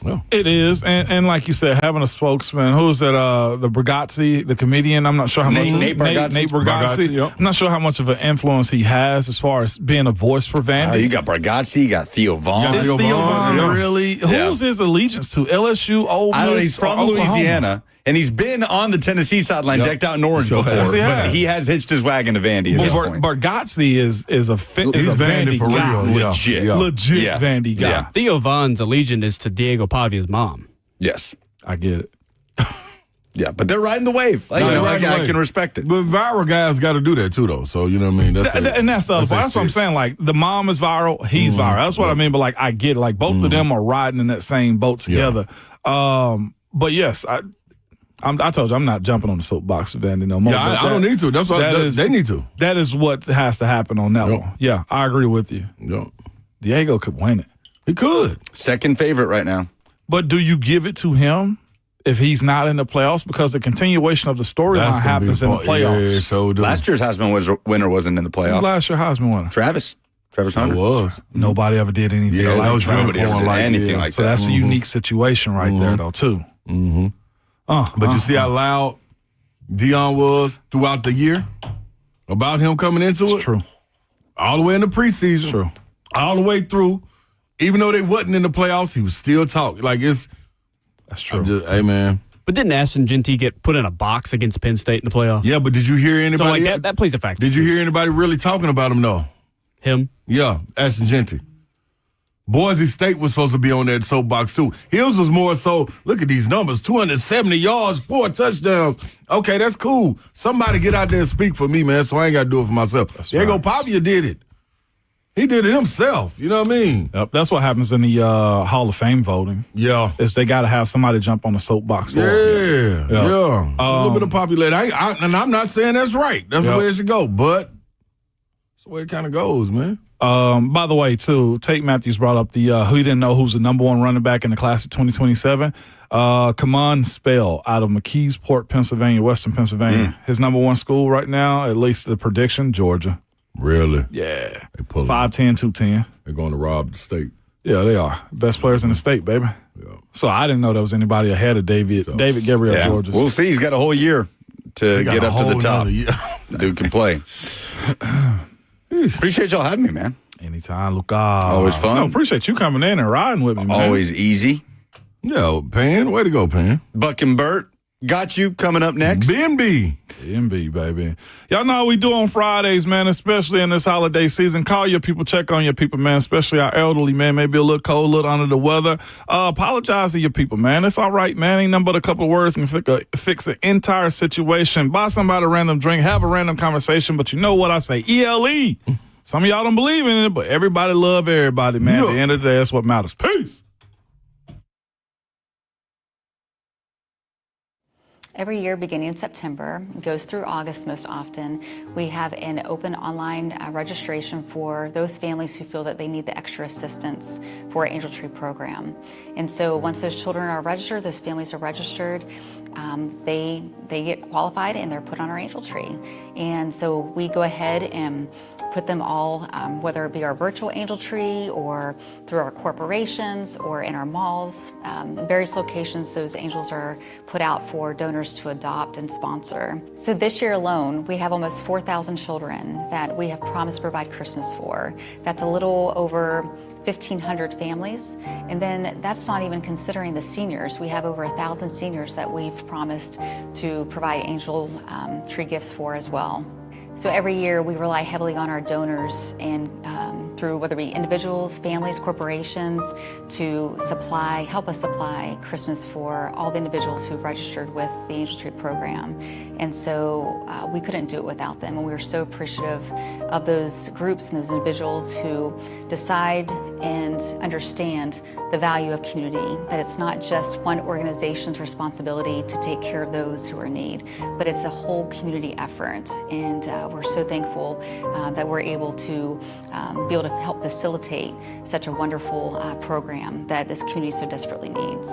Well, it is, and like you said, having a spokesman. Who's that? The Bargatze, the comedian. I'm not sure how much. Nate Bargatze. Yep. I'm not sure how much of an influence he has as far as being a voice for Vandy. You got Bargatze, you got Theo Vaughn. Is Theo Vaughn really? Who's his allegiance to? LSU, Ole Miss, He's from Oklahoma. Louisiana. And he's been on the Tennessee sideline, decked out in orange before, but he has hitched his wagon to Vandy at this point. Bargatze is a Vandy for guy. real. Legit Vandy guy. Yeah. Theo Von's allegiance is to Diego Pavia's mom. Yes. I get it. Yeah, but they're riding the wave. I can respect it. But viral guys got to do that too, though. So you know what I mean. That's what I'm saying. Like the mom is viral, he's viral. That's what I mean. But like I get it. Like both of them are riding in that same boat together. But yes, I told you I'm not jumping on the soapbox with Vandy no more. Yeah, I don't need to. That's what they need to. That is what has to happen on that one. Yeah, I agree with you. Diego could win it. He could. Second favorite right now. But do you give it to him if he's not in the playoffs? Because the continuation of the storyline happens in the playoffs. Yeah, so last year's Heisman winner wasn't in the playoffs. Who was last year's Heisman winner? Travis Hunter. It was. Nobody ever did anything Yeah, like that was Nobody ever did anything like So that. that's a unique situation right there, though, too. But you see how loud Deion was throughout the year about him coming into it? It's true. All the way in the preseason. True. All the way through. Even though they wasn't in the playoffs, he was still talking. Like, That's true. hey, man. But didn't Ashton Jeanty get put in a box against Penn State in the playoffs? Yeah, but did you hear anybody? So that plays a factor. Did you hear anybody really talking about him, though? Him? Yeah, Ashton Jeanty. Boise State was supposed to be on that soapbox, too. Hills was more so, look at these numbers, 270 yards, 4 touchdowns. Okay, that's cool. Somebody get out there and speak for me, man, so I ain't got to do it for myself. Diego Pavia did it. He did it himself. You know what I mean? Yep, that's what happens in the Hall of Fame voting. Yeah. Is they got to have somebody jump on the soapbox for it. Yeah. A little bit of popularity. And I'm not saying that's right. That's the way it should go, but that's the way it kind of goes, man. By the way, too, Tate Matthews brought up the who he didn't know who's the number one running back in the class of 2027. Kamon Spell out of McKeesport, Pennsylvania, Western Pennsylvania. His number one school right now, at least the prediction, Georgia. Really? Yeah. They pull 5'10", 210. They're going to rob the state. Yeah, they are. Best players in the state, baby. Yeah. So I didn't know there was anybody ahead of David Gabriel George. We'll see. He's got a whole year to get up to the top. Dude can play. Appreciate y'all having me, man. Anytime, Luca. Always fun. No, appreciate you coming in and riding with me, man. Always easy. Yo, Pan, way to go, Pan. Buck and Bert, got you coming up next. BNB, baby. Y'all know how we do on Fridays, man, especially in this holiday season. Call your people, check on your people, man, especially our elderly, man. Maybe a little cold, a little under the weather. Apologize to your people, man. It's all right, man. Ain't nothing but a couple of words can fix the entire situation. Buy somebody a random drink, have a random conversation, but you know what I say, ELE. Some of y'all don't believe in it, but everybody love everybody, man. At the end of the day, that's what matters. Peace. Every year, beginning in September, goes through August most often, we have an open online registration for those families who feel that they need the extra assistance for our Angel Tree program. And so once those children are registered, those families are registered, they get qualified and they're put on our Angel Tree. And so we go ahead and put them all, whether it be our virtual Angel Tree or through our corporations or in our malls, in various locations, those angels are put out for donors to adopt and sponsor. So this year alone, we have almost 4,000 children that we have promised to provide Christmas for. That's a little over 1,500 families. And then that's not even considering the seniors. We have over 1,000 seniors that we've promised to provide Angel Tree gifts for as well. So every year we rely heavily on our donors and through whether it be individuals, families, corporations to help us supply Christmas for all the individuals who've registered with the Angel Tree program. And so we couldn't do it without them. And we are so appreciative of those groups and those individuals who decide and understand the value of community, that it's not just one organization's responsibility to take care of those who are in need, but it's a whole community effort. And we're so thankful that we're able to be able to help facilitate such a wonderful program that this community so desperately needs.